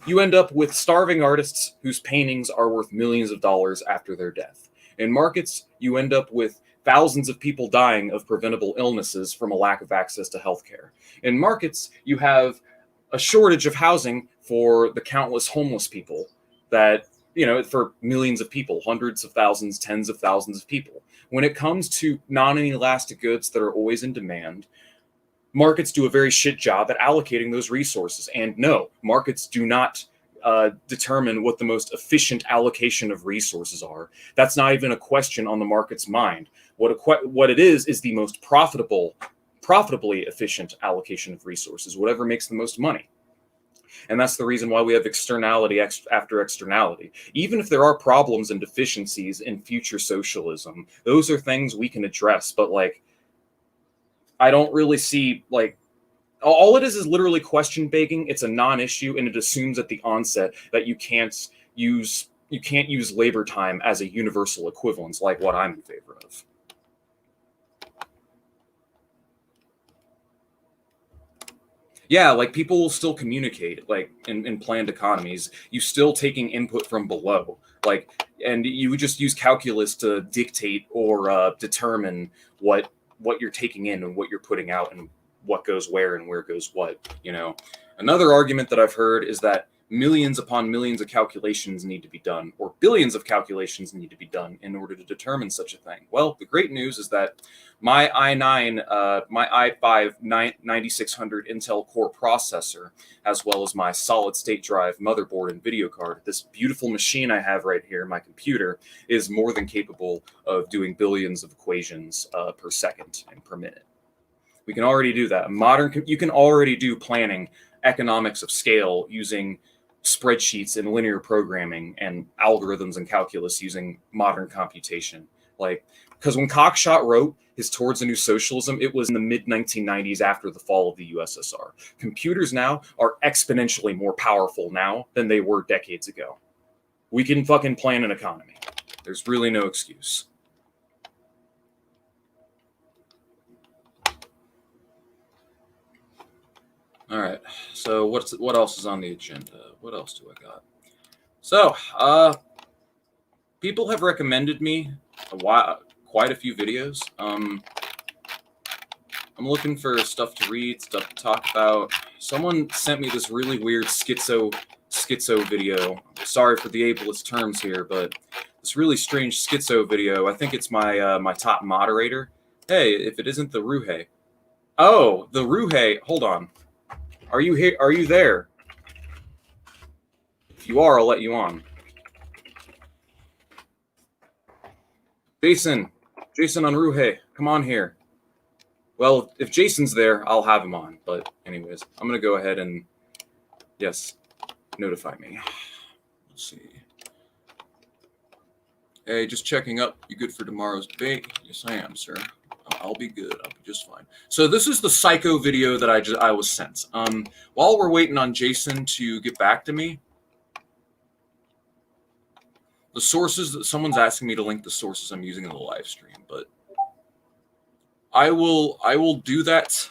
you end up with starving artists whose paintings are worth millions of dollars after their death. In markets, you end up with thousands of people dying of preventable illnesses from a lack of access to healthcare. In markets, you have a shortage of housing for the countless homeless people that, for millions of people, hundreds of thousands, tens of thousands of people. When it comes to non-inelastic goods that are always in demand, markets do a very shit job at allocating those resources. And no, markets do not determine what the most efficient allocation of resources are. That's not even a question on the market's mind. What it is the most profitably efficient allocation of resources, whatever makes the most money. And that's the reason why we have externality after externality. Even if there are problems and deficiencies in future socialism, those are things we can address. But, like, I don't really see, like, all it is literally question begging. It's a non-issue, and it assumes at the onset that you can't use labor time as a universal equivalence, like what I'm in favor of. Yeah, like, people will still communicate, like, in planned economies. You still taking input from below, like, and you would just use calculus to dictate or determine what you're taking in and what you're putting out and what goes where and where goes what. Another argument that I've heard is that millions upon millions of calculations need to be done, or billions of calculations need to be done in order to determine such a thing. Well, the great news is that my i5 9600 Intel Core processor, as well as my solid state drive motherboard and video card, this beautiful machine I have right here, my computer, is more than capable of doing billions of equations per second and per minute. We can already do that. You can already do planning, economics of scale using spreadsheets and linear programming and algorithms and calculus using modern computation. Like, because when Cockshot wrote his Towards a New Socialism, it was in the mid-1990s after the fall of the USSR. Computers now are exponentially more powerful now than they were decades ago. We can fucking plan an economy. There's really no excuse. All right, so what else is on the agenda? What else do I got? So, people have recommended me quite a few videos. I'm looking for stuff to read, stuff to talk about. Someone sent me this really weird schizo video. Sorry for the ableist terms here, but this really strange schizo video. I think it's my my top moderator. Hey, if it isn't the Ruhe. Oh, the Ruhe. Hold on. Are you here? Are you there? If you are, I'll let you on. Jason on Ruhe, come on here. Well, if Jason's there, I'll have him on. But anyways, I'm gonna go ahead and yes, notify me. Let's see. Hey, just checking up. You good for tomorrow's debate? Yes, I am, sir. I'll be good. I'll be just fine. So this is the psycho video that I was sent. While we're waiting on Jason to get back to me, the sources that someone's asking me to link the sources I'm using in the live stream, but I will do that.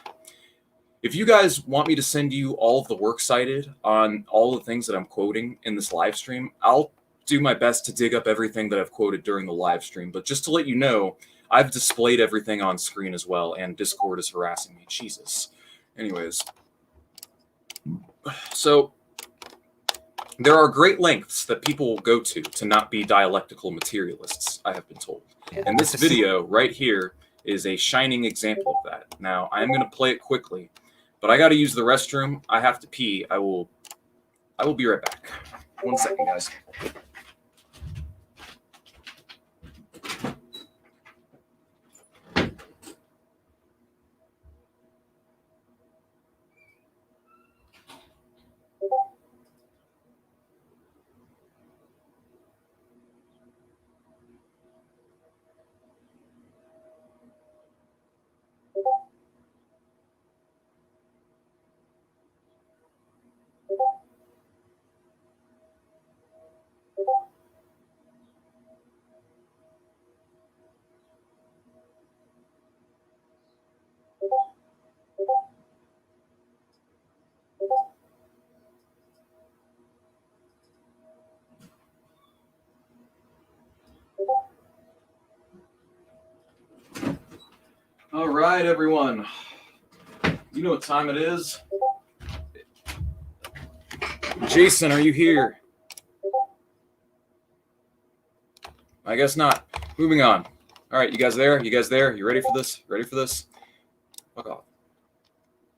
If you guys want me to send you all of the works cited on all the things that I'm quoting in this live stream, I'll do my best to dig up everything that I've quoted during the live stream. But just to let you know, I've displayed everything on screen as well, and Discord is harassing me. Jesus. Anyways. So, there are great lengths that people will go to not be dialectical materialists, I have been told. And this video right here is a shining example of that. Now, I am going to play it quickly, but I got to use the restroom. I have to pee. I will be right back. 1 second, guys. All right, everyone. You know what time it is? Jason, are you here? I guess not. Moving on. All right, you guys there? You guys there? You ready for this? Ready for this? Fuck off.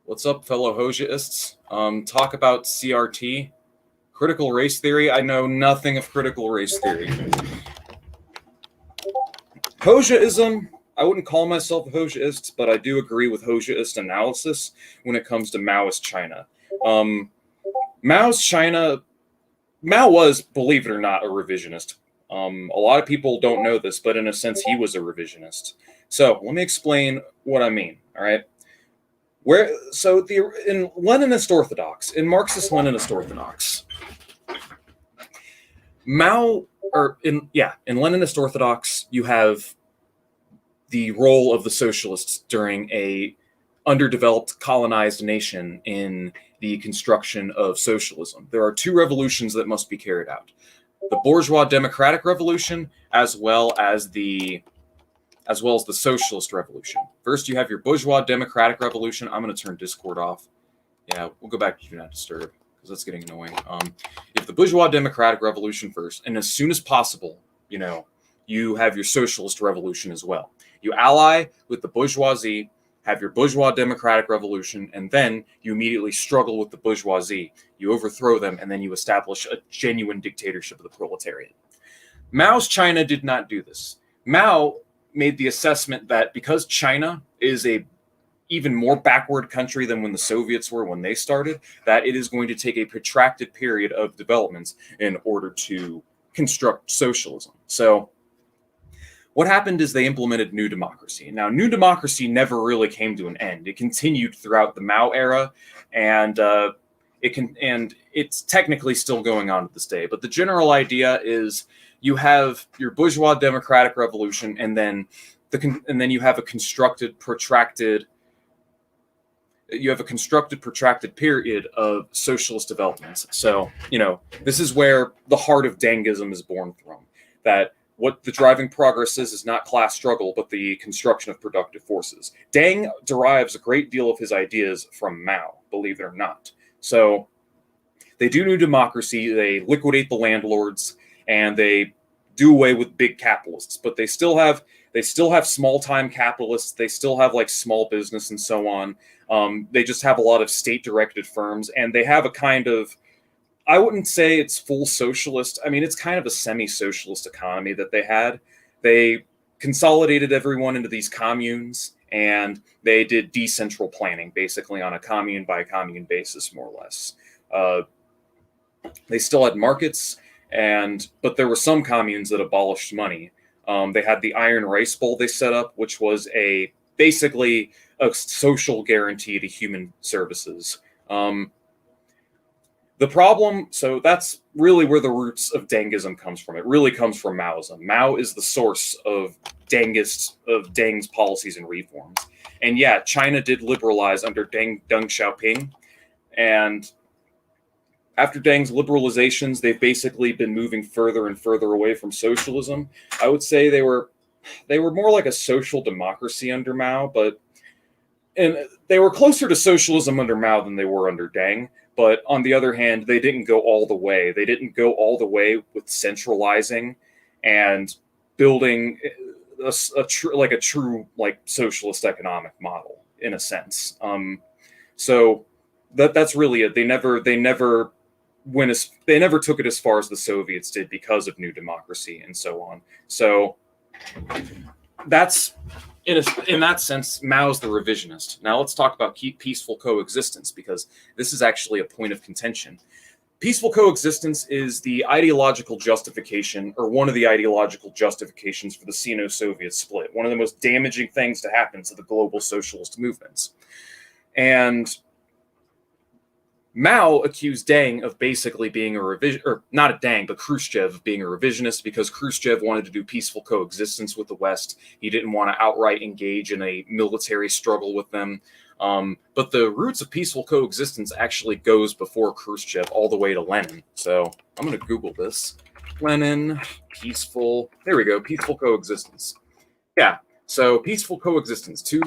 What's up, fellow Hojaists? Talk about CRT. Critical race theory? I know nothing of critical race theory. Hojaism, I wouldn't call myself a Hojaist, but I do agree with Hojaist analysis when it comes to Maoist China. Mao's China, Mao was, believe it or not, a revisionist. A lot of people don't know this, but in a sense, he was a revisionist. So let me explain what I mean. All right. In Leninist Orthodox, in Marxist-Leninist Orthodox, in Leninist Orthodox, you have the role of the socialists during a underdeveloped colonized nation in the construction of socialism. There are two revolutions that must be carried out: the bourgeois democratic revolution, as well as the socialist revolution. First, you have your bourgeois democratic revolution. I'm going to turn Discord off. Yeah, we'll go back to Do Not Disturb because that's getting annoying. You have the bourgeois democratic revolution first, and as soon as possible, you have your socialist revolution as well. You ally with the bourgeoisie, have your bourgeois democratic revolution, and then you immediately struggle with the bourgeoisie. You overthrow them, and then you establish a genuine dictatorship of the proletariat. Mao's China did not do this. Mao made the assessment that because China is a even more backward country than when the Soviets were when they started, that it is going to take a protracted period of development in order to construct socialism. So what happened is they implemented New Democracy. Now, New Democracy never really came to an end. It continued throughout the Mao era, and it's technically still going on to this day. But the general idea is you have your bourgeois democratic revolution, and then you have a constructed, protracted period of socialist development. So, this is where the heart of Dengism is born from. That what the driving progress is not class struggle, but the construction of productive forces. Deng derives a great deal of his ideas from Mao, believe it or not. So they do New Democracy, they liquidate the landlords, and they do away with big capitalists, but they still have small time capitalists. They still have like small business and so on. They just have a lot of state directed firms, and they have a kind of, I wouldn't say it's full socialist. I mean, it's kind of a semi-socialist economy that they had. They consolidated everyone into these communes, and they did decentral planning, basically on a commune by commune basis, more or less. They still had markets, but there were some communes that abolished money. They had the Iron Rice Bowl they set up, which was basically a social guarantee to human services. The problem, so that's really where the roots of Dengism comes from. It really comes from Maoism. Mao is the source of Deng's policies and reforms. And yeah, China did liberalize under Deng Xiaoping. And after Deng's liberalizations, they've basically been moving further and further away from socialism. I would say they were more like a social democracy under Mao, and they were closer to socialism under Mao than they were under Deng. But on the other hand, they didn't go all the way. They didn't go all the way with centralizing and building a true socialist economic model in a sense. So that's really it. They never took it as far as the Soviets did because of New Democracy and so on. So that's in that sense, Mao's the revisionist. Now let's talk about peaceful coexistence, because this is actually a point of contention. Peaceful coexistence is the ideological justification, or one of the ideological justifications for the Sino-Soviet split, one of the most damaging things to happen to the global socialist movements. And Mao accused Deng of basically being a revision, or not a Deng, but Khrushchev of being a revisionist, because Khrushchev wanted to do peaceful coexistence with the West. He didn't want to outright engage in a military struggle with them. But the roots of peaceful coexistence actually goes before Khrushchev all the way to Lenin. So I'm going to Google this. Lenin, peaceful, there we go, peaceful coexistence. Yeah, so peaceful coexistence, two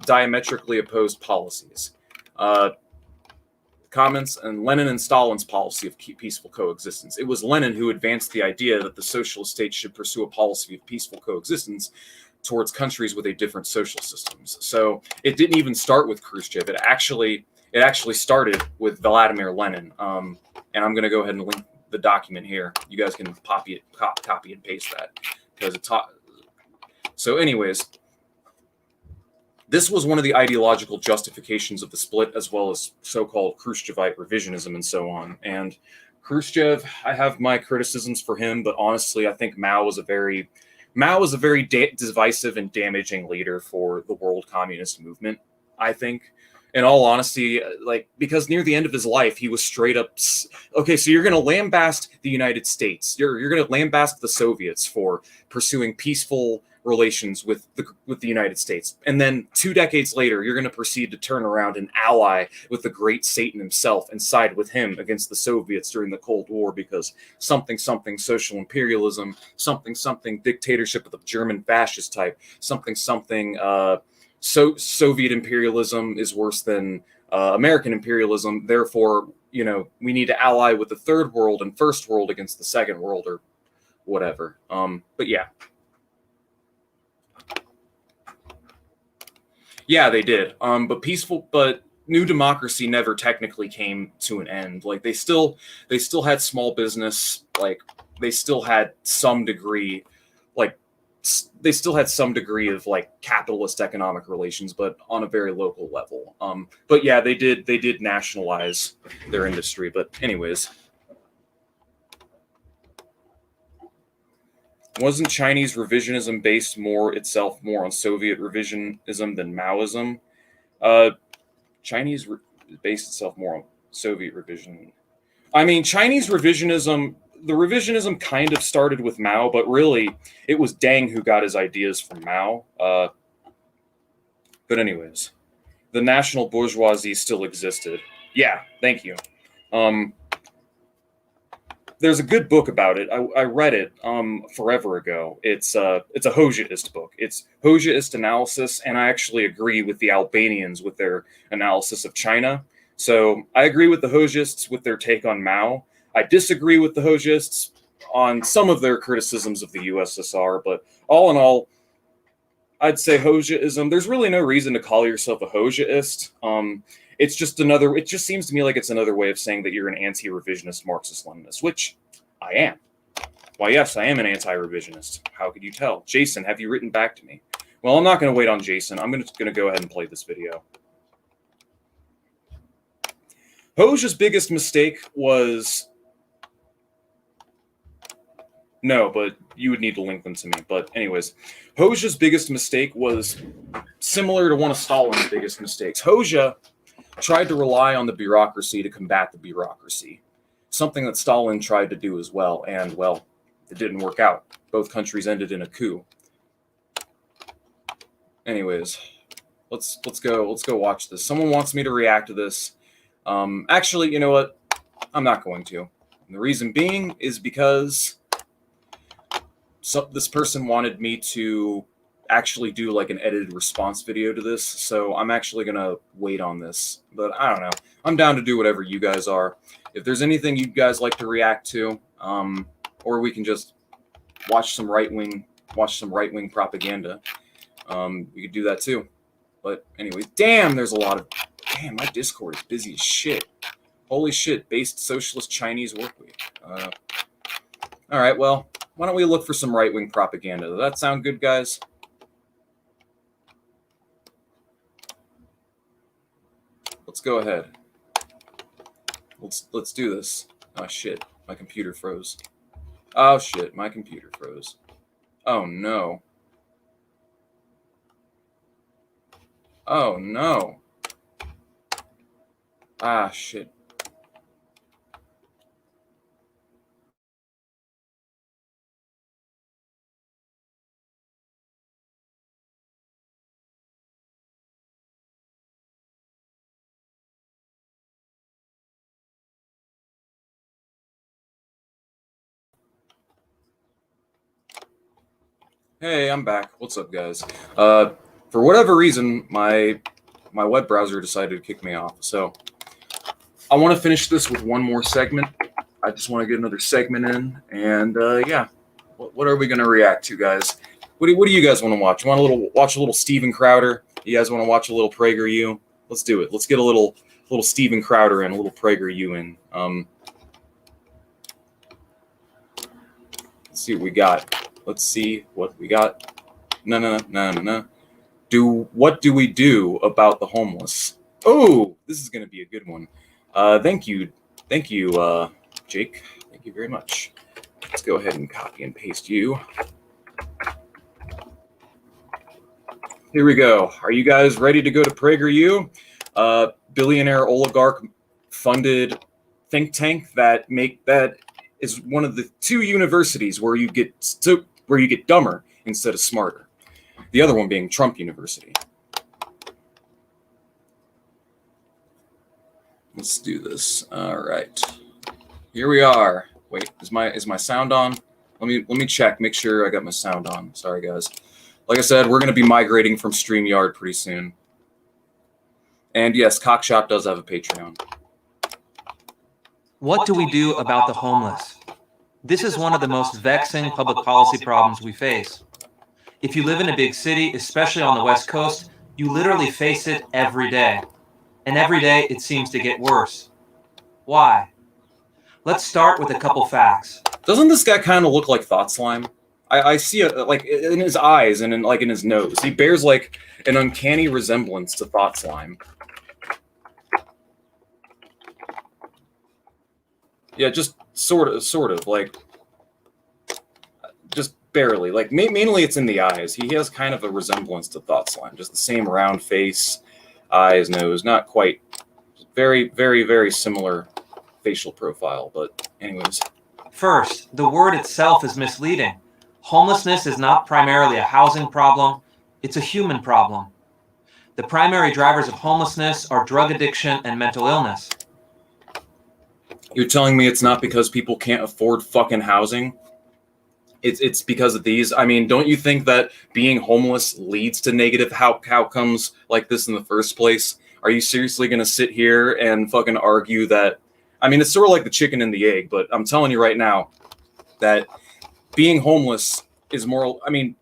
diametrically opposed policies. Comments on Lenin and Stalin's policy of peaceful coexistence. It was Lenin who advanced the idea that the socialist state should pursue a policy of peaceful coexistence towards countries with a different social systems. So it didn't even start with Khrushchev. It actually started with Vladimir Lenin. And I'm going to go ahead and link the document here. You guys can copy and paste that, because it's hot. So anyways, this was one of the ideological justifications of the split, as well as so-called Khrushchevite revisionism and so on. And Khrushchev, I have my criticisms for him, but honestly, I think Mao was a very divisive and damaging leader for the world communist movement, I think. In all honesty, because near the end of his life, he was straight up, okay, so you're going to lambast the United States. You're going to lambast the Soviets for pursuing peaceful relations with the United States. And then 2 decades later, you're going to proceed to turn around and ally with the great Satan himself and side with him against the Soviets during the Cold War, because something social imperialism, something dictatorship of the German fascist type, something Soviet imperialism is worse than American imperialism. Therefore, we need to ally with the third world and first world against the second world, or whatever. But yeah. Yeah, they did. But New Democracy never technically came to an end. They still had small business. They still had some degree, of capitalist economic relations, but on a very local level. But yeah, they did nationalize their industry. But anyways. Wasn't Chinese revisionism based more on Soviet revisionism than Maoism? Chinese based itself more on Soviet revision. I mean, Chinese revisionism, the revisionism kind of started with Mao, but really it was Deng who got his ideas from Mao. But anyways, the national bourgeoisie still existed. Yeah, thank you. There's a good book about it. I read it forever ago. It's a Hoxhaist book. It's Hoxhaist analysis, and I actually agree with the Albanians with their analysis of China. So I agree with the Hoxhaists with their take on Mao. I disagree with the Hoxhaists on some of their criticisms of the USSR, but all in all, I'd say Hoxhaism. There's really no reason to call yourself a Hoxhaist. It's just another. It just seems to me like it's another way of saying that you're an anti-revisionist Marxist-Leninist, which I am. Why, yes, I am an anti-revisionist. How could you tell? Jason, have you written back to me? Well, I'm not going to wait on Jason. I'm going to go ahead and play this video. Hoxha's biggest mistake was... No, but you would need to link them to me. But anyways, Hoxha's biggest mistake was similar to one of Stalin's biggest mistakes. Hoxha tried to rely on the bureaucracy to combat the bureaucracy, something that Stalin tried to do as well, and, well, it didn't work out. Both countries ended in a coup. Anyways, let's go watch this. Someone wants me to react to this. Actually, you know what? I'm not going to. And the reason being is because this person wanted me to actually do like an edited response video to this, so I'm actually gonna wait on this. But I don't know. I'm down to do whatever you guys are. If there's anything you guys like to react to, or we can just watch some right-wing propaganda. We could do that too. But anyways, damn, there's a lot of... Damn, my Discord is busy as shit. Holy shit, based socialist Chinese workweek. All right, well, why don't we look for some right-wing propaganda? Does that sound good, guys? Let's go ahead. Let's do this. Oh shit, my computer froze. Oh shit, my computer froze. Oh no. Oh no. Ah shit. Hey, I'm back. What's up, guys? For whatever reason, my web browser decided to kick me off. So I want to finish this with one more segment. I just want to get another segment in, and yeah, what are we going to react to, guys? What do you guys want to watch? You want to watch a little Steven Crowder? You guys want to watch a little PragerU? Let's do it. Let's get a little Steven Crowder and a little PragerU in. Let's see what we got. Let's see what we got. No. What do we do about the homeless? Oh, this is going to be a good one. Thank you, Jake. Thank you very much. Let's go ahead and copy and paste you. Here we go. Are you guys ready to go to PragerU? Billionaire oligarch funded think tank that is one of the two universities where you get dumber instead of smarter. The other one being Trump University. Let's do this. All right. Here we are. Wait, is my sound on? Let me check, make sure I got my sound on. Sorry guys. Like I said, we're going to be migrating from StreamYard pretty soon. And yes, Cockshot does have a Patreon. What do we do about the homeless? This is one of the most vexing public policy problems we face. If you live in a big city, especially on the West Coast, you literally face it every day. And every day it seems to get worse. Why? Let's start with a couple facts. Doesn't this guy kind of look like Thought Slime? I see it like in his eyes and in his nose. He bears like an uncanny resemblance to Thought Slime. Yeah, just sort of like just barely. Like mainly it's in the eyes. He has kind of a resemblance to Thought Slime, just the same round face, eyes, nose, not quite. Very, very, very similar facial profile, but anyways. First, the word itself is misleading. Homelessness is not primarily a housing problem, it's a human problem. The primary drivers of homelessness are drug addiction and mental illness. You're telling me it's not because people can't afford fucking housing? It's because of these? I mean, don't you think that being homeless leads to negative outcomes like this in the first place? Are you seriously going to sit here and fucking argue that? I mean, it's sort of like the chicken and the egg, but I'm telling you right now, that being homeless is more, I mean,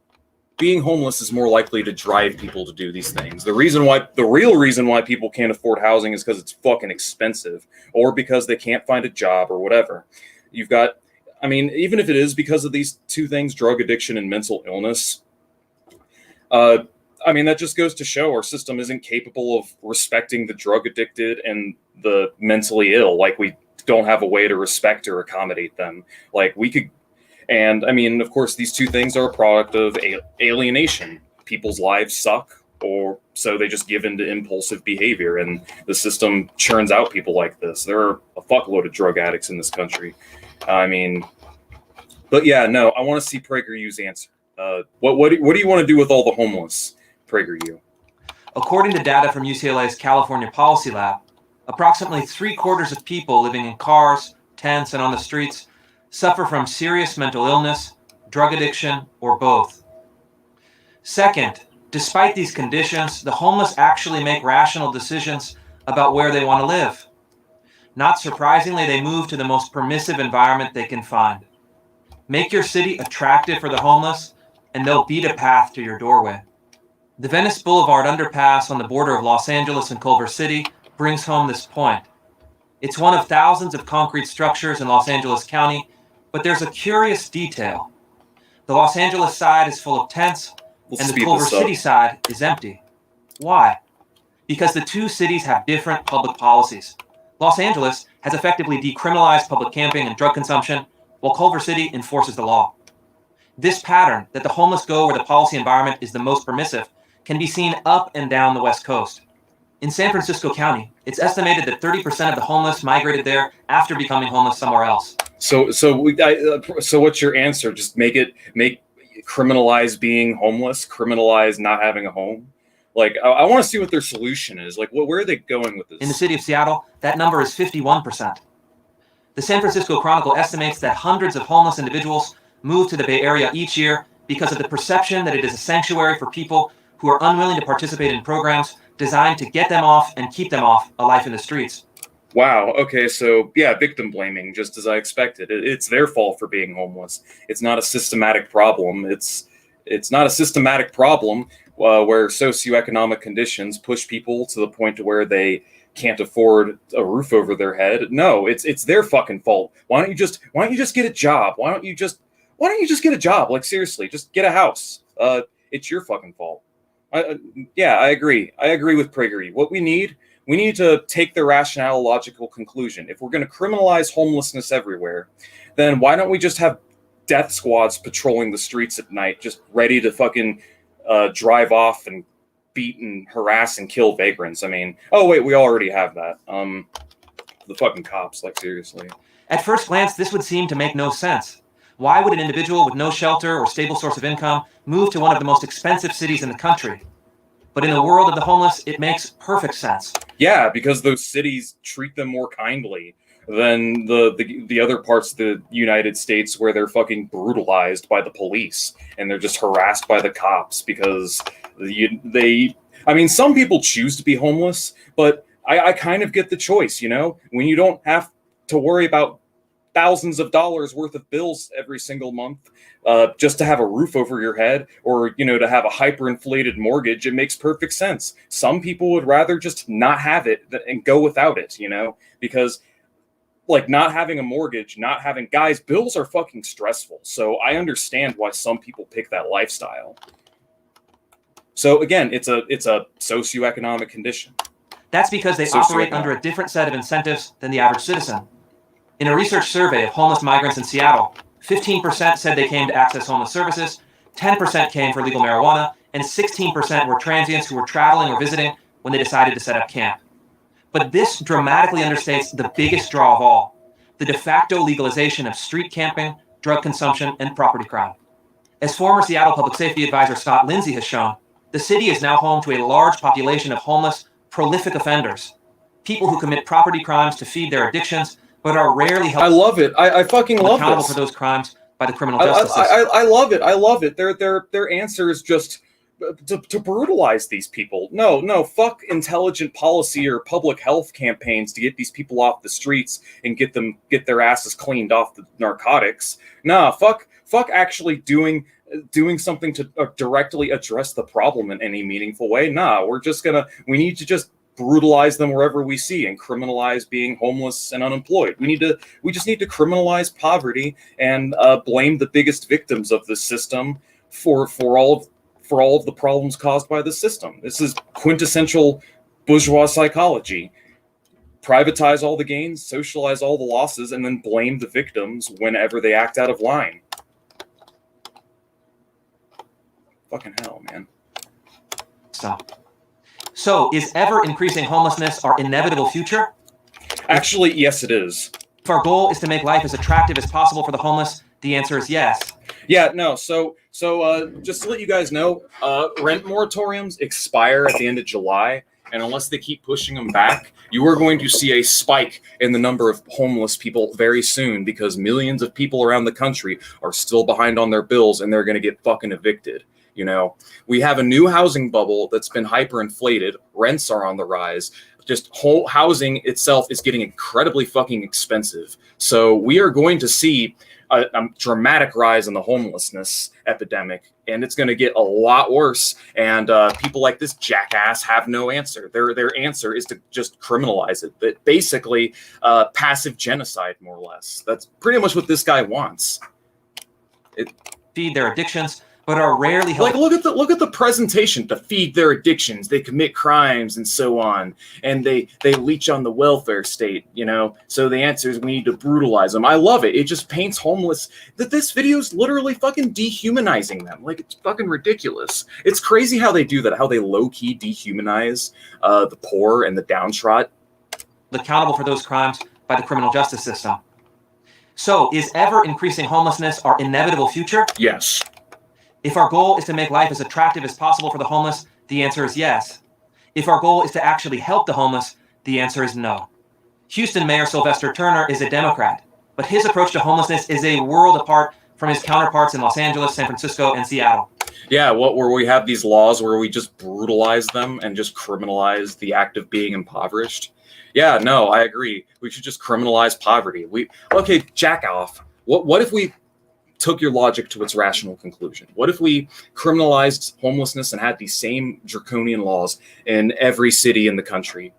being homeless is more likely to drive people to do these things. The real reason why people can't afford housing is because it's fucking expensive, or because they can't find a job or whatever. You've got, I mean, even if it is because of these two things, drug addiction and mental illness, I mean, that just goes to show our system isn't capable of respecting the drug addicted and the mentally ill. Like, we don't have a way to respect or accommodate them. Like, we could, and I mean, of course, these two things are a product of alienation. People's lives suck, or so they just give into impulsive behavior, and the system churns out people like this. There are a fuckload of drug addicts in this country. I mean, but yeah, no, I want to see PragerU's answer. What do you want to do with all the homeless, PragerU? According to data from UCLA's California Policy Lab, approximately 3/4 of people living in cars, tents, and on the streets suffer from serious mental illness, drug addiction, or both. Second, despite these conditions, the homeless actually make rational decisions about where they want to live. Not surprisingly, they move to the most permissive environment they can find. Make your city attractive for the homeless, and they'll beat a path to your doorway. The Venice Boulevard underpass on the border of Los Angeles and Culver City brings home this point. It's one of thousands of concrete structures in Los Angeles County, but there's a curious detail. The Los Angeles side is full of tents, and the Culver City side is empty. Why? Because the two cities have different public policies. Los Angeles has effectively decriminalized public camping and drug consumption, while Culver City enforces the law. This pattern, that the homeless go where the policy environment is the most permissive, can be seen up and down the West Coast. In San Francisco County, it's estimated that 30% of the homeless migrated there after becoming homeless somewhere else. So what's your answer? Just make criminalize being homeless, criminalize not having a home? Like, I want to see what their solution is. Like, where are they going with this? In the city of Seattle, that number is 51%. The San Francisco Chronicle estimates that hundreds of homeless individuals move to the Bay Area each year because of the perception that it is a sanctuary for people who are unwilling to participate in programs designed to get them off and keep them off a life in the streets. Wow. Okay. So yeah, victim blaming, just as I expected. It's their fault for being homeless. It's not a systematic problem. It's not a systematic problem where socioeconomic conditions push people to the point to where they can't afford a roof over their head. No, it's their fucking fault. Why don't you just get a job? Why don't you just get a job? Like, seriously, just get a house. It's your fucking fault. Yeah, I agree. I agree with PragerU. What we need to take the rationale, logical conclusion. If we're going to criminalize homelessness everywhere, then why don't we just have death squads patrolling the streets at night, just ready to fucking drive off and beat and harass and kill vagrants? I mean, oh wait, we already have that. The fucking cops, like, seriously. At first glance, this would seem to make no sense. Why would an individual with no shelter or stable source of income move to one of the most expensive cities in the country? But in the world of the homeless, it makes perfect sense. Yeah, because those cities treat them more kindly than the other parts of the United States, where they're fucking brutalized by the police and they're just harassed by the cops because I mean, some people choose to be homeless, but I kind of get the choice, you know? When you don't have to worry about thousands of dollars worth of bills every single month just to have a roof over your head, or, you know, to have a hyperinflated mortgage, it makes perfect sense. Some people would rather just not have it and go without it, you know, because, like, not having a mortgage, not having, guys, bills are fucking stressful. So I understand why some people pick that lifestyle. So again, it's a socioeconomic condition. That's because they operate under a different set of incentives than the average citizen. In a research survey of homeless migrants in Seattle, 15% said they came to access homeless services, 10% came for legal marijuana, and 16% were transients who were traveling or visiting when they decided to set up camp. But this dramatically understates the biggest draw of all, the de facto legalization of street camping, drug consumption, and property crime. As former Seattle Public Safety Advisor Scott Lindsay has shown, the city is now home to a large population of homeless, prolific offenders, people who commit property crimes to feed their addictions, but are rarely held. I love it. I fucking love accountable this. for those crimes by the criminal justice system. I love it. I love it. Their answer is just to brutalize these people. No, fuck intelligent policy or public health campaigns to get these people off the streets and get their asses cleaned off the narcotics. Nah, fuck actually doing something to directly address the problem in any meaningful way. Nah, we need to just brutalize them wherever we see and criminalize being homeless and unemployed. We just need to criminalize poverty and blame the biggest victims of the system for all of the problems caused by the system. This is quintessential bourgeois psychology. Privatize all the gains, socialize all the losses, and then blame the victims whenever they act out of line. Fucking hell, man. So, is ever-increasing homelessness our inevitable future? Actually, yes, it is. If our goal is to make life as attractive as possible for the homeless, the answer is yes. Yeah, no, so just to let you guys know, rent moratoriums expire at the end of July, and unless they keep pushing them back, you are going to see a spike in the number of homeless people very soon, because millions of people around the country are still behind on their bills, and they're going to get fucking evicted. You know, we have a new housing bubble that's been hyperinflated. Rents are on the rise. Just whole housing itself is getting incredibly fucking expensive. So we are going to see a dramatic rise in the homelessness epidemic, and it's going to get a lot worse. And people like this jackass have no answer. Their answer is to just criminalize it. But basically, passive genocide, more or less. That's pretty much what this guy wants. Feed their addictions, but are rarely helped. Like, look at the presentation. To feed their addictions, they commit crimes and so on, and they leech on the welfare state. You know, so the answer is we need to brutalize them. I love it. It just paints homeless. That this video is literally fucking dehumanizing them. Like, it's fucking ridiculous. It's crazy how they do that. How they low key dehumanize the poor and the downtrodden. Accountable for those crimes by the criminal justice system. So, is ever-increasing homelessness our inevitable future? Yes. If our goal is to make life as attractive as possible for the homeless, the answer is yes. If our goal is to actually help the homeless, the answer is no. Houston Mayor Sylvester Turner is a Democrat, but his approach to homelessness is a world apart from his counterparts in Los Angeles, San Francisco, and Seattle. Yeah, where we have these laws where we just brutalize them and just criminalize the act of being impoverished. Yeah, no, I agree. We should just criminalize poverty. Okay, jack off. What if we took your logic to its rational conclusion? What if we criminalized homelessness and had these same draconian laws in every city in the country?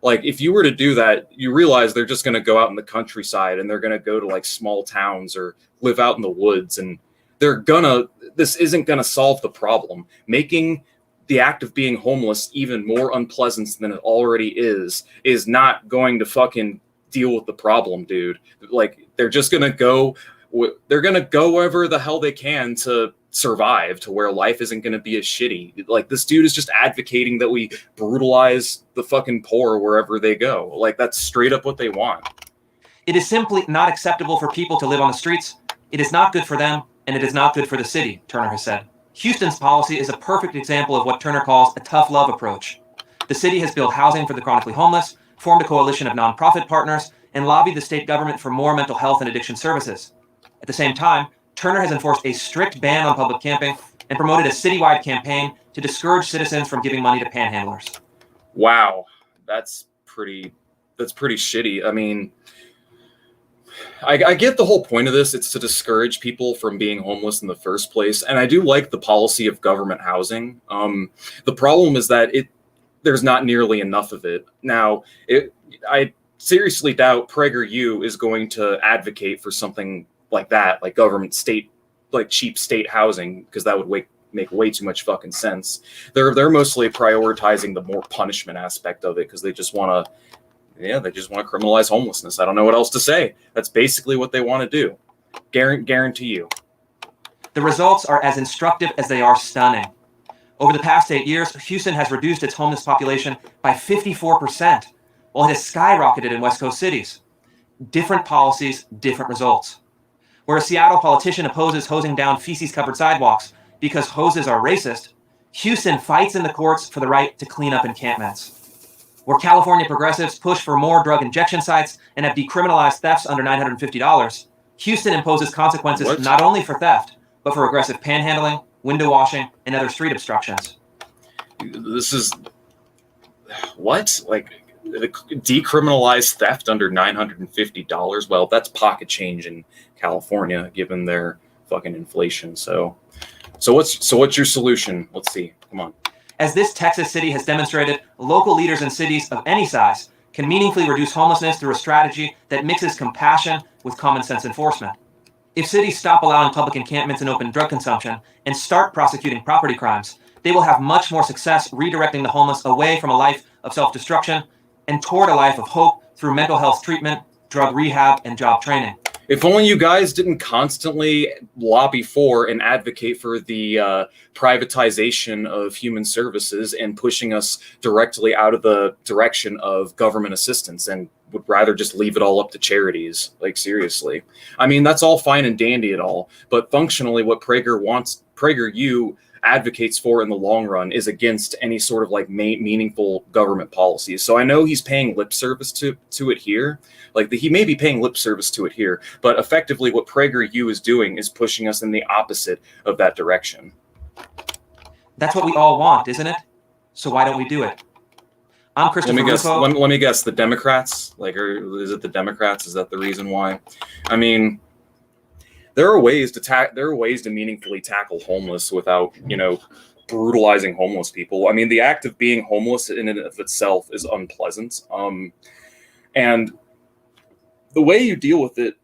Like, if you were to do that, you realize they're just going to go out in the countryside and they're going to go to like small towns or live out in the woods, and this isn't going to solve the problem. Making the act of being homeless even more unpleasant than it already is not going to fucking deal with the problem, dude. Like, they're just going to go wherever the hell they can to survive, to where life isn't going to be as shitty. Like, this dude is just advocating that we brutalize the fucking poor wherever they go. Like, that's straight up what they want. It is simply not acceptable for people to live on the streets. It is not good for them, and it is not good for the city, Turner has said. Houston's policy is a perfect example of what Turner calls a tough love approach. The city has built housing for the chronically homeless, formed a coalition of nonprofit partners, and lobbied the state government for more mental health and addiction services. At the same time, Turner has enforced a strict ban on public camping and promoted a citywide campaign to discourage citizens from giving money to panhandlers. Wow, that's pretty shitty. I mean, I get the whole point of this. It's to discourage people from being homeless in the first place, and I do like the policy of government housing. The problem is that there's not nearly enough of it. Now, I seriously doubt PragerU is going to advocate for something like that, like government state, like cheap state housing, because that would make way too much fucking sense. They're mostly prioritizing the more punishment aspect of it, because they just want to criminalize homelessness. I don't know what else to say. That's basically what they want to do. Guarantee you. The results are as instructive as they are stunning. Over the past 8 years, Houston has reduced its homeless population by 54%, while it has skyrocketed in West Coast cities. Different policies, different results. Where a Seattle politician opposes hosing down feces-covered sidewalks because hoses are racist, Houston fights in the courts for the right to clean up encampments. Where California progressives push for more drug injection sites and have decriminalized thefts under $950, Houston imposes consequences not only for theft, but for aggressive panhandling, window washing, and other street obstructions. This is what? Like, decriminalize theft under $950? Well, that's pocket change in California, given their fucking inflation. So what's your solution? Let's see. Come on. As this Texas city has demonstrated, local leaders in cities of any size can meaningfully reduce homelessness through a strategy that mixes compassion with common sense enforcement. If cities stop allowing public encampments and open drug consumption and start prosecuting property crimes, they will have much more success redirecting the homeless away from a life of self-destruction and toward a life of hope through mental health treatment, drug rehab, and job training. If only you guys didn't constantly lobby for and advocate for the privatization of human services and pushing us directly out of the direction of government assistance, and would rather just leave it all up to charities. Like, seriously. I mean, that's all fine and dandy and all, but functionally what PragerU advocates for in the long run is against any sort of like meaningful government policies. So I know he's paying lip service to it here. Like, he may be paying lip service to it here, but effectively what PragerU is doing is pushing us in the opposite of that direction. That's what we all want, isn't it? So why don't we do it? I'm Christopher Ruffo. Let me guess. The Democrats? Like, or is it the Democrats? Is that the reason why? I mean, there are ways to meaningfully tackle homeless without, brutalizing homeless people. I mean, the act of being homeless in and of itself is unpleasant. And the way you deal with it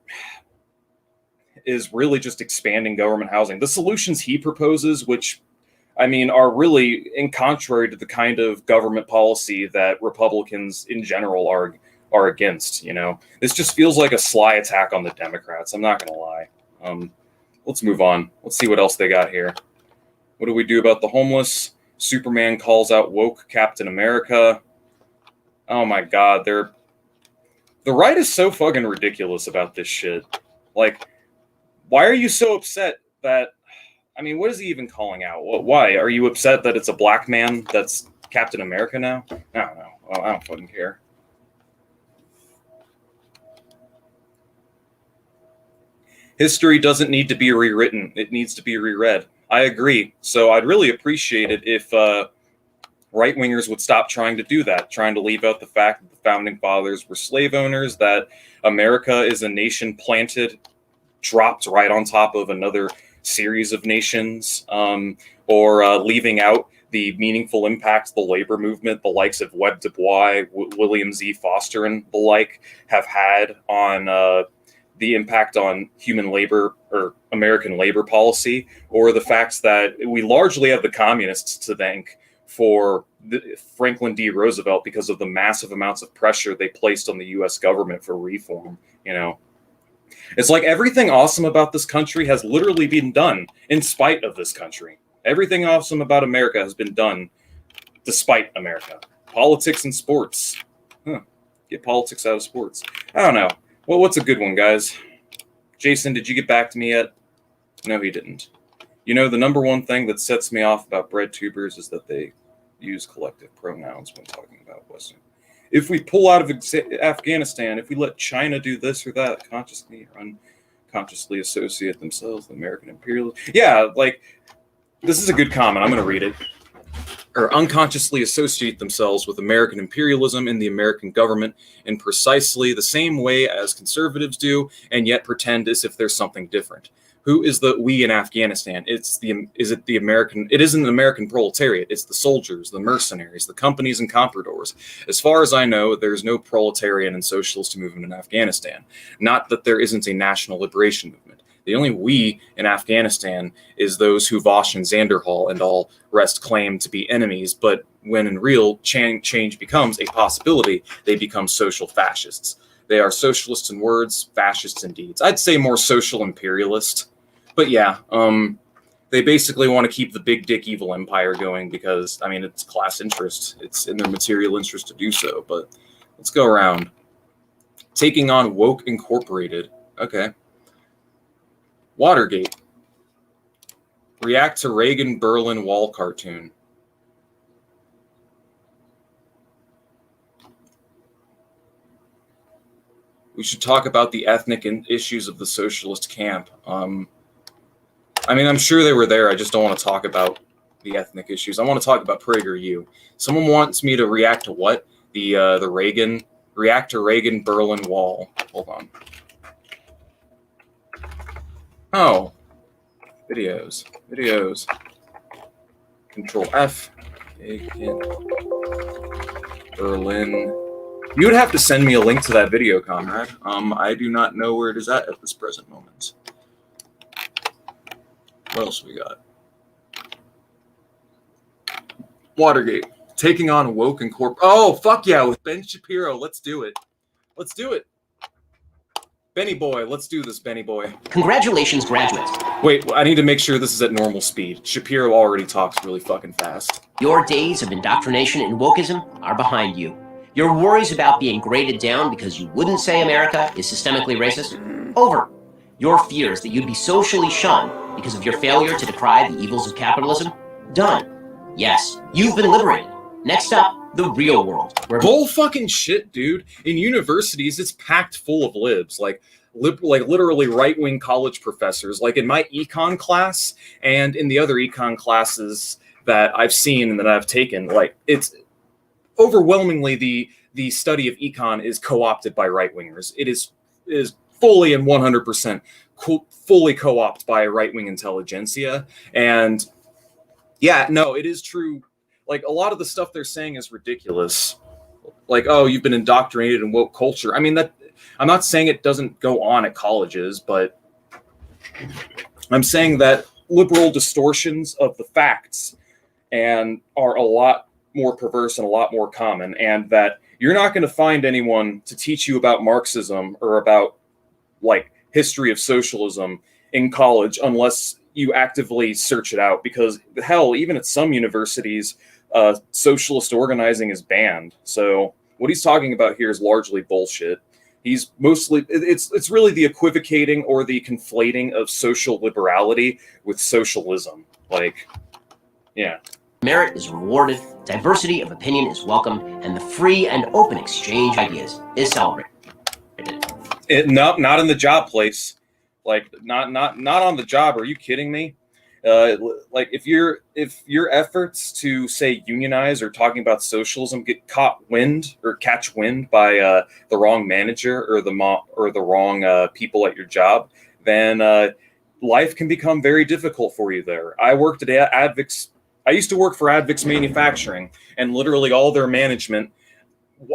is really just expanding government housing. The solutions he proposes, which, I mean, are really in contrary to the kind of government policy that Republicans in general are against. This just feels like a sly attack on the Democrats. I'm not going to lie. Let's move on. Let's see what else they got here. What do we do about the homeless? Superman calls out woke Captain America. Oh my God, the right is so fucking ridiculous about this shit. Like, why are you so upset that? I mean, what is he even calling out? Why are you upset that it's a black man that's Captain America now? I don't know. Well, I don't fucking care. History doesn't need to be rewritten. It needs to be reread. I agree. So I'd really appreciate it if right-wingers would stop trying to do that, trying to leave out the fact that the founding fathers were slave owners, that America is a nation dropped right on top of another series of nations, or leaving out the meaningful impact the labor movement, the likes of Webb Du Bois, William Z. Foster, and the like have had on the impact on human labor or American labor policy, or the facts that we largely have the communists to thank for Franklin D. Roosevelt because of the massive amounts of pressure they placed on the U.S. government for reform. It's like everything awesome about this country has literally been done in spite of this country. Everything awesome about America has been done despite America. Politics and sports. Get politics out of sports. I don't know. Well, what's a good one, guys? Jason, did you get back to me yet? No, he didn't. The number one thing that sets me off about bread tubers is that they use collective pronouns when talking about Western. If we pull out of Afghanistan, if we let China do this or that, consciously or unconsciously associate themselves with American imperialism. Yeah, like, this is a good comment. I'm going to read it. Or unconsciously associate themselves with American imperialism and the American government in precisely the same way as conservatives do, and yet pretend as if there's something different. Who is the we in Afghanistan? It isn't the American proletariat. It's the soldiers, the mercenaries, the companies and compradors. As far as I know, there's no proletarian and socialist movement in Afghanistan. Not that there isn't a national liberation movement. The only we in Afghanistan is those who Vaush and Zanderhal and all rest claim to be enemies, but when in real change becomes a possibility, they become social fascists. They are socialists in words, fascists in deeds. I'd say more social imperialist, but yeah, they basically want to keep the big dick evil empire going because, I mean, it's class interest. It's in their material interest to do so, but let's go around. Taking on Woke Incorporated. Okay. Watergate. React to Reagan Berlin Wall cartoon. We should talk about the ethnic issues of the socialist camp. I mean, I'm sure they were there. I just don't want to talk about the ethnic issues. I want to talk about PragerU. Someone wants me to react to what? The react to Reagan Berlin Wall. Hold on. Oh, videos. Control F. Berlin. You would have to send me a link to that video, Conrad. I do not know where it is at this present moment. What else we got? Watergate. Taking on woke and corp. Oh, fuck yeah, with Ben Shapiro. Let's do it. Benny boy, let's do this, Benny boy. Congratulations, graduates. Wait, I need to make sure this is at normal speed. Shapiro already talks really fucking fast. Your days of indoctrination and wokeism are behind you. Your worries about being graded down because you wouldn't say America is systemically racist? Over. Your fears that you'd be socially shunned because of your failure to decry the evils of capitalism? Done. Yes, you've been liberated. Next up, the real world. Bull fucking shit, dude. In universities, it's packed full of libs, like literally right-wing college professors. Like in my econ class and in the other econ classes that I've seen and that I've taken, like it's overwhelmingly the study of econ is co-opted by right-wingers. It is fully and 100% fully co-opted by right-wing intelligentsia. And yeah, no, it is true. Like, a lot of the stuff they're saying is ridiculous. Like, oh, you've been indoctrinated in woke culture. I mean, that I'm not saying it doesn't go on at colleges, but I'm saying that liberal distortions of the facts and are a lot more perverse and a lot more common, and that you're not going to find anyone to teach you about Marxism or about, like, history of socialism in college unless you actively search it out, because hell, even at some universities, socialist organizing is banned. So what he's talking about here is largely bullshit. He's mostly, it's really the equivocating or the conflating of social liberality with socialism. Like, yeah. Merit is rewarded, diversity of opinion is welcomed, and the free and open exchange of ideas is celebrated. No, not in the job place. Like, not on the job. Are you kidding me? Like, if your efforts to say unionize or talking about socialism get catch wind by the wrong manager or the wrong people at your job, then life can become very difficult for you there. I worked at Advix. I used to work for Advix Manufacturing, and literally all their management,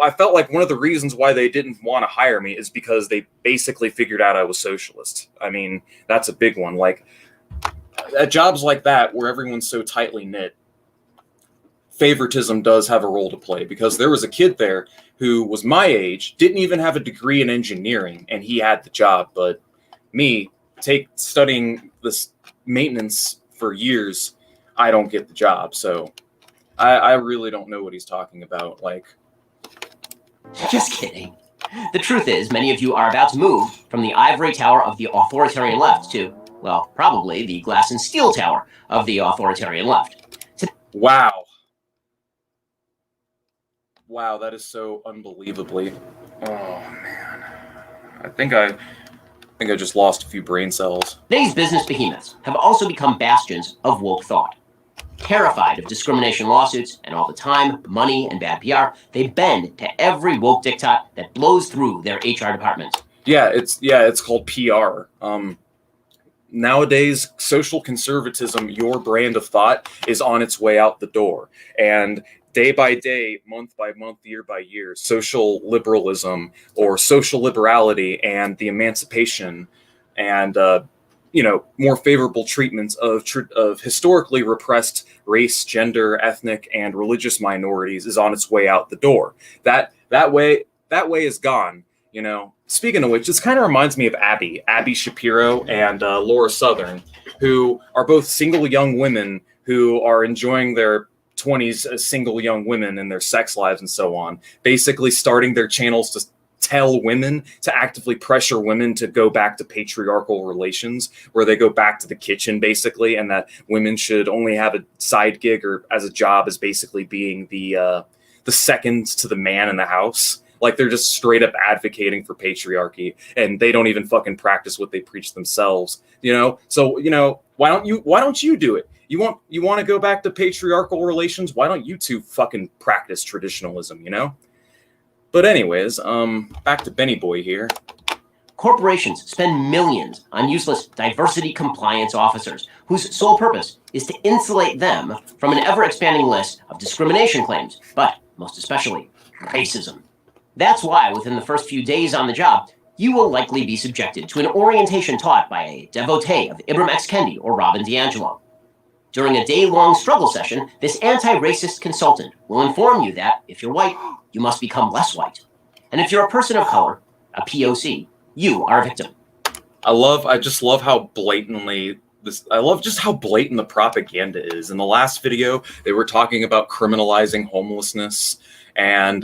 I felt like one of the reasons why they didn't want to hire me is because they basically figured out I was socialist. I mean, that's a big one. Like, at jobs like that, where everyone's so tightly knit, favoritism does have a role to play, because there was a kid there who was my age, didn't even have a degree in engineering, and he had the job. But me, studying this maintenance for years, I don't get the job. So I really don't know what he's talking about. Like, Just kidding. The truth is, many of you are about to move from the ivory tower of the authoritarian left to, well, probably the glass and steel tower of the authoritarian left. Wow. Wow, that is so unbelievably. Oh man. I think I just lost a few brain cells. Today's business behemoths have also become bastions of woke thought. Terrified of discrimination lawsuits and all the time, money, and bad PR, they bend to every woke diktat that blows through their HR departments. Yeah, it's called PR. Nowadays, social conservatism, your brand of thought, is on its way out the door. And day by day, month by month, year by year, social liberalism or social liberality and the emancipation and more favorable treatments of historically repressed race, gender, ethnic, and religious minorities is on its way out the door. That way is gone. Speaking of which, this kind of reminds me of Abby Shapiro and Laura Southern, who are both single young women who are enjoying their 20s as single young women in their sex lives and so on, basically starting their channels to tell women, to actively pressure women to go back to patriarchal relations, where they go back to the kitchen basically, and that women should only have a side gig or as a job as basically being the second to the man in the house. Like, they're just straight up advocating for patriarchy, and they don't even fucking practice what they preach themselves. So Why don't you do it? You want to go back to patriarchal relations? Why don't you two fucking practice traditionalism, you know? But anyways, back to Benny Boy here. Corporations spend millions on useless diversity compliance officers whose sole purpose is to insulate them from an ever-expanding list of discrimination claims, but most especially racism. That's why within the first few days on the job, you will likely be subjected to an orientation taught by a devotee of Ibram X. Kendi or Robin DiAngelo. During a day-long struggle session, this anti-racist consultant will inform you that if you're white, you must become less white. And if you're a person of color, a POC, you are a victim. I just love how blatantly I love just how blatant the propaganda is. In the last video, they were talking about criminalizing homelessness and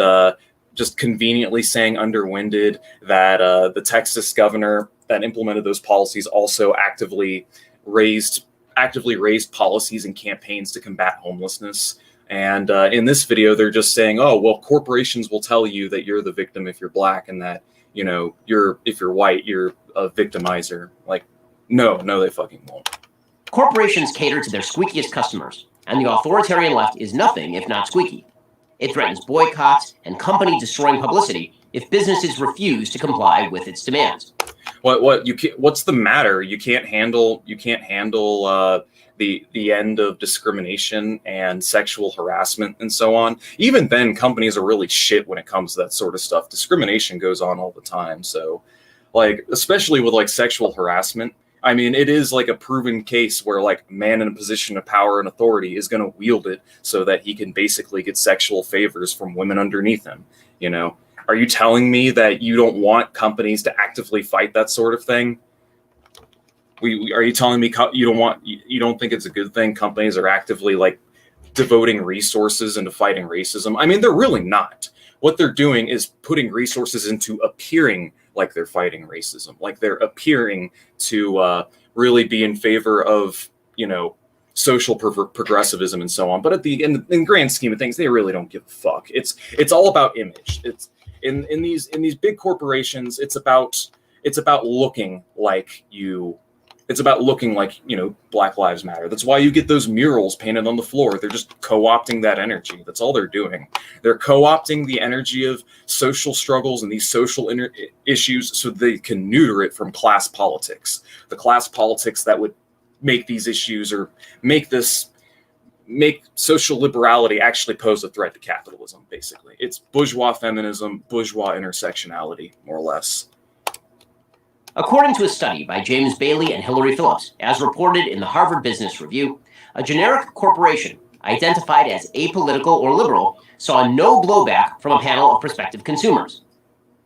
just conveniently saying underwinded that the Texas governor that implemented those policies also actively raised policies and campaigns to combat homelessness. And in this video, they're just saying, oh, well, corporations will tell you that you're the victim if you're black, and that, you know, if you're white, you're a victimizer. Like, no, they fucking won't. Corporations cater to their squeakiest customers, and the authoritarian left is nothing if not squeaky. It threatens boycotts and company-destroying publicity if businesses refuse to comply with its demands. What's the matter? You can't handle the end of discrimination and sexual harassment and so on. Even then, companies are really shit when it comes to that sort of stuff. Discrimination goes on all the time. So, like, especially with like sexual harassment, I mean, it is like a proven case where like a man in a position of power and authority is going to wield it so that he can basically get sexual favors from women underneath him. You know, are you telling me that you don't want companies to actively fight that sort of thing? Are you telling me you don't think it's a good thing companies are actively like devoting resources into fighting racism? I mean, they're really not. What they're doing is putting resources into appearing like they're fighting racism, like they're appearing to really be in favor of, you know, social progressivism and so on. But in grand scheme of things, they really don't give a fuck. It's all about image. It's in these big corporations. It's about looking like you. It's about looking like, you know, Black Lives Matter. That's why you get those murals painted on the floor. They're just co-opting that energy. That's all they're doing. They're co-opting the energy of social struggles and these social issues so they can neuter it from class politics. The class politics that would make these issues or make social liberality actually pose a threat to capitalism, basically. It's bourgeois feminism, bourgeois intersectionality, more or less. According to a study by James Bailey and Hilary Phillips, as reported in the Harvard Business Review, a generic corporation identified as apolitical or liberal saw no blowback from a panel of prospective consumers.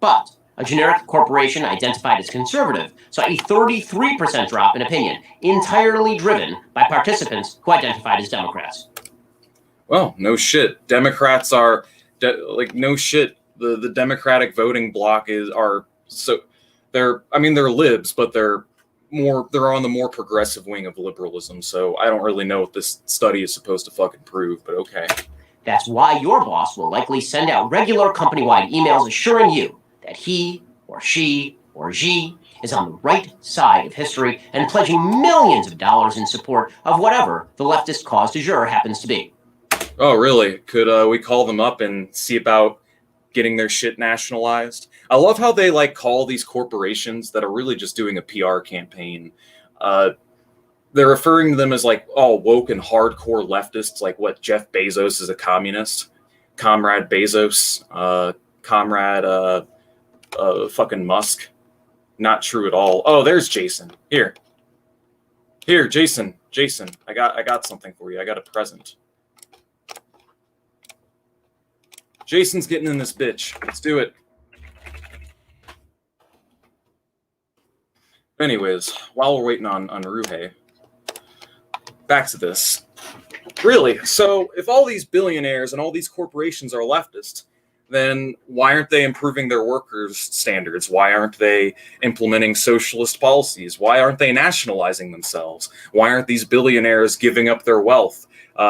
But a generic corporation identified as conservative saw a 33% drop in opinion, entirely driven by participants who identified as Democrats. Well, no shit. Democrats are no shit. The Democratic voting bloc they're libs, but they're on the more progressive wing of liberalism. So I don't really know what this study is supposed to fucking prove, but okay. That's why your boss will likely send out regular company-wide emails assuring you that he or she or she is on the right side of history and pledging millions of dollars in support of whatever the leftist cause du jour happens to be. Oh, really? Could we call them up and see about getting their shit nationalized? I love how they like call these corporations that are really just doing a PR campaign. They're referring to them as like, oh, woke and hardcore leftists, like what Jeff Bezos is a communist, Comrade Bezos, Comrade fucking Musk. Not true at all. Oh, there's Jason. Here, Jason, I got something for you. I got a present. Jason's getting in this bitch. Let's do it. Anyways, while we're waiting on Ruhe, back to this. Really, so if all these billionaires and all these corporations are leftist, then why aren't they improving their workers' standards? Why aren't they implementing socialist policies? Why aren't they nationalizing themselves? Why aren't these billionaires giving up their wealth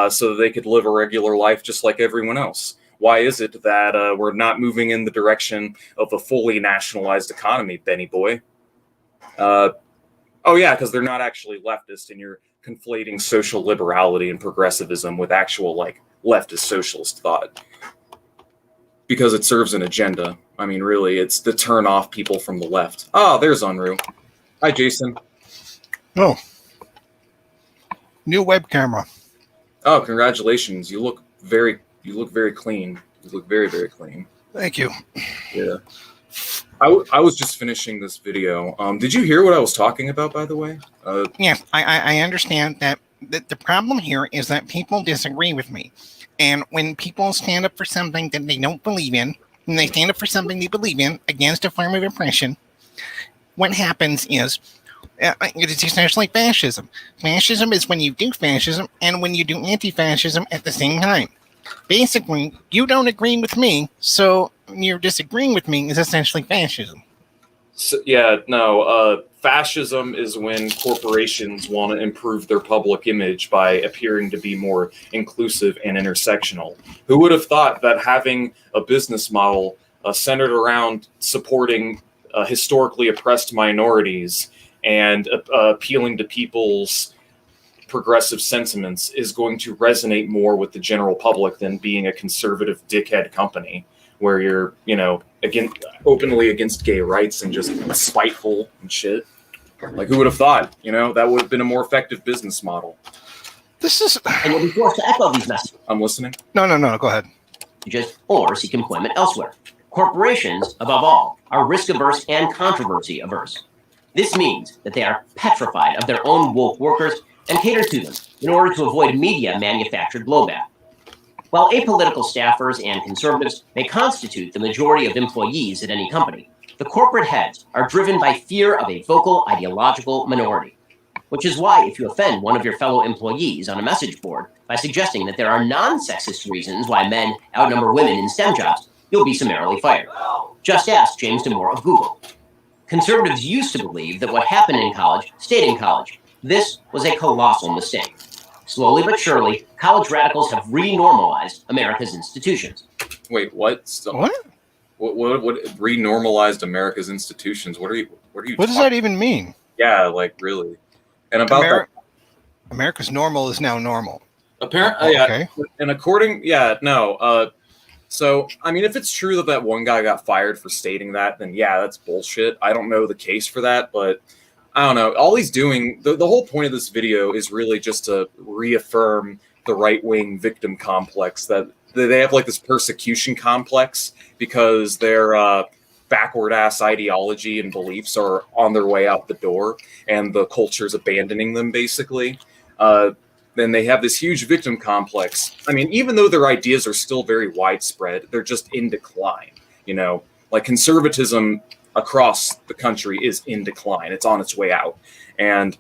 so that they could live a regular life just like everyone else? Why is it that we're not moving in the direction of a fully nationalized economy, Benny boy? Oh yeah, because they're not actually leftist, and you're conflating social liberality and progressivism with actual like leftist socialist thought. Because it serves an agenda. I mean, really, it's to turn off people from the left. Oh, there's Unruh. Hi, Jason. Oh, new web camera. Oh, congratulations! You look very clean. You look very, very clean. Thank you. Yeah. I was just finishing this video. Did you hear what I was talking about, by the way? Yes, I understand that the problem here is that people disagree with me. And when people stand up for something that they don't believe in, and they stand up for something they believe in against a form of oppression, what happens is it's essentially fascism. Fascism is when you do fascism and when you do anti-fascism at the same time. Basically, you don't agree with me, so you're disagreeing with me is essentially fascism. So, yeah, no. Fascism is when corporations want to improve their public image by appearing to be more inclusive and intersectional. Who would have thought that having a business model centered around supporting historically oppressed minorities and appealing to people's progressive sentiments is going to resonate more with the general public than being a conservative dickhead company where you're, openly against gay rights and just spiteful and shit. Like, who would have thought, that would have been a more effective business model. This is... And you'll be forced to echo these messages. I'm listening. No, go ahead. Or seek employment elsewhere. Corporations, above all, are risk-averse and controversy-averse. This means that they are petrified of their own woke workers and cater to them in order to avoid media-manufactured blowback. While apolitical staffers and conservatives may constitute the majority of employees at any company, the corporate heads are driven by fear of a vocal ideological minority, which is why if you offend one of your fellow employees on a message board by suggesting that there are non-sexist reasons why men outnumber women in STEM jobs, you'll be summarily fired. Just ask James Damore of Google. Conservatives used to believe that what happened in college stayed in college. This was a colossal mistake. Slowly but surely, college radicals have renormalized America's institutions. Wait, what? What renormalized America's institutions? What does that even mean? Yeah, like really. And about America's normal is now normal. Apparently, yeah. Okay. And so, I mean, if it's true that one guy got fired for stating that, then yeah, that's bullshit. I don't know the case for that, but I don't know. All he's doing, the whole point of this video is really just to reaffirm the right-wing victim complex that they have like this persecution complex because their backward-ass ideology and beliefs are on their way out the door and the culture's abandoning them, basically. Then they have this huge victim complex. I mean, even though their ideas are still very widespread, they're just in decline. Like conservatism across the country is in decline. It's on its way out. And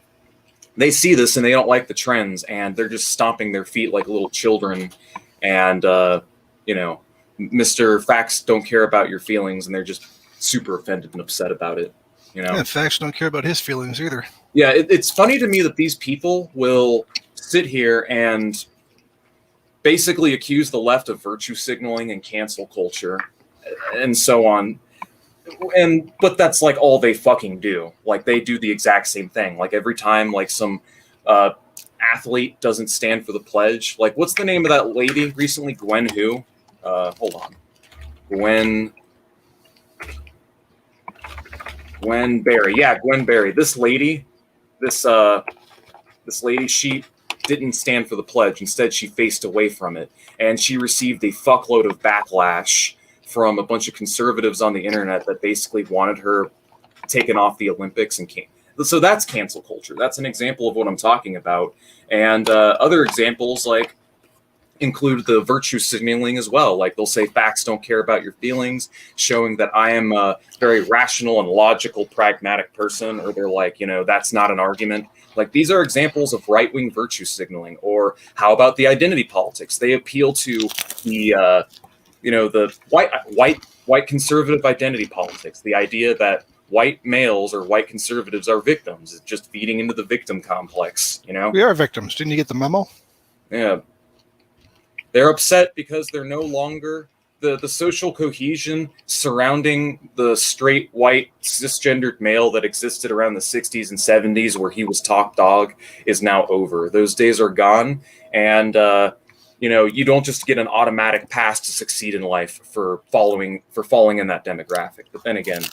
they see this and they don't like the trends and they're just stomping their feet like little children. And, Mr. Facts don't care about your feelings and they're just super offended and upset about it. Yeah, Facts don't care about his feelings either. Yeah, it's funny to me that these people will sit here and basically accuse the left of virtue signaling and cancel culture and so on. But that's like all they fucking do. Like they do the exact same thing. Like every time like some athlete doesn't stand for the pledge. Like what's the name of that lady recently? Gwen who? Hold on. Gwen Berry. Yeah, Gwen Berry. This lady, she didn't stand for the pledge. Instead, she faced away from it. And she received a fuckload of backlash from a bunch of conservatives on the internet that basically wanted her taken off the Olympics and came. So that's cancel culture. That's an example of what I'm talking about. And other examples like include the virtue signaling as well. Like they'll say facts don't care about your feelings, showing that I am a very rational and logical, pragmatic person. Or they're like, that's not an argument. Like these are examples of right-wing virtue signaling. Or how about the identity politics? They appeal to the the white conservative identity politics, the idea that white males or white conservatives are victims. It's just feeding into the victim complex, We are victims. Didn't you get the memo? Yeah. They're upset because they're no longer the social cohesion surrounding the straight, white, cisgendered male that existed around the 60s and 70s, where he was top dog, is now over. Those days are gone, and you don't just get an automatic pass to succeed in life for falling in that demographic. But then again,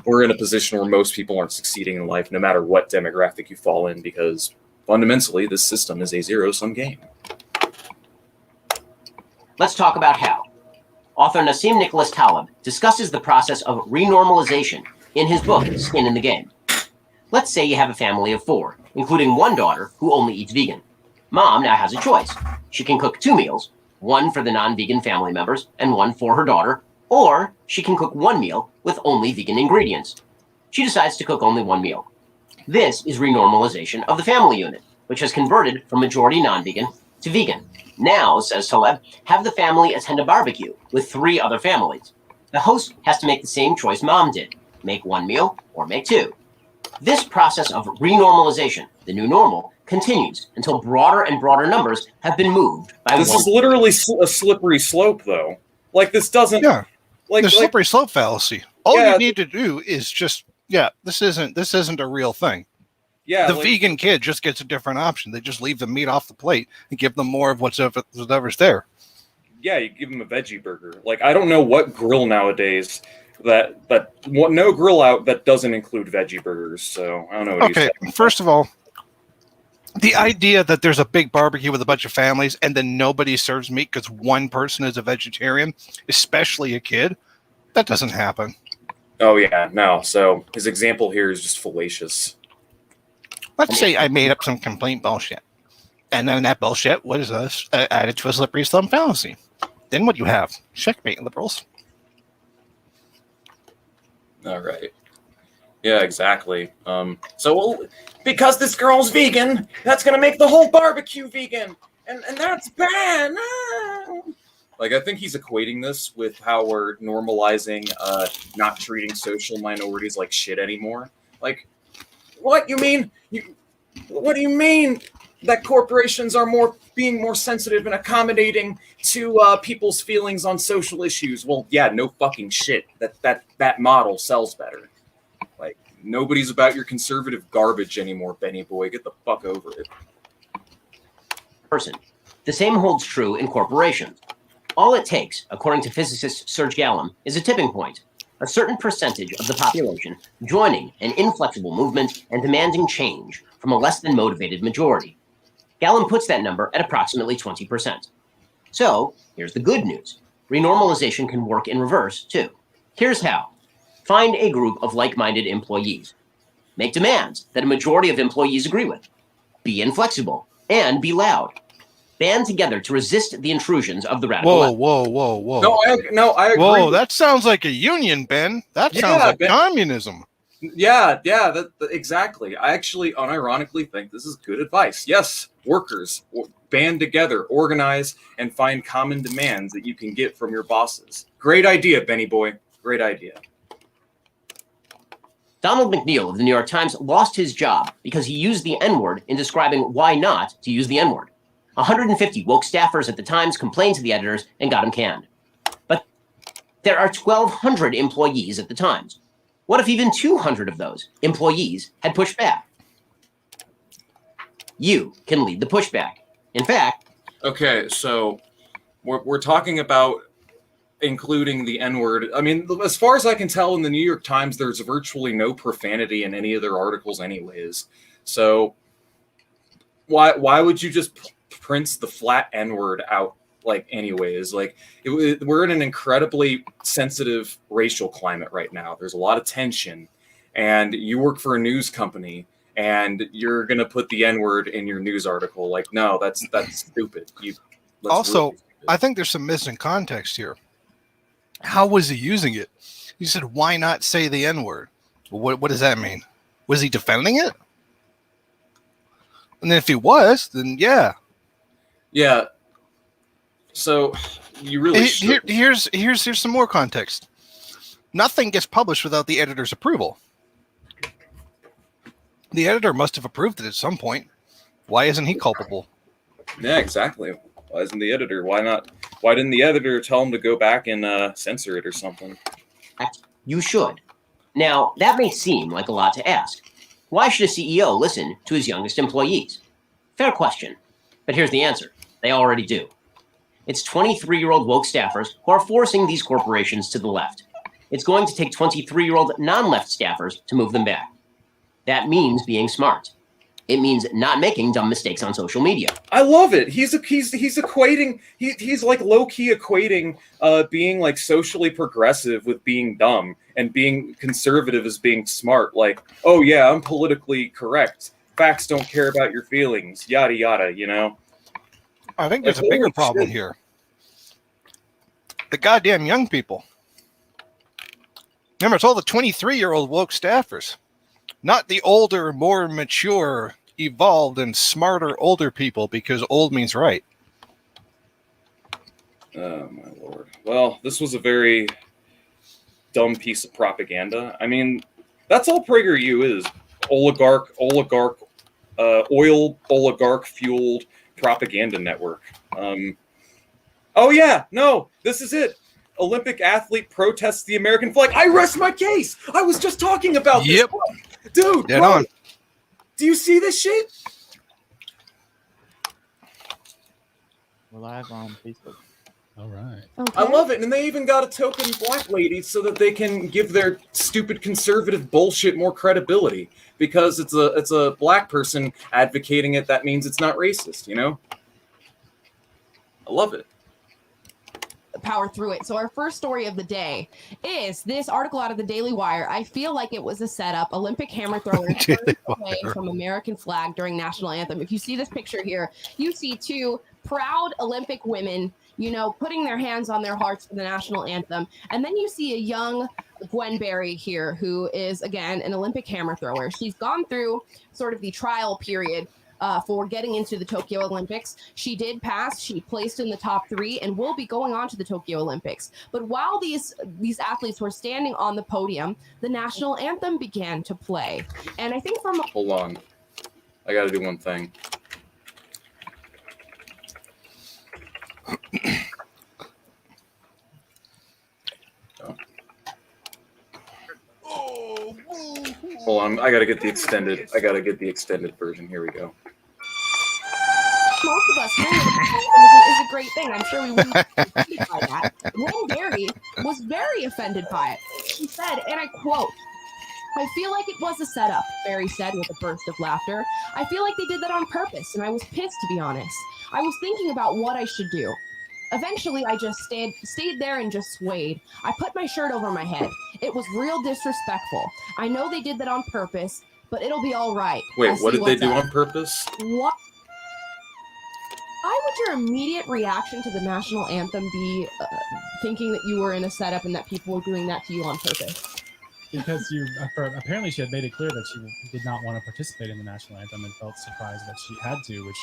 we're in a position where most people aren't succeeding in life, no matter what demographic you fall in, because fundamentally, this system is a zero-sum game. Let's talk about how. Author Nassim Nicholas Taleb discusses the process of renormalization in his book, Skin in the Game. Let's say you have a family of 4, including one daughter who only eats vegan. Mom now has a choice. She can cook 2 meals, one for the non-vegan family members and one for her daughter, or she can cook 1 meal with only vegan ingredients. She decides to cook only 1 meal. This is renormalization of the family unit, which has converted from majority non-vegan to vegan. Now, says Taleb, have the family attend a barbecue with 3 other families. The host has to make the same choice Mom did, make 1 meal or make 2. This process of renormalization, the new normal, continues until broader and broader numbers have been moved by This one. is literally a slippery slope, though. Like, this doesn't... Yeah, like the slippery slope fallacy. All Yeah. you need to do is just, this isn't a real thing. Yeah, The like, vegan kid just gets a different option. They just leave the meat off the plate and give them more of whatever's there. yeah, you give them a veggie burger. Like, I don't know what grill nowadays no grill out that doesn't include veggie burgers. So I don't know what Okay, first of all, the idea that there's a big barbecue with a bunch of families and then nobody serves meat because one person is a vegetarian, especially a kid, that doesn't happen. Oh yeah, no. So his example here is just fallacious. Let's say I made up some complaint bullshit, and then that bullshit was added to a slippery slope fallacy. Then what do you have? Checkmate, liberals. All right. Yeah, exactly. Because this girl's vegan, that's gonna make the whole barbecue vegan, and that's bad. Ah. Like, I think he's equating this with how we're normalizing not treating social minorities like shit anymore. Like, what you mean? What do you mean that corporations are being more sensitive and accommodating to people's feelings on social issues? Well, yeah, no fucking shit. That model sells better. Like, nobody's about your conservative garbage anymore, Benny boy. Get the fuck over it. Person. The same holds true in corporations. All it takes, according to physicist Serge Gallum, is a tipping point. A certain percentage of the population joining an inflexible movement and demanding change from a less than motivated majority. Gallum puts that number at approximately 20%. So, here's the good news. Renormalization can work in reverse, too. Here's how. Find a group of like-minded employees. Make demands that a majority of employees agree with. Be inflexible and be loud. Band together to resist the intrusions of the radical left. Whoa. I agree. Whoa, that sounds like a union, Ben. That sounds like communism. Yeah, exactly. I actually unironically think this is good advice. Yes, workers, band together, organize, and find common demands that you can get from your bosses. Great idea, Benny boy. Great idea. Donald McNeil of the New York Times lost his job because he used the N-word in describing why not to use the N-word. 150 woke staffers at the Times complained to the editors and got him canned. But there are 1,200 employees at the Times. What if even 200 of those employees had pushed back? You can lead the pushback. In fact... Okay, so we're talking about including the N-word. I mean, as far as I can tell in the New York Times, there's virtually no profanity in any of their articles anyways. So why would you just print the flat N-word out, like, anyways? Like, we're in an incredibly sensitive racial climate right now. There's a lot of tension, and you work for a news company, and you're gonna put the N-word in your news article. Like, no, that's stupid. Also, really stupid. I think there's some missing context here. How was he using it? He said, why not say the N-word? What does that mean? Was he defending it? And then if he was, then yeah. Yeah. So you really here's some more context. Nothing gets published without the editor's approval. The editor must have approved it at some point. Why isn't he culpable? Yeah, exactly. Why isn't the editor? Why not? Why didn't the editor tell him to go back and censor it or something? You should. Now, that may seem like a lot to ask. Why should a CEO listen to his youngest employees? Fair question. But here's the answer. They already do. It's 23-year-old woke staffers who are forcing these corporations to the left. It's going to take 23-year-old non-left staffers to move them back. That means being smart. It means not making dumb mistakes on social media. I love it. He's equating. He's like low key equating being like socially progressive with being dumb, and being conservative as being smart. Like, oh yeah, I'm politically correct. Facts don't care about your feelings. Yada yada. You know. I think there's a bigger problem here. The goddamn young people. Remember, it's all the 23-year-old woke staffers. Not the older, more mature, evolved, and smarter older people, because old means right. Oh, my lord. Well, this was a very dumb piece of propaganda. I mean, that's all PragerU is. Oil oligarch-fueled propaganda network. Oh, yeah, no, this is it. Olympic athlete protests the American flag. I rest my case. I was just talking about this. Dude, Dead on. Do you see this shit? We're live on Facebook. All right. I love it. And they even got a token black lady so that they can give their stupid conservative bullshit more credibility. Because it's a black person advocating it, that means it's not racist, you know? I love it. Power through it. So our first story of the day is this article out of the Daily Wire. I feel like it was a setup. Olympic hammer throwers turned away from American flag during national anthem. If you see this picture here, you see two proud Olympic women, you know, putting their hands on their hearts for the national anthem. And then you see a young Gwen Berry here, who is, again, an Olympic hammer thrower. She's gone through sort of the trial period for getting into the Tokyo Olympics. She did pass. She placed in the top 3 and will be going on to the Tokyo Olympics. But while these athletes were standing on the podium, the national anthem began to play. And I think from... Hold on. I got to do one thing. Hold on, I gotta get the extended version. Here we go. Most of us is a great thing. I'm sure we wouldn't be offended by that. Gwen Berry was very offended by it. She said, and I quote, "I feel like it was a setup," Berry said with a burst of laughter. "I feel like they did that on purpose, and I was pissed, to be honest. I was thinking about what I should do. Eventually, I just stayed there and just swayed. I put my shirt over my head. It was real disrespectful. I know they did that on purpose, but it'll be all right." Wait, what did they do on purpose? What? Why would your immediate reaction to the national anthem be thinking that you were in a setup and that people were doing that to you on purpose? Because apparently she had made it clear that she did not want to participate in the national anthem and felt surprised that she had to, which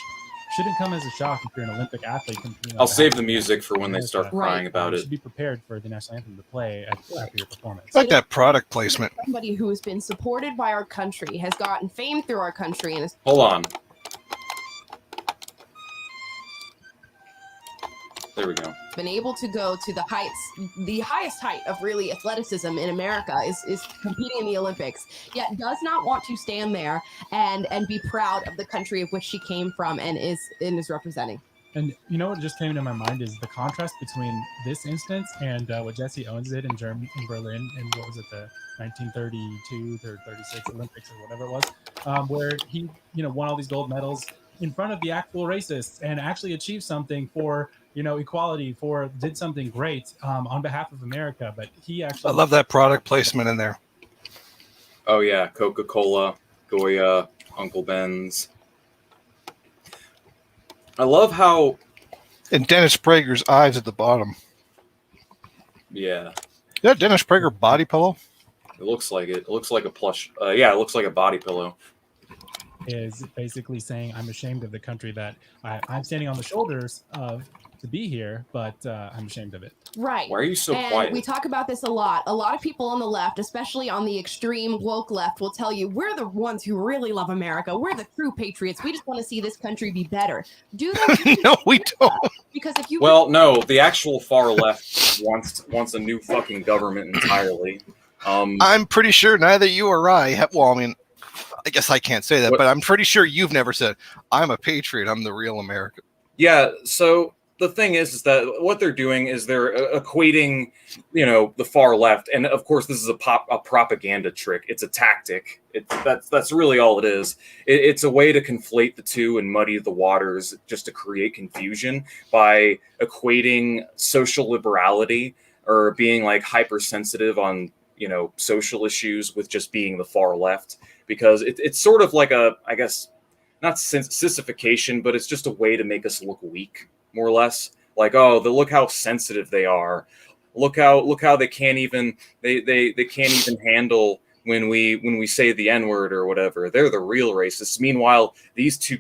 shouldn't come as a shock if you're an Olympic athlete. I'll save the music for when they start crying about it. You should be prepared for the national anthem to play after your performance. I like that product placement. Somebody who has been supported by our country, has gotten fame through our country, and is... Hold on. There we go. Been able to go to the highest height of really athleticism in America is competing in the Olympics, yet does not want to stand there and be proud of the country of which she came from and is representing. And you know what just came to my mind is the contrast between this instance and what Jesse Owens did in Berlin in what was it, the 1932 or 36 Olympics or whatever it was, where he won all these gold medals in front of the actual racists and actually achieved something for equality, did something great on behalf of America. But he actually, I love that product placement in there. Oh yeah, Coca-Cola, Goya, Uncle Ben's. I love how... And Dennis Prager's eyes at the bottom. Yeah. Is that Dennis Prager body pillow? It looks like it. It looks like a plush... yeah, it looks like a body pillow. is basically saying, I'm ashamed of the country that I'm standing on the shoulders of to be here, but I'm ashamed of it. Right. Why are you so and quiet? We talk about this a lot. A lot of people on the left, especially on the extreme woke left, will tell you we're the ones who really love America. We're the true patriots. We just want to see this country be better. Do they? No, we don't. Because if you Well, no, the actual far left wants a new fucking government entirely. I'm pretty sure neither you or I have, well, I mean, I guess I can't say that, but I'm pretty sure you've never said, I'm a patriot, I'm the real American. Yeah, so the thing is that what they're doing is they're equating, the far left, and of course this is a propaganda trick. It's a tactic. That's really all it is. It's a way to conflate the two and muddy the waters, just to create confusion by equating social liberality or being like hypersensitive on social issues with just being the far left, because it's sort of like I guess not sissification, but it's just a way to make us look weak, more or less. Like, oh, look how sensitive they are. Look how they can't even they can't even handle when we say the N-word or whatever. They're the real racists. Meanwhile, these two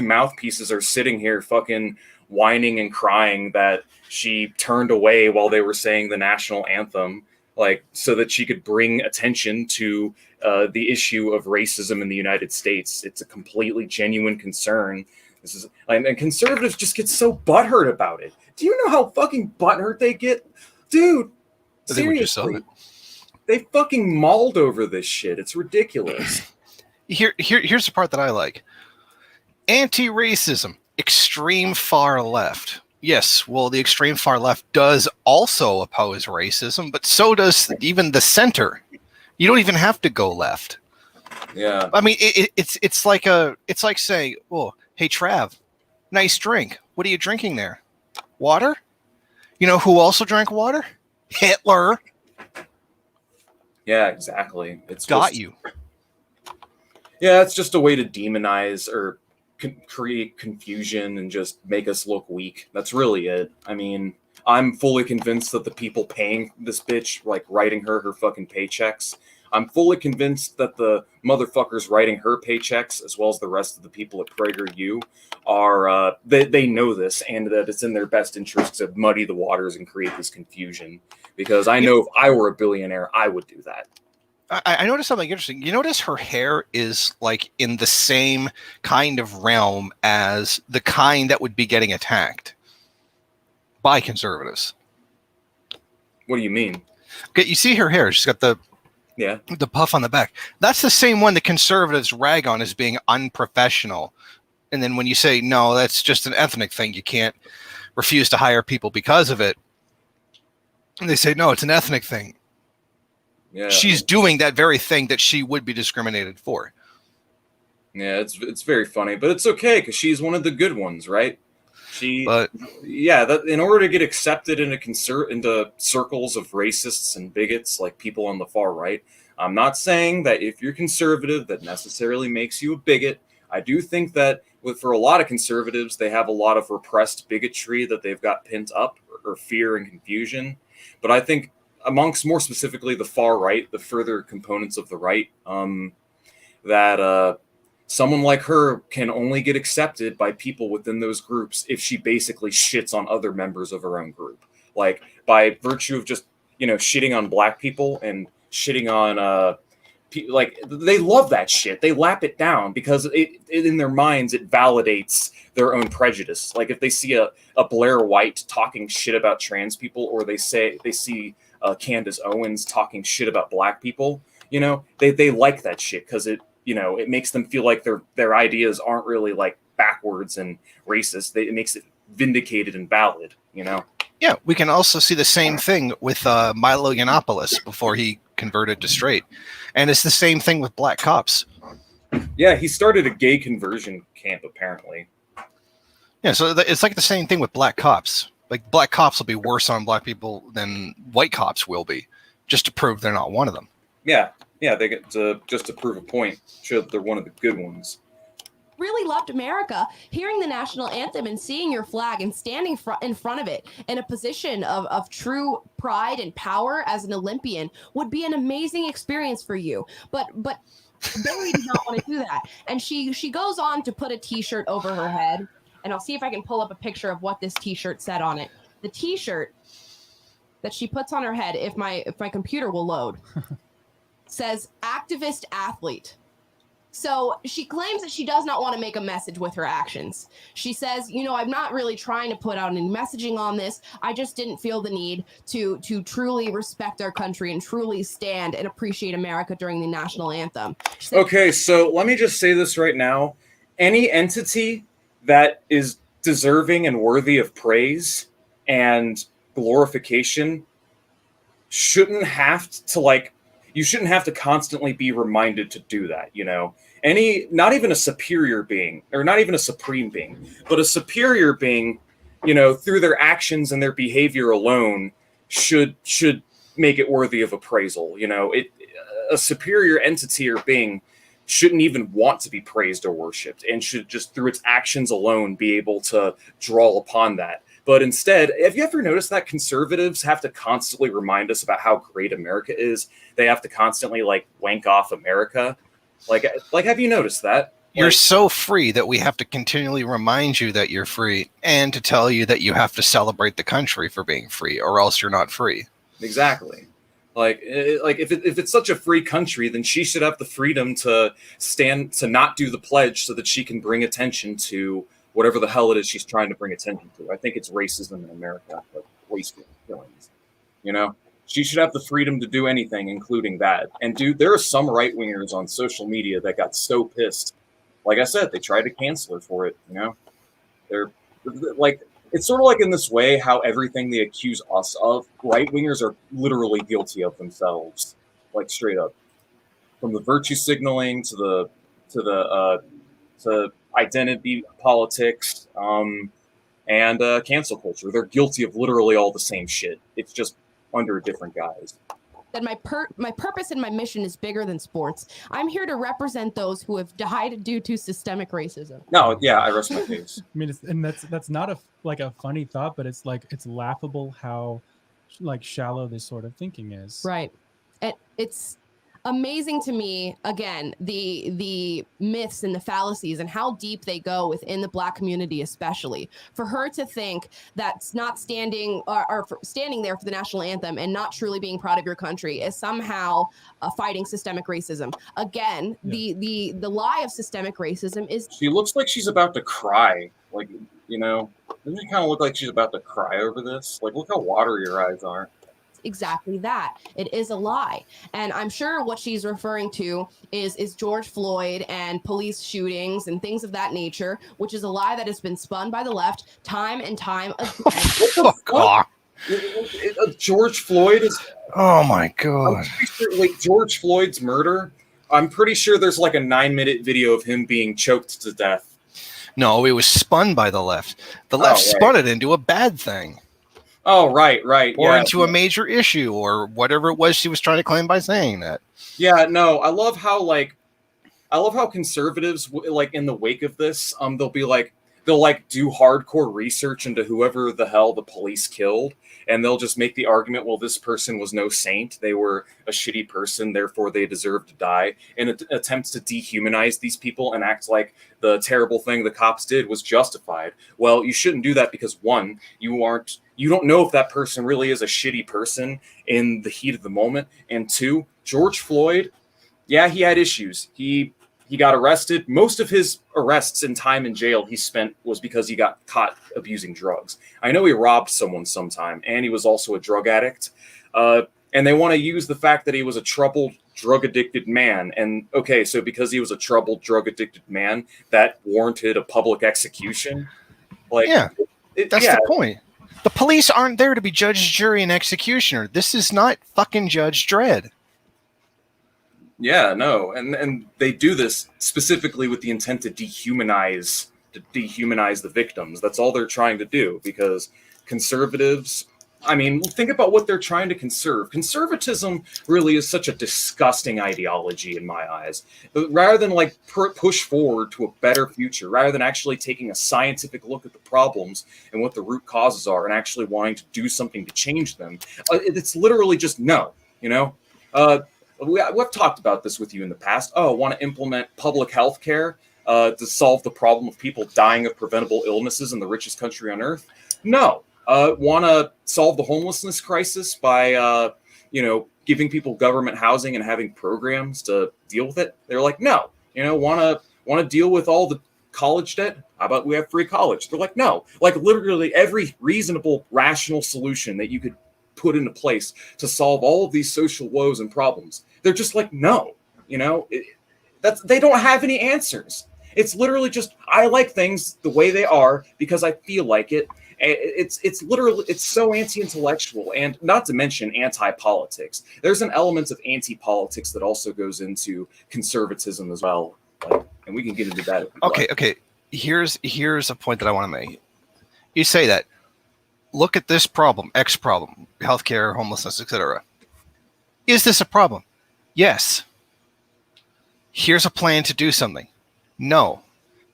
mouthpieces are sitting here fucking whining and crying that she turned away while they were saying the national anthem, like so that she could bring attention to the issue of racism in the United States. It's a completely genuine concern. This is, and conservatives just get so butthurt about it. Do you know how fucking butthurt they get, dude? Seriously, they fucking mauled over this shit. It's ridiculous. Here's the part that I like. Anti-racism, extreme far left. Yes, well, the extreme far left does also oppose racism, but so does even the center. You don't even have to go left. Yeah. I mean, it's like saying, "Oh, hey Trav, nice drink. What are you drinking there? Water? You know who also drank water? Hitler." Yeah, exactly. It's got just, you. Yeah, it's just a way to demonize or create confusion and just make us look weak. That's really it. I mean, I'm fully convinced that the people paying this bitch, like writing her fucking paychecks, I'm fully convinced that the motherfuckers writing her paychecks, as well as the rest of the people at PragerU, are they know this, and that it's in their best interest to muddy the waters and create this confusion. Because I know if I were a billionaire, I would do that. I noticed something interesting. You notice her hair is like in the same kind of realm as the kind that would be getting attacked by conservatives. What do you mean? Okay, you see her hair. She's got the puff on the back. That's the same one the conservatives rag on as being unprofessional. And then when you say, no, that's just an ethnic thing, you can't refuse to hire people because of it. And they say, no, it's an ethnic thing. Yeah. She's doing that very thing that she would be discriminated for. Yeah, it's very funny, but it's okay because she's one of the good ones, right? That in order to get accepted into circles of racists and bigots like people on the far right, I'm not saying that if you're conservative that necessarily makes you a bigot. I do think that for a lot of conservatives, they have a lot of repressed bigotry that they've got pent up, or fear and confusion. But I think amongst more specifically the far right, the further components of the right, that someone like her can only get accepted by people within those groups if she basically shits on other members of her own group. Like by virtue of just, shitting on black people and shitting on, like they love that shit. They lap it down because it in their minds, it validates their own prejudice. Like if they see a Blair White talking shit about trans people, or they see Candace Owens talking shit about black people, they like that shit because it makes them feel like their ideas aren't really like backwards and racist. It makes it vindicated and valid, Yeah, we can also see the same thing with Milo Yiannopoulos before he converted to straight. And it's the same thing with black cops. Yeah, he started a gay conversion camp, apparently. Yeah, so it's like the same thing with black cops. Like black cops will be worse on black people than white cops will be, just to prove they're not one of them. Yeah, they get just to prove a point, show that they're one of the good ones. Really loved America, hearing the national anthem and seeing your flag and standing in front of it in a position of true pride and power as an Olympian would be an amazing experience for you. But Bailey does not want to do that. And she goes on to put a t-shirt over her head. And I'll see if I can pull up a picture of what this t-shirt said on it. The t-shirt that she puts on her head, if my computer will load, says activist athlete. So she claims that she does not want to make a message with her actions. She says, I'm not really trying to put out any messaging on this. I just didn't feel the need to truly respect our country and truly stand and appreciate America during the national anthem. Okay, so let me just say this right now. Any entity that is deserving and worthy of praise and glorification shouldn't have to you shouldn't have to constantly be reminded to do that, not even a superior being, or not even a supreme being, but a superior being, through their actions and their behavior alone should make it worthy of appraisal. A superior entity or being shouldn't even want to be praised or worshipped, and should just through its actions alone be able to draw upon that. But instead, have you ever noticed that conservatives have to constantly remind us about how great America is? They have to constantly wank off America. Like have you noticed that? You're so free that we have to continually remind you that you're free, and to tell you that you have to celebrate the country for being free, or else you're not free. Exactly. If it's such a free country, then she should have the freedom to not do the pledge so that she can bring attention to whatever the hell it is she's trying to bring attention to. I think it's racism in America, wasteful killings. She should have the freedom to do anything, including that. And dude, there are some right-wingers on social media that got so pissed. Like I said, they tried to cancel her for it. They're it's sort of like in this way how everything they accuse us of, right-wingers are literally guilty of themselves, straight up. From the virtue signaling to identity politics, and cancel culture. They're guilty of literally all the same shit. It's just under a different guise. That my purpose and my mission is bigger than sports. I'm here to represent those who have died due to systemic racism. No, yeah, I rest my case. I mean, that's not a funny thought, but it's laughable how shallow this sort of thinking is. Right. It's amazing to me, again, the myths and the fallacies and how deep they go within the Black community, especially. For her to think that's not standing or standing there for the national anthem and not truly being proud of your country is somehow fighting systemic racism. Again, the lie of systemic racism is... She looks like she's about to cry. Doesn't she kind of look like she's about to cry over this? Look how watery your eyes are. Exactly that. It is a lie. And I'm sure what she's referring to is George Floyd and police shootings and things of that nature, which is a lie that has been spun by the left time and time again. George Floyd is... Oh my God. George Floyd's murder, I'm pretty sure there's a 9-minute video of him being choked to death. No, it was spun by the left. The left spun it into a bad thing. Oh, right. Or into a major issue, or whatever it was she was trying to claim by saying that. Yeah, no, I love how conservatives, in the wake of this, they'll do hardcore research into whoever the hell the police killed, and they'll just make the argument, well, this person was no saint, they were a shitty person, therefore they deserve to die, and it attempts to dehumanize these people and act like the terrible thing the cops did was justified. Well, you shouldn't do that because, one, you don't know if that person really is a shitty person in the heat of the moment, and two, George Floyd, yeah, he had issues. He got arrested. Most of his arrests and time in jail he spent was because he got caught abusing drugs. I know he robbed someone sometime, and he was also a drug addict. And they want to use the fact that he was a troubled, drug-addicted man. And, okay, so because he was a troubled, drug-addicted man, that warranted a public execution? That's the point. The police aren't there to be judge, jury, and executioner. This is not fucking Judge Dredd. Yeah, no, and they do this specifically with the intent to dehumanize the victims. That's all they're trying to do, because conservatives, I mean, think about what they're trying to conserve. Conservatism really is such a disgusting ideology in my eyes. But rather than push forward to a better future, rather than actually taking a scientific look at the problems and what the root causes are and actually wanting to do something to change them, it's literally just no, we've talked about this with you in the past. Oh, want to implement public health care to solve the problem of people dying of preventable illnesses in the richest country on earth? No. Want to solve the homelessness crisis by, giving people government housing and having programs to deal with it? They're like, no. Want to deal with all the college debt? How about we have free college? They're like, no. Like literally every reasonable, rational solution that you could put into place to solve all of these social woes and problems, they're just like, no. They don't have any answers. It's literally just, I like things the way they are because I feel like it. It's literally, it's so anti-intellectual, and not to mention anti-politics. There's an element of anti-politics that also goes into conservatism as well, and we can get into that. Okay. Here's a point that I want to make. You say that, look at this problem, X problem, healthcare, homelessness, etc. Is this a problem? Yes. Here's a plan to do something. No.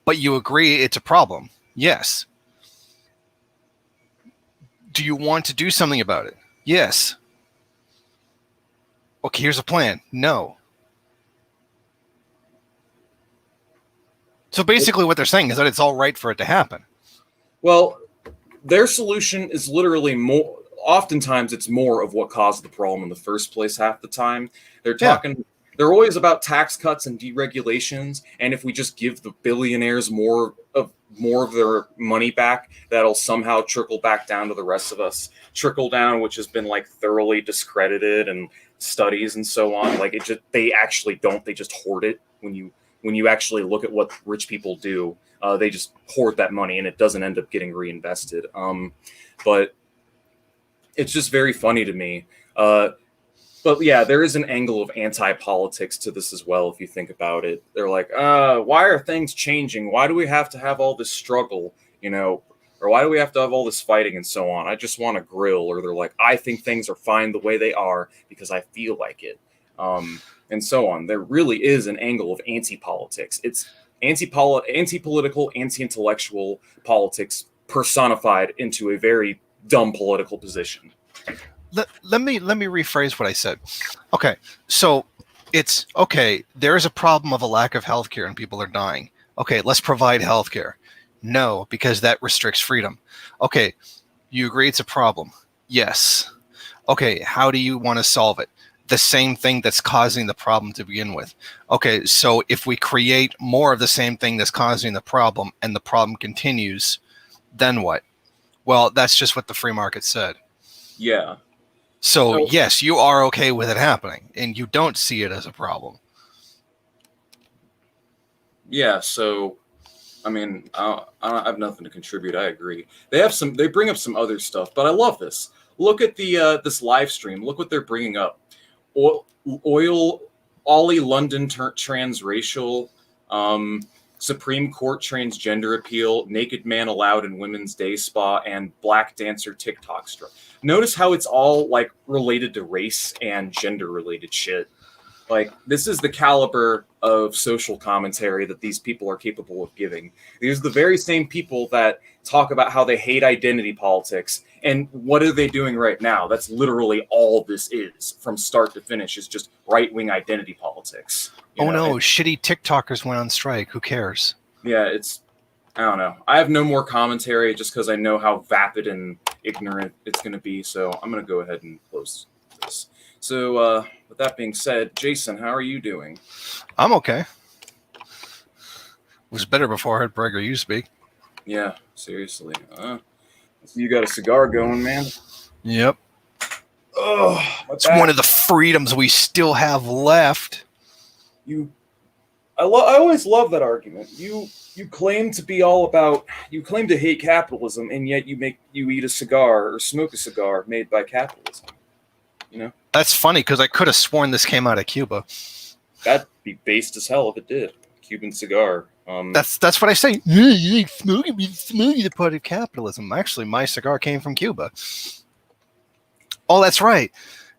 But you agree it's a problem? Yes. Do you want to do something about it? Yes. Okay, here's a plan. No. So basically what they're saying is that it's all right for it to happen. Well, their solution is literally more, oftentimes it's more of what caused the problem in the first place half the time. They're talking, they're always about tax cuts and deregulations, and if we just give the billionaires more of their money back, that'll somehow trickle back down to the rest of us. Trickle down, which has been like thoroughly discredited and studies and so on. Like they actually don't, they just hoard it. When you actually look at what rich people do, they just hoard that money and it doesn't end up getting reinvested. But it's just very funny to me. But yeah, there is an angle of anti-politics to this as well, if you think about it. They're like, why are things changing? Why do we have to have all this struggle, or why do we have to have all this fighting and so on? I just want to grill. Or they're like, I think things are fine the way they are because I feel like it. And so on. There really is an angle of anti-politics. It's anti-political, anti-intellectual politics personified into a very dumb political position. Let me rephrase what I said. Okay, so it's okay. There is a problem of a lack of healthcare and people are dying. Okay, let's provide healthcare. No, because that restricts freedom. Okay, you agree it's a problem? Yes. Okay, how do you want to solve it? The same thing that's causing the problem to begin with. Okay, so if we create more of the same thing that's causing the problem and the problem continues, then what? Well, that's just what the free market said. Yeah. So yes, you are okay with it happening and you don't see it as a problem. Yeah, so I mean, I have nothing to contribute. I agree. They bring up some other stuff, but I love this. Look at the this live stream. Look what they're bringing up. Ollie London transracial, Supreme Court transgender appeal, naked man allowed in women's day spa, and black dancer TikTok strike. Notice how it's all like related to race and gender related shit. Like, this is the caliber of social commentary that these people are capable of giving. These are the very same people that talk about how they hate identity politics. And what are they doing right now? That's literally all this is, from start to finish, is just right-wing identity politics. Shitty TikTokers went on strike. Who cares? Yeah, I don't know. I have no more commentary just because I know how vapid and ignorant it's going to be. So I'm going to go ahead and close this. So with that being said, Jason, how are you doing? I'm okay. It was better before I heard Breg or you speak. Yeah, seriously. You got a cigar going, man? Yep. Oh, it's one of the freedoms we still have left. I always love that argument. You claim to be all about, you claim to hate capitalism, and yet you eat a cigar or smoke a cigar made by capitalism. That's funny because I could have sworn this came out of Cuba. That'd be based as hell if it did. Cuban cigar. That's what I say. You smoking the part of capitalism. Actually, my cigar came from Cuba. Oh, that's right.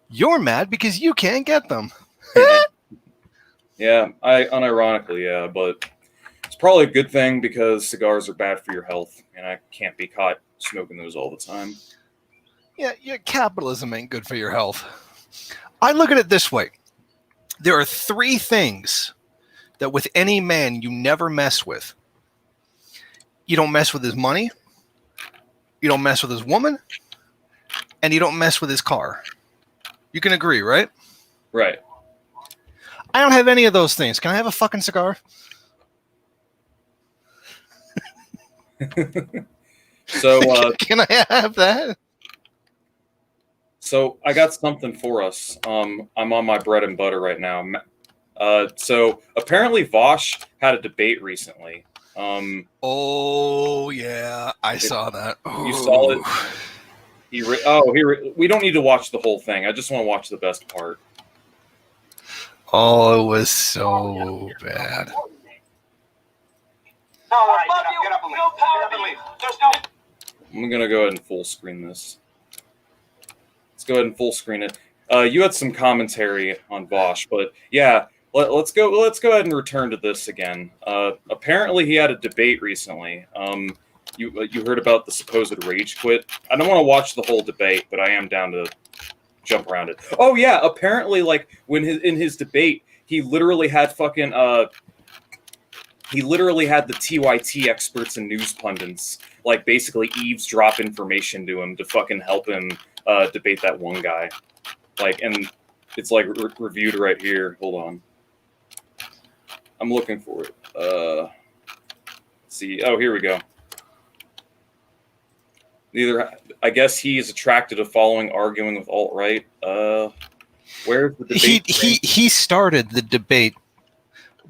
You're mad because you can't get them. Yeah, unironically, yeah, but it's probably a good thing because cigars are bad for your health, and I can't be caught smoking those all the time. Yeah, capitalism ain't good for your health. I look at it this way. There are three things that with any man you never mess with. You don't mess with his money, you don't mess with his woman, and you don't mess with his car. You can agree, right? Right. I don't have any of those things. Can I have a fucking cigar? So can I have that? So I got something for us. I'm on my bread and butter right now. So apparently Vaush had a debate recently. Oh yeah, I saw that. You saw it. We don't need to watch the whole thing. I just want to watch the best part. Oh, it was so bad. No, get up and leave. Get up and leave. There's no. I'm gonna go ahead and full screen this. Let's go ahead and full screen it. You had some commentary on Vaush, but yeah, let's go ahead and return to this again. Apparently, he had a debate recently. You heard about the supposed rage quit. I don't want to watch the whole debate, but I am down to jump around it. Oh yeah, apparently, like in his debate, he literally had fucking he literally had the TYT experts and news pundits like basically eavesdrop information to him to fucking help him debate that one guy. Like, and it's like reviewed right here. Hold on, I'm looking for it. Let's see. Oh, here we go. I guess he is attracted to following arguing with alt-right. Where's the debate? He started the debate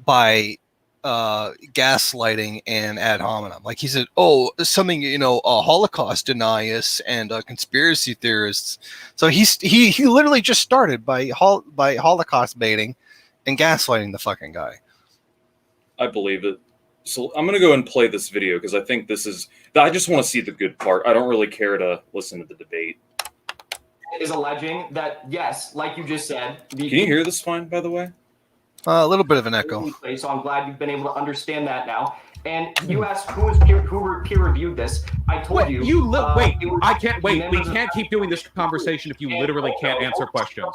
by gaslighting and ad hominem. Like he said, oh, something, Holocaust deniers and conspiracy theorists. So he literally just started by Holocaust baiting and gaslighting the fucking guy. I believe it. So I'm going to go and play this video because I think I just want to see the good part. I don't really care to listen to the debate. Is alleging that, yes, like you just said. Can you hear this fine, by the way? A little bit of an echo. So I'm glad you've been able to understand that now. And you asked who peer reviewed this. I told you. I can't wait. We can't keep doing this conversation if you literally can't answer questions.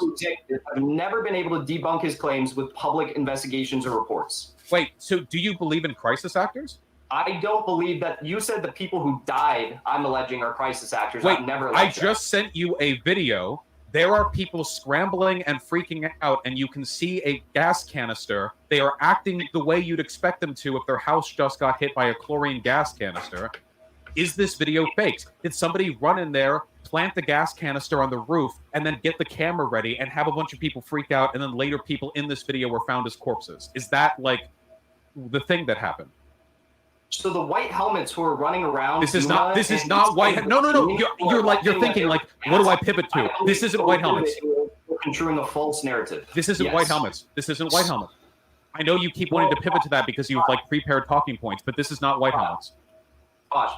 I've never been able to debunk his claims with public investigations or reports. Wait, so do you believe in crisis actors? I don't believe that. You said the people who died, I'm alleging, are crisis actors. Wait, I've never I just sent you a video. There are people scrambling and freaking out, and you can see a gas canister. They are acting the way you'd expect them to if their house just got hit by a chlorine gas canister. Is this video faked? Did somebody run in there, plant the gas canister on the roof, and then get the camera ready and have a bunch of people freak out, and then later people in this video were found as corpses? Is that, like, the thing that happened? So the white helmets who are running around. This is not white. No. You're thinking like, what do I pivot to? This isn't white helmets. Construing a false narrative. This isn't white helmets. This isn't white helmets. I know you keep wanting to pivot to that because you have like prepared talking points, but this is not white helmets. Gosh,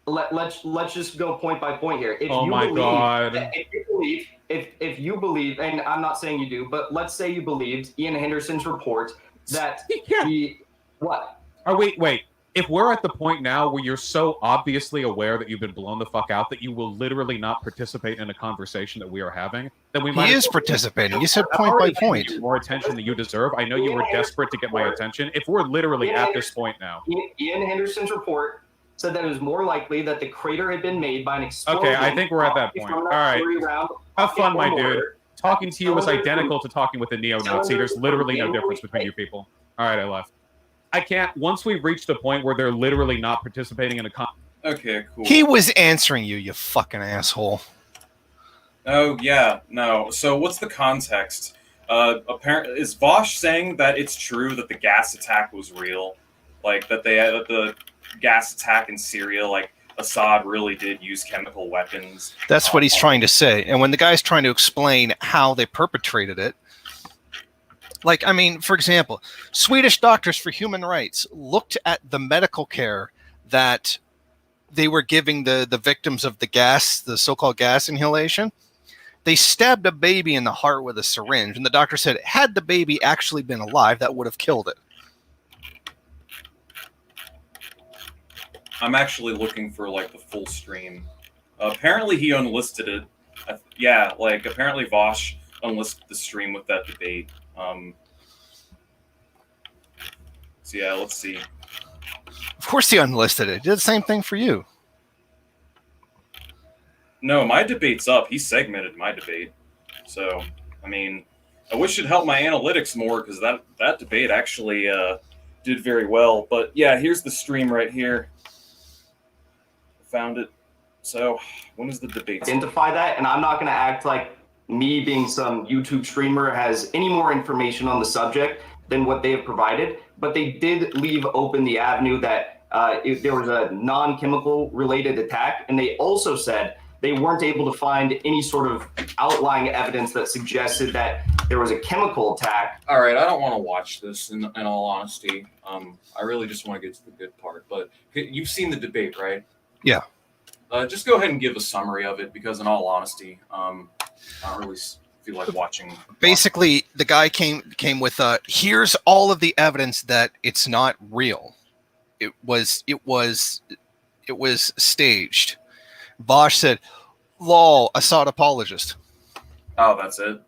let's just go point by point here. If oh you my believe, god! If you believe, and I'm not saying you do, but let's say you believed Ian Henderson's report that what? Oh wait. If we're at the point now where you're so obviously aware that you've been blown the fuck out that you will literally not participate in a conversation that we are having, then we might. He is participating. You said point by point. More attention than you deserve. I know you were desperate to get my attention. If we're literally at this point now. Ian Henderson's report said that it was more likely that the crater had been made by an explosion. Okay, I think we're at that point. All right. Have fun, my dude. Talking to you is identical to talking with a neo-Nazi. There's literally no difference between you people. All right, I left. I can't. Once we reach the point where they're literally not participating in a Okay, cool. He was answering you, you fucking asshole. Oh yeah, no. So what's the context? Apparently, is Vaush saying that it's true that the gas attack was real, like that the gas attack in Syria, like Assad really did use chemical weapons? That's what he's trying to say. And when the guy's trying to explain how they perpetrated it. Like, I mean, for example, Swedish Doctors for Human Rights looked at the medical care that they were giving the victims of the gas, the so-called gas inhalation. They stabbed a baby in the heart with a syringe, and the doctor said, had the baby actually been alive, that would have killed it. I'm actually looking for, like, the full stream. Apparently he unlisted it. Yeah, like, apparently Vaush unlisted the stream with that debate. So yeah, let's see. Of course he unlisted it. He did the same thing for you. No, my debate's up. He segmented my debate. So, I mean, I wish it helped my analytics more because that debate actually did very well. But yeah, here's the stream right here. Found it. So, when is the debate? Identify that, and I'm not going to act like me being some YouTube streamer has any more information on the subject than what they have provided. But they did leave open the avenue that if there was a non-chemical related attack, and they also said they weren't able to find any sort of outlying evidence that suggested that there was a chemical attack. All right, I don't want to watch this in all honesty. I really just want to get to the good part. But you've seen the debate, right? Yeah. Just go ahead and give a summary of it because, in all honesty, I don't really feel like watching. Basically, the guy came with here's all of the evidence that it's not real. It was staged. Vaush said, "Lol, Assad apologist." Oh, that's it.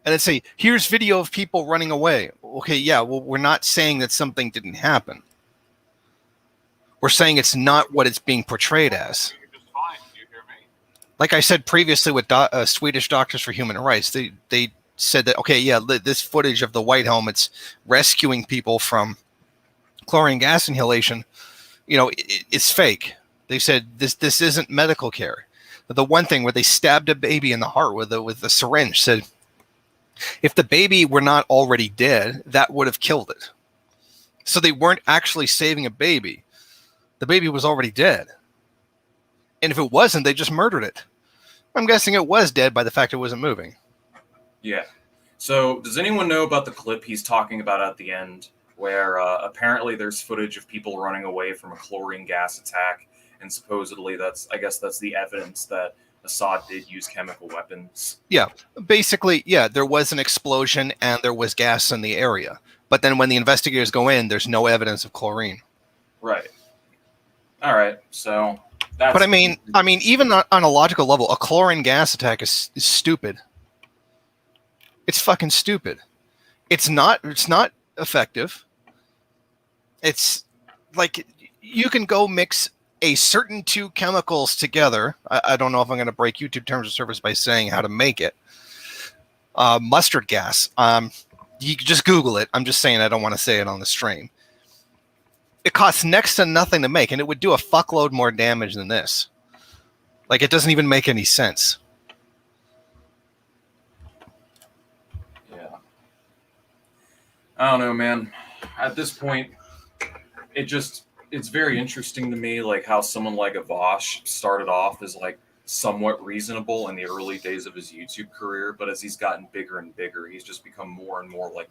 And then say, "Here's video of people running away." Okay, yeah. Well, we're not saying that something didn't happen. We're saying it's not what it's being portrayed as. Like I said previously with Swedish Doctors for Human Rights, they said that, okay, yeah, this footage of the white helmets rescuing people from chlorine gas inhalation, it's fake. They said this isn't medical care. But the one thing where they stabbed a baby in the heart with a syringe said, if the baby were not already dead, that would have killed it. So they weren't actually saving a baby. The baby was already dead. And if it wasn't, they just murdered it. I'm guessing it was dead by the fact it wasn't moving. Yeah. So does anyone know about the clip he's talking about at the end where apparently there's footage of people running away from a chlorine gas attack, and supposedly that's the evidence that Assad did use chemical weapons? Yeah. Basically, yeah, there was an explosion and there was gas in the area. But then when the investigators go in, there's no evidence of chlorine. Right. All right. So that's... But I mean, even on a logical level, a chlorine gas attack is stupid. It's fucking stupid. It's not effective. It's like you can go mix a certain two chemicals together. I don't know if I'm going to break YouTube terms of service by saying how to make it. Mustard gas. You can just Google it. I'm just saying I don't want to say it on the stream. It costs next to nothing to make, and it would do a fuckload more damage than this. Like, it doesn't even make any sense. Yeah. I don't know, man. At this point, it's very interesting to me, like, how someone like a Vaush started off as, like, somewhat reasonable in the early days of his YouTube career, but as he's gotten bigger and bigger, he's just become more and more like...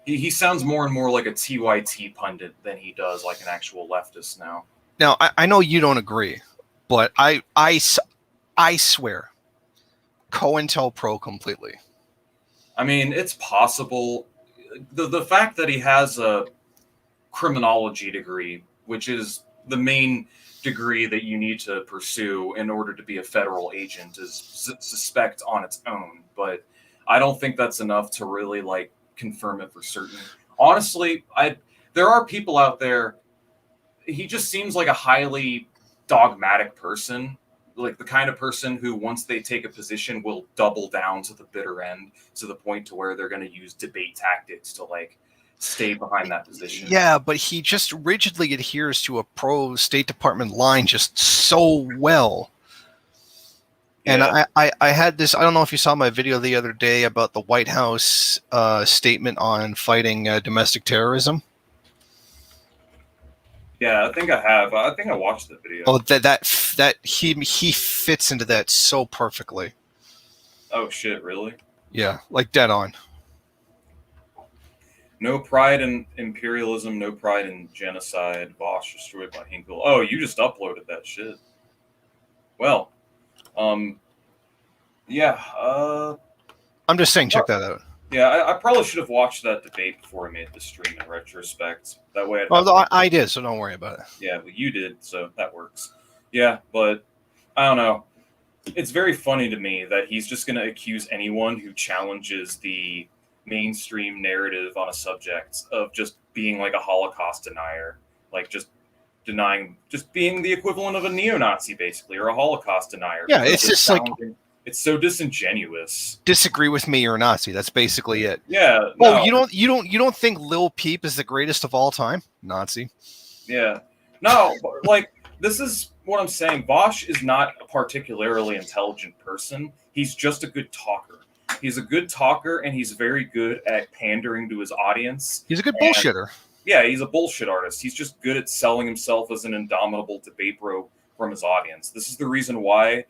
He sounds more and more like a TYT pundit than he does like an actual leftist now. Now, I know you don't agree, but I swear, COINTELPRO completely. I mean, it's possible. The fact that he has a criminology degree, which is the main degree that you need to pursue in order to be a federal agent, is suspect on its own. But I don't think that's enough to really like confirm it for certain. Honestly, there are people out there. He just seems like a highly dogmatic person, like the kind of person who, once they take a position, will double down to the bitter end, to the point to where they're going to use debate tactics to like stay behind that position. Yeah, but he just rigidly adheres to a pro State Department line just so well. And Yeah. I had this, I don't know if you saw my video the other day about the White House statement on fighting domestic terrorism. Yeah, I think I have. I think I watched the video. Oh, that he fits into that so perfectly. Oh shit, really? Yeah, like dead on. No pride in imperialism, no pride in genocide. Vaush destroyed by Hinkle. Oh, you just uploaded that shit. Well, yeah. I'm just saying, check that out. Yeah, I probably should have watched that debate before I made the stream in retrospect. That way, Well, I did, so don't worry about it. Yeah, well, you did, so that works. Yeah, but I don't know. It's very funny to me that he's just going to accuse anyone who challenges the mainstream narrative on a subject of just being like a Holocaust denier, like just denying, just being the equivalent of a neo-Nazi basically, or a Holocaust denier. Yeah, because it's just like it's so disingenuous. disagree with me, you're a Nazi. That's basically it. Yeah. Oh, No. you don't think Lil Peep is the greatest of all time? Nazi. Yeah. No, like this is what I'm saying. Vaush is not a particularly intelligent person. He's just a good talker. He's a good talker, and he's very good at pandering to his audience. He's a good And, bullshitter. yeah, he's a bullshit artist. He's just good at selling himself as an indomitable debate bro from his audience. This is the reason why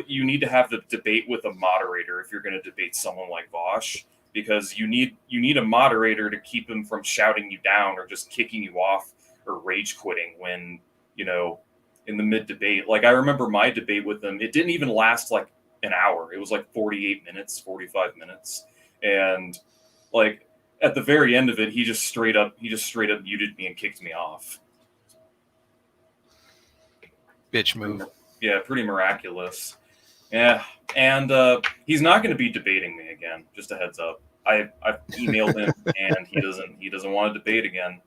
you need to have the debate with a moderator if you're going to debate someone like Vaush, because you need a moderator to keep him from shouting you down or just kicking you off or rage quitting when, in the mid debate. Like I remember my debate with him, it didn't even last like an hour. It was like 48 minutes, 45 minutes. And like at the very end of it, he just straight up muted me and kicked me off. Bitch move. Yeah, pretty miraculous. Yeah, and he's not going to be debating me again. Just a heads up. I've emailed him, and he doesn't want to debate again.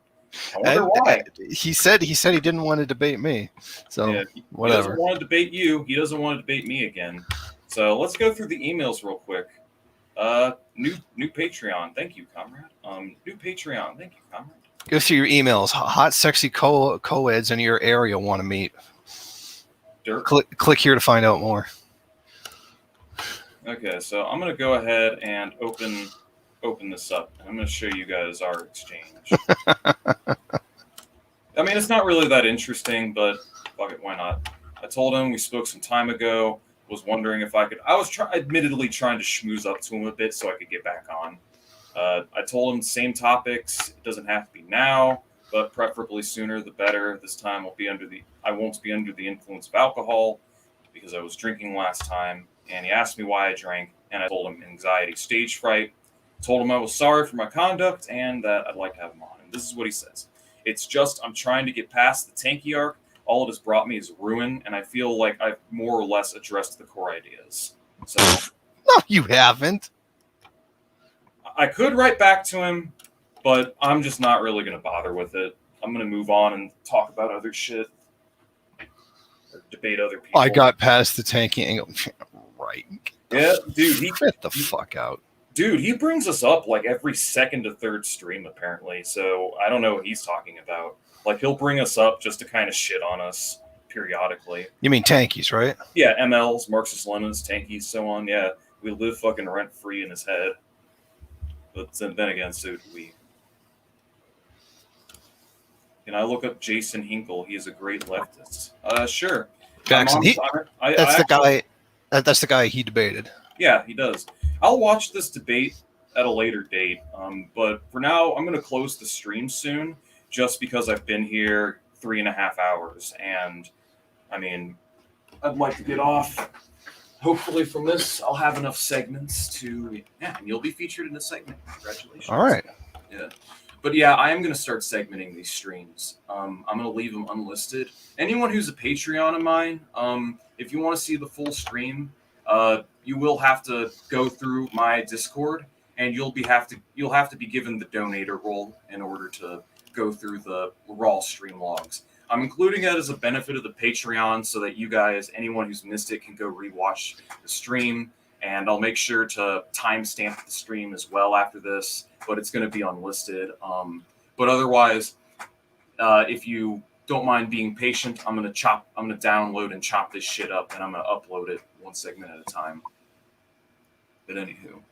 I wonder why. He said he didn't want to debate me. So Yeah, whatever. He doesn't want to debate you. He doesn't want to debate me again. So let's go through the emails real quick. New Patreon. Thank you, comrade. New Patreon. Thank you, comrade. Go through your emails. Hot, sexy co-eds in your area want to meet. Dirt. Click here to find out more. Okay, so I'm gonna go ahead and open this up. I'm gonna show you guys our exchange. I mean, it's not really that interesting, but fuck it, why not? I told him we spoke some time ago. Was wondering if I could. I was admittedly trying to schmooze up to him a bit so I could get back on. I told him same topics. It doesn't have to be now, but preferably sooner the better. This time I won't be under the influence of alcohol because I was drinking last time. And he asked me why I drank, and I told him anxiety, stage fright. Told him I was sorry for my conduct and that I'd like to have him on. And this is what he says. It's just I'm trying to get past the tanky arc. All it has brought me is ruin, and I feel like I've more or less addressed the core ideas. So no, you haven't. I could write back to him, but I'm just not really going to bother with it. I'm going to move on and talk about other shit. Or debate other people. I got past the tanky angle. Right. Yeah, dude. Get the fuck out. Dude, he brings us up like every second to third stream, apparently. So I don't know what he's talking about. Like, he'll bring us up just to kind of shit on us periodically. You mean tankies, right? Yeah, MLs, Marxist-Leninists, tankies, so on. Yeah, we live fucking rent-free in his head. But then again, so do we. Can I look up Jason Hinkle? He is a great leftist. Sure. Jackson. That's the guy he debated. Yeah, he does. I'll watch this debate at a later date. But for now, I'm going to close the stream soon, just because I've been here 3.5 hours, and I mean, I'd like to get off. Hopefully, from this, I'll have enough segments to and you'll be featured in a segment. Congratulations! All right. Yeah. But yeah, I am going to start segmenting these streams. I'm going to leave them unlisted. Anyone who's a Patreon of mine, if you want to see the full stream, you will have to go through my Discord, and you'll have to be given the donator role in order to go through the raw stream logs. I'm including it as a benefit of the Patreon so that you guys, anyone who's missed it, can go rewatch the stream. And I'll make sure to timestamp the stream as well after this, but it's going to be unlisted. But otherwise, if you don't mind being patient, I'm going to download and chop this shit up, and I'm going to upload it one segment at a time. But anywho,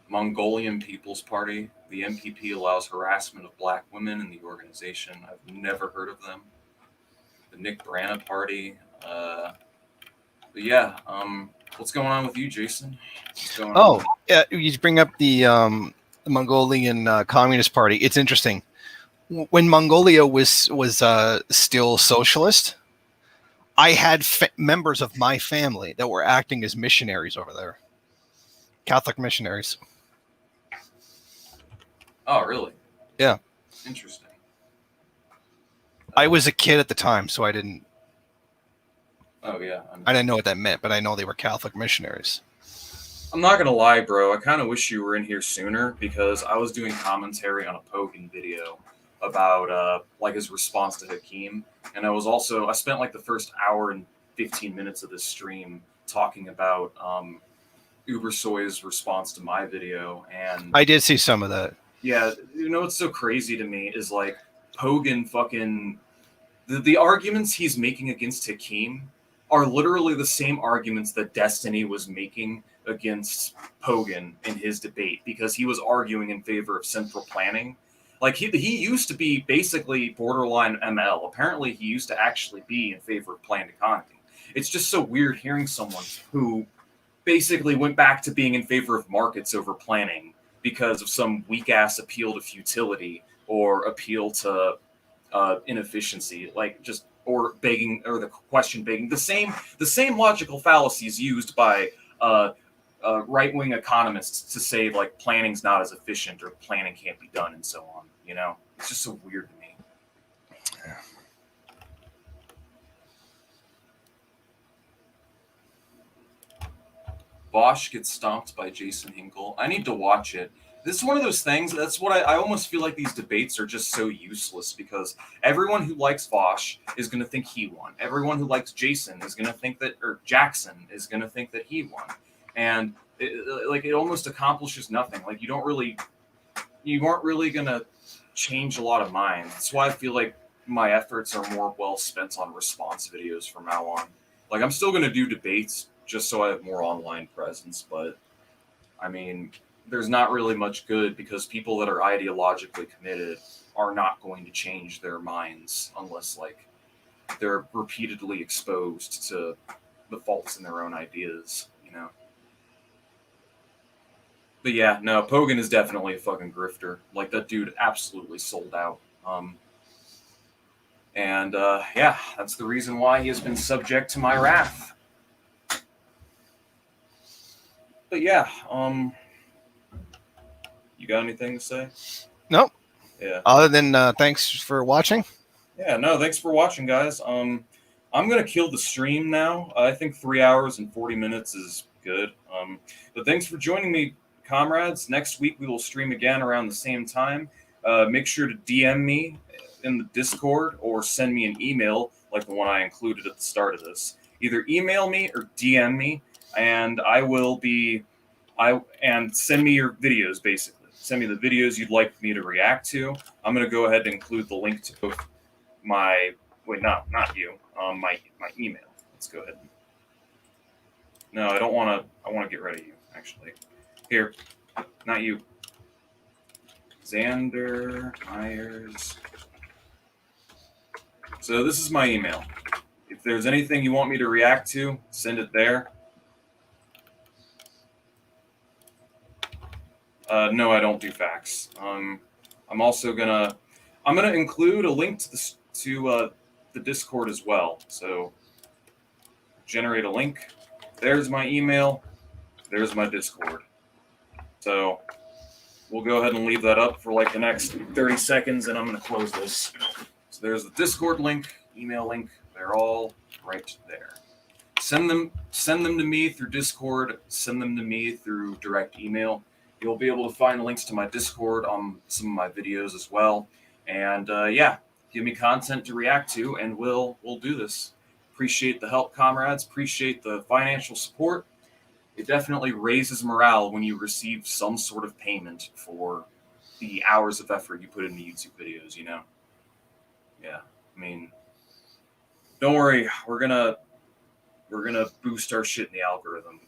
Mongolian People's Party, the MPP allows harassment of black women in the organization. I've never heard of them. The Nick Brana Party. But yeah, what's going on with you, Jason? Yeah, you bring up the Mongolian Communist Party. It's interesting. When Mongolia was still socialist, I had members of my family that were acting as missionaries over there, Catholic missionaries. Oh, really? Yeah. Interesting. I was a kid at the time, so I didn't. Oh yeah. I didn't know what that meant, but I know they were Catholic missionaries. I'm not gonna lie, bro. I kind of wish you were in here sooner because I was doing commentary on a Pogan video about like his response to Hakim, and I spent like the first hour and 15 minutes of this stream talking about Ubersoi's response to my video, and I did see some of that. yeah, you know what's so crazy to me is like Pogan fucking the arguments he's making against Hakim are literally the same arguments that Destiny was making against Pogan in his debate because he was arguing in favor of central planning. Like he used to be basically borderline ML. Apparently he used to actually be in favor of planned economy. It's just so weird hearing someone who basically went back to being in favor of markets over planning because of some weak ass appeal to futility or appeal to inefficiency, like just or begging or the question begging the same logical fallacies used by right-wing economists to say like planning's not as efficient or planning can't be done and so on. You know, it's just so weird to me. Vaush gets stomped by Jason Hinkle. I need to watch it. This is one of those things. That's what I almost feel like these debates are just so useless because everyone who likes Vaush is going to think he won. Everyone who likes Jason is going to think that, or Jackson is going to think that he won. And it almost accomplishes nothing. Like you weren't really going to change a lot of minds. That's why I feel like my efforts are more well spent on response videos from now on. Like I'm still going to do debates just so I have more online presence, but I mean, there's not really much good because people that are ideologically committed are not going to change their minds unless like they're repeatedly exposed to the faults in their own ideas, you know. But yeah, no, Pogan is definitely a fucking grifter. Like that dude absolutely sold out. And yeah, that's the reason why he has been subject to my wrath. But yeah, you got anything to say? Nope. Yeah. Other than thanks for watching. Yeah, no, thanks for watching, guys. I'm gonna kill the stream now. I think 3 hours and 40 minutes is good. But thanks for joining me, comrades. Next week we will stream again around the same time. Make sure to DM me in the Discord or send me an email like the one I included at the start of this. Either email me or DM me, and and send me your videos, basically. Send me the videos you'd like me to react to. I'm going to go ahead and include the link to both my email. Let's go ahead. No, I don't want to. I want to get rid of you, actually. Here, not you. Xander Myers. So this is my email. If there's anything you want me to react to, send it there. No, I don't do fax. I'm also gonna include a link to the Discord as well. So generate a link. There's my email. There's my Discord. So we'll go ahead and leave that up for like the next 30 seconds, and I'm gonna close this. So there's the Discord link, email link. They're all right there. Send them to me through Discord. Send them to me through direct email. You'll be able to find links to my Discord on some of my videos as well. And yeah, give me content to react to, and we'll do this. Appreciate the help, comrades. Appreciate the financial support. It definitely raises morale when you receive some sort of payment for the hours of effort you put into YouTube videos, you know? Yeah, I mean, don't worry. We're gonna boost our shit in the algorithm.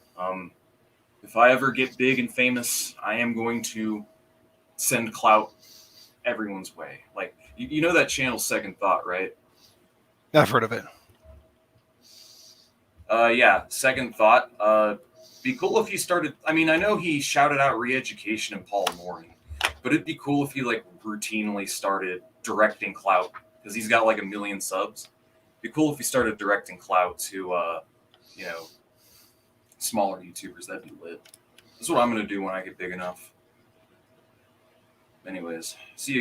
If I ever get big and famous, I am going to send clout everyone's way. Like, you know that channel Second Thought, right? I've heard of it. Yeah, Second Thought. Be cool if he started. I mean, I know he shouted out re-education and Paul Morton, but it'd be cool if he like routinely started directing clout because he's got like 1 million subs. It'd be cool if he started directing clout to, you know, smaller YouTubers. That'd be lit. That's what I'm gonna do when I get big enough. Anyways, see you guys.